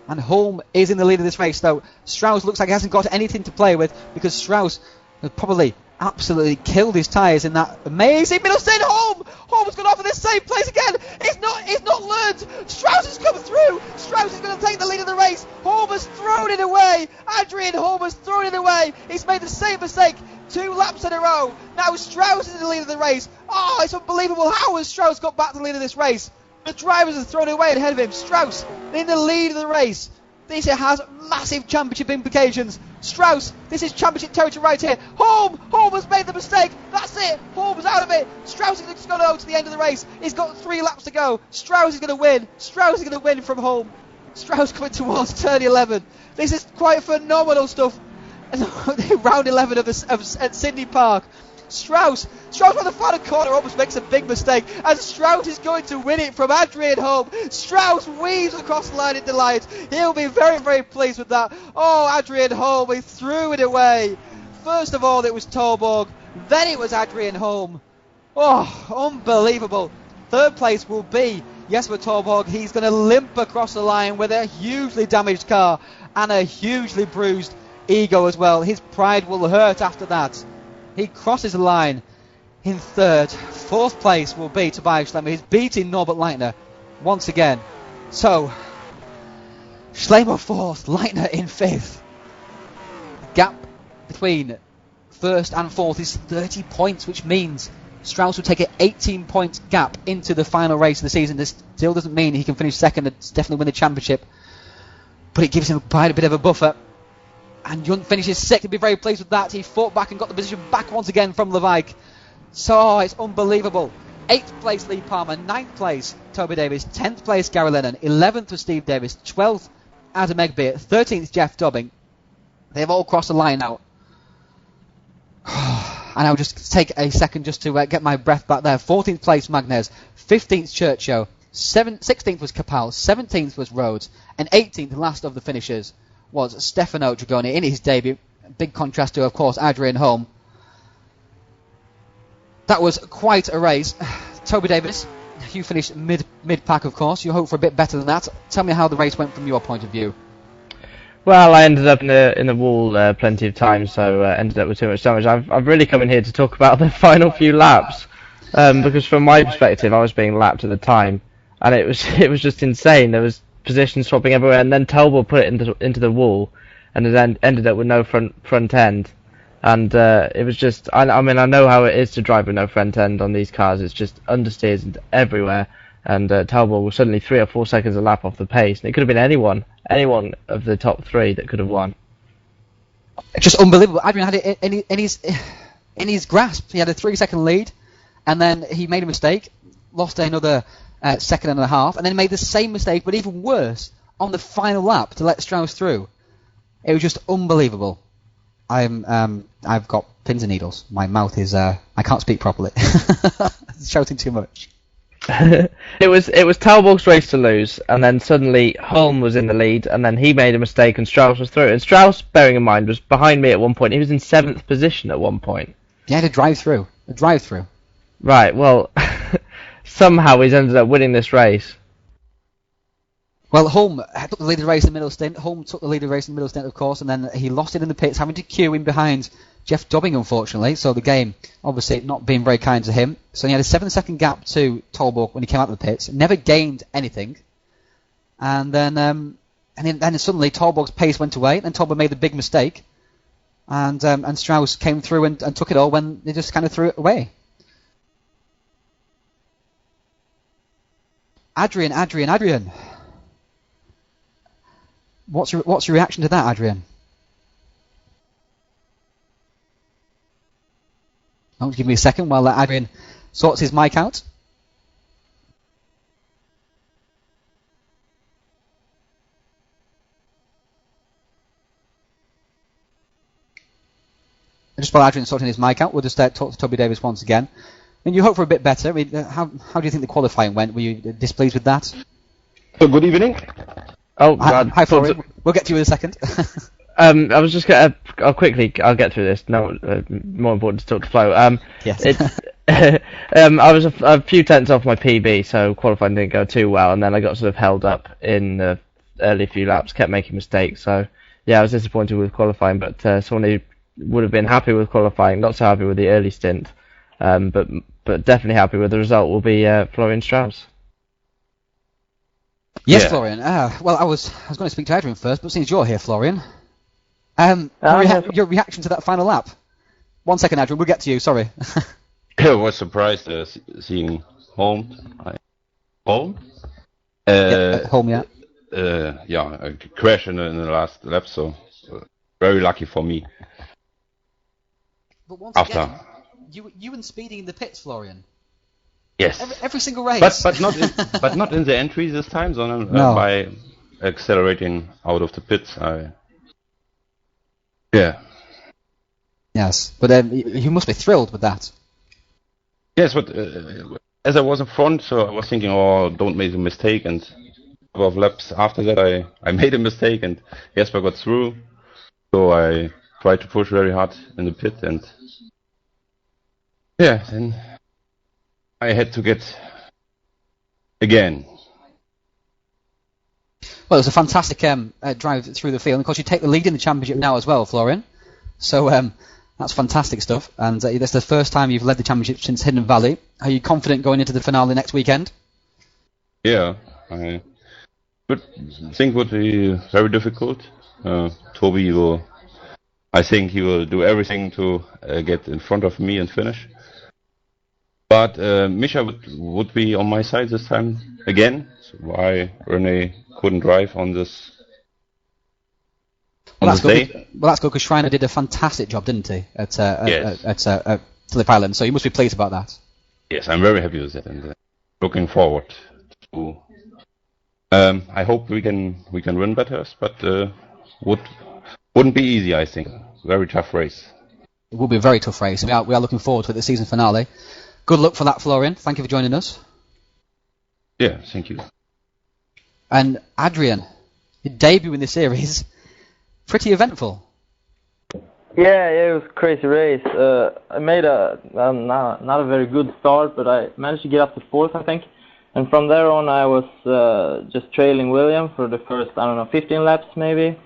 And Hulme is in the lead of this race, though. Strauss looks like he hasn't got anything to play with because Strauss has probably absolutely killed his tyres in that amazing middle stint. Hulme's gone off in the same place again. He's not learned. Strauss has come through. Strauss is going to take the lead of the race. Hulme has thrown it away. Adrian Hulme has thrown it away. He's made the same mistake 2 laps in a row. Now Strauss is in the lead of the race. Oh, it's unbelievable. How has Strauss got back to the lead of this race? The drivers have thrown it away ahead of him. Strauss in the lead of the race. This has massive championship implications. Strauss, this is championship territory right here. Hulme has made the mistake. That's it. Hulme's out of it. Strauss is going to go to the end of the race. He's got 3 laps to go. Strauss is going to win. Strauss is going to win from Hulme. Strauss coming towards turn 11. This is quite phenomenal stuff. Round 11 at Sydney Park. Strauss on the final corner almost makes a big mistake, and Strauss is going to win it from Adrian Hulme. Strauss weaves across the line in delight. He'll be very, very pleased with that. Oh, Adrian Hulme, he threw it away. First of all, it was Torborg, then it was Adrian Hulme. Oh, unbelievable. 3rd place will be Jesper Torborg. He's going to limp across the line with a hugely damaged car and a hugely bruised ego as well. His pride will hurt after that. He crosses the line in 3rd. 4th place will be Tobias Schleimo. He's beating Norbert Leitner once again. So, Schleimo 4th, Leitner in 5th. The gap between 1st and 4th is 30 points, which means Strauss will take an 18-point gap into the final race of the season. This still doesn't mean he can finish 2nd and definitely win the championship, but it gives him quite a bit of a buffer. And Junt finishes 6th. He'll be very pleased with that. He fought back and got the position back once again from Levaik. So, it's unbelievable. 8th place Lee Palmer, 9th place Toby Davis, 10th place Gary Lennon, 11th was Steve Davis, 12th Adam Egbeer, 13th Jeff Dobbing. They've all crossed the line now. And I'll just take a second just to get my breath back there. 14th place Magnez, 15th Churcho, 16th was Capal, 17th was Rhodes, and 18th, last of the finishers, was Stefano Dragoni in his debut. Big contrast to, of course, Adrian Holm. That was quite a race. Toby Davis, you finished mid-pack, of course. You hope for a bit better than that. Tell me how the race went from your point of view. Well, I ended up in the wall plenty of times, so ended up with too much damage. I've really come in here to talk about the final few laps, because from my perspective, I was being lapped at the time, and it was just insane. There was position swapping everywhere, and then Tolbert put it into the wall, and it ended up with no front end. And it was just, I mean, I know how it is to drive with no front end on these cars. It's just understeers everywhere. And Talbot was suddenly 3 or 4 seconds a lap off the pace. And it could have been anyone of the top 3 that could have won. Just unbelievable. Adrian had it in his grasp. He had a 3-second lead, and then he made a mistake, lost another second and a half, and then made the same mistake, but even worse, on the final lap to let Strauss through. It was just unbelievable. I've got pins and needles. My mouth is I can't speak properly. Shouting too much. It was Talbot's race to lose, and then suddenly Holm was in the lead, and then he made a mistake, and Strauss was through. And Strauss, bearing in mind, was behind me at one point. He was in 7th position at one point. He had a drive-through. Right. Well, somehow he's ended up winning this race. Well, Holm took the lead of the race in the middle stint. Of course, and then he lost it in the pits, having to queue in behind Jeff Dobbing, unfortunately. So the game, obviously, not being very kind to him. So he had a 7-second gap to Tolborg when he came out of the pits. Never gained anything. And then suddenly Tolborg's pace went away. Then Tolborg made the big mistake. And Strauss came through and took it all when they just kind of threw it away. Adrian. What's your reaction to that, Adrian? Oh, give me a second while Adrian sorts his mic out. Just while Adrian's sorting his mic out, we'll just talk to Toby Davis once again. And you hope for a bit better. I mean, how do you think the qualifying went? Were you displeased with that? Good evening. Oh, God. Hi, Florian. We'll get to you in a second. I was just going to... I'll get through this. No, more important to talk to Flo. Yes. I was a few tenths off my PB, so qualifying didn't go too well, and then I got sort of held up in the early few laps, kept making mistakes, so yeah, I was disappointed with qualifying, but someone who would have been happy with qualifying, not so happy with the early stint, but definitely happy with the result will be Florian Strauss. Yes, yeah. Florian. Well, I was going to speak to Adrian first, but since you're here, Florian, your reaction to that final lap. 1 second, Adrian. We'll get to you. Sorry. I was surprised seeing Holm. Holm, yeah. A crash in the last lap, so very lucky for me. But once again, you and speeding in the pits, Florian. Yes. Every single race. But not in the entry this time, so by accelerating out of the pits. Yeah. Yes, but you must be thrilled with that. Yes, but as I was in front, so I was thinking, don't make a mistake. And a couple of laps after that, I made a mistake, and Jesper got through. So I tried to push very hard in the pit, and yeah, then I had to get again. Well, it was a fantastic drive through the field. And of course, you take the lead in the championship now as well, Florian. So that's fantastic stuff. And that's the first time you've led the championship since Hidden Valley. Are you confident going into the finale next weekend? Yeah, I think would be very difficult. Toby I think he will do everything to get in front of me and finish. But Misha would be on my side this time again. So why Rene couldn't drive on this? Well, that's good. Well, that's good because Schreiner did a fantastic job, didn't he, at Phillip Island? So you must be pleased about that. Yes, I'm very happy with that, and looking forward to. I hope we can win Bathurst, but wouldn't be easy. I think very tough race. It will be a very tough race. We are looking forward to it, the season finale. Good luck for that, Florian. Thank you for joining us. Yeah, thank you. And Adrian, your debut in the series, pretty eventful. Yeah, it was a crazy race. I made not a very good start, but I managed to get up to 4th, I think. And from there on, I was just trailing William for the first, 15 laps maybe,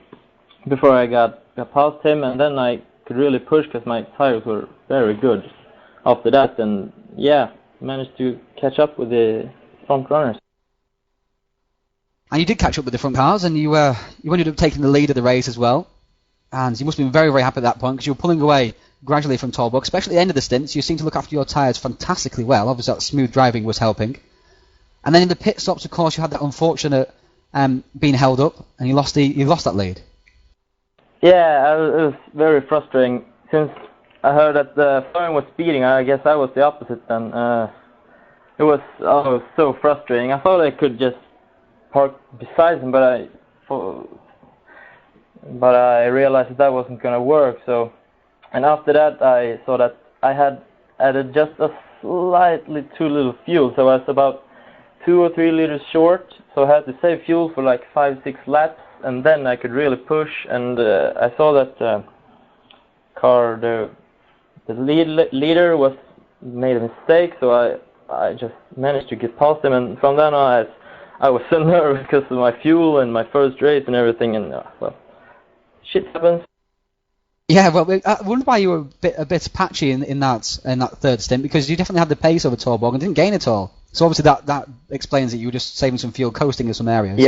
before I got past him. And then I could really push because my tires were very good after that. And yeah, managed to catch up with the front runners. And you did catch up with the front cars, and you ended up taking the lead of the race as well. And you must have been very, very happy at that point because you were pulling away gradually from Talbot, especially at the end of the stints. You seemed to look after your tyres fantastically well. Obviously, that smooth driving was helping. And then in the pit stops, of course, you had that unfortunate being held up, and you lost that lead. Yeah, it was very frustrating. Since I heard that Florian was speeding, I guess I was the opposite then. It was so frustrating. I thought I could just park beside him, but I realized that wasn't going to work. So, and after that, I saw that I had added just a slightly too little fuel, so I was about 2 or 3 liters short. So I had to save fuel for like 5-6 laps, and then I could really push. And I saw that the leader made a mistake, so I just managed to get past him. And from then on, I was so nervous because of my fuel and my first race and everything, and well, shit happens. Yeah, well, I wonder why you were a bit patchy in that third stint, because you definitely had the pace over Torborg and didn't gain at all. So obviously that explains that you were just saving some fuel, coasting in some areas.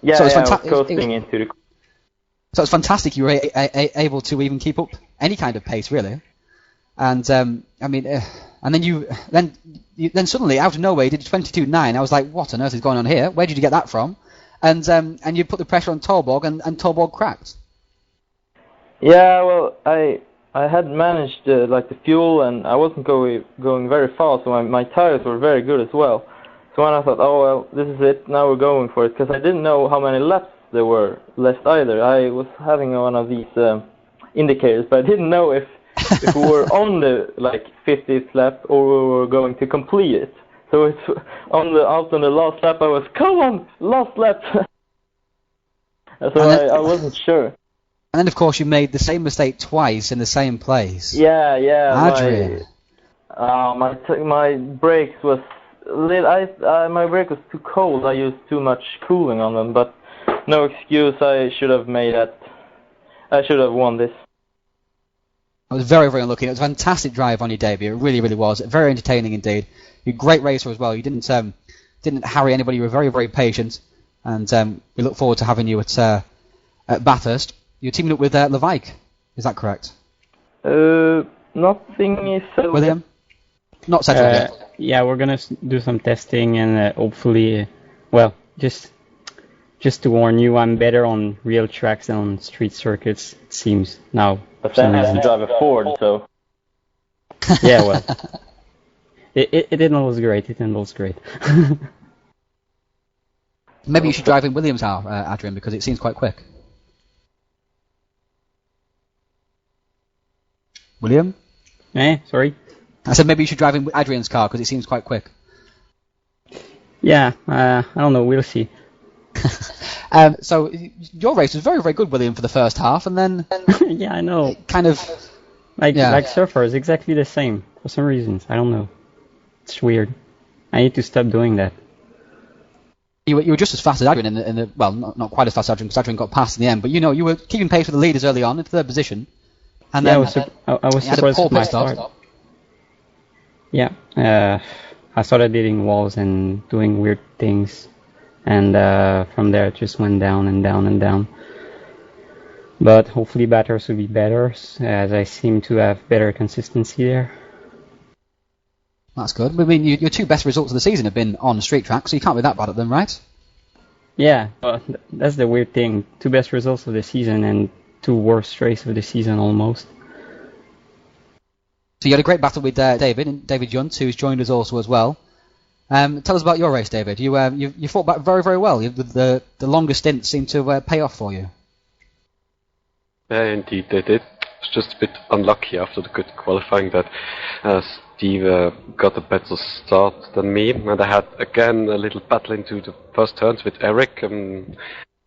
Yeah, so I was coasting into the. So it's fantastic you were able to even keep up any kind of pace, really. And and then suddenly out of nowhere you did 22.9. I was like, what on earth is going on here? Where did you get that from? And you put the pressure on Torborg, and Torborg cracked. Yeah, well, I had managed the fuel, and I wasn't going very fast, so my tires were very good as well. So when I thought, oh well, this is it, now we're going for it, because I didn't know how many laps there were left either. I was having one of these indicators, but I didn't know if we were on the 50th lap or we were going to complete it. So it's out on the last lap, I was, come on, last lap. So I wasn't sure. And then, of course, you made the same mistake twice in the same place. Yeah. Adrian. My brakes was my brake was too cold. I used too much cooling on them, but no excuse. I should have made that. I should have won this. I was very, very unlucky. It was a fantastic drive on your debut. It really, really was. Very entertaining indeed. You're a great racer as well. You didn't harry anybody. You were very, very patient. And we look forward to having you at Bathurst. You're teaming up with Levaik. Is that correct? Nothing is settled. William? Not settled yet. Yeah, we're going to do some testing and hopefully, just to warn you, I'm better on real tracks than on street circuits, it seems, now. But then I have to drive a Ford, so... Yeah, well. It involves great. Maybe you should drive in Williams' car, Adrian, because it seems quite quick. William? Sorry? I said maybe you should drive in Adrian's car because it seems quite quick. Yeah, I don't know, we'll see. So your race was very, very good, William, for the first half, and then... Yeah, I know. Kind of... Like surfers, exactly the same, for some reasons. I don't know. It's weird. I need to stop doing that. You were just as fast as Adrian in the well, not quite as fast as Adrian, because Adrian got past in the end, but you were keeping pace with the leaders early on in third position. And then I was surprised with my start. Yeah, I started hitting walls and doing weird things, and from there it just went down and down and down. But hopefully Bathurst will be better, as I seem to have better consistency there. That's good. I mean, your two best results of the season have been on street track, so you can't be that bad at them, right? Yeah, that's the weird thing. Two best results of the season, and two worst races of the season almost. So you had a great battle with David Junt, who's joined us also as well. Tell us about your race, David. You fought back very, very well. The longer stint seemed to pay off for you. Yeah, indeed they did. It's just a bit unlucky after the good qualifying that Steve got a better start than me, and I had again a little battle into the first turns with Eric,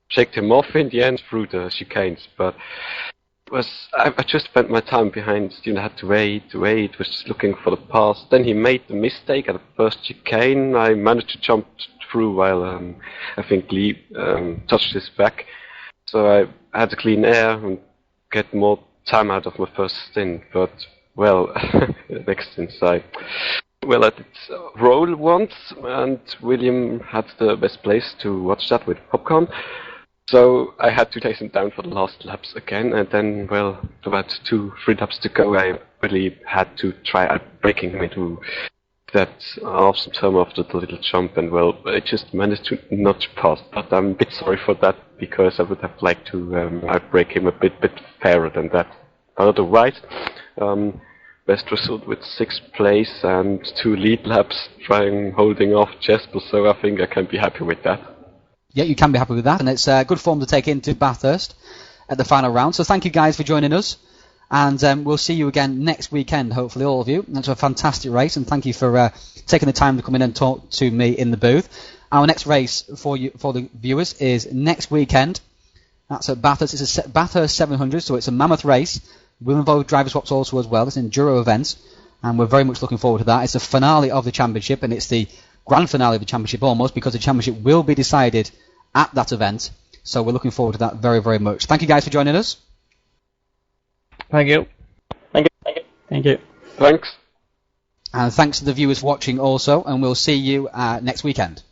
shaked him off in the end through the chicanes, but I just spent my time behind Steve. I had to wait, was just looking for the pass. Then he made the mistake at the first chicane. I managed to jump through while I think Lee touched his back, so I had to clean air and get more time out of my first stint, but well, the next stint I did roll once, and William had the best place to watch that with popcorn, so I had to chase him down for the last laps again, and then, about 2-3 laps to go, I really had to try breaking him into that awesome turn after the little jump, and I just managed to not pass, but I'm a bit sorry for that, because I would have liked to outbreak him a bit fairer than that. Otherwise, best result with 6th place and 2 lead laps, holding off Jesper, so I think I can be happy with that. Yeah, you can be happy with that, and it's good form to take into Bathurst at the final round. So thank you guys for joining us, and we'll see you again next weekend, hopefully, all of you. That's a fantastic race, and thank you for taking the time to come in and talk to me in the booth. Our next race for the viewers is next weekend. That's at Bathurst. It's a Bathurst 700, so it's a mammoth race. We'll involve driver swaps also as well. It's an enduro event, and we're very much looking forward to that. It's the finale of the championship, and it's the grand finale of the championship almost, because the championship will be decided at that event. So we're looking forward to that very, very much. Thank you guys for joining us. Thank you. Thank you. Thanks. And thanks to the viewers watching also, and we'll see you next weekend.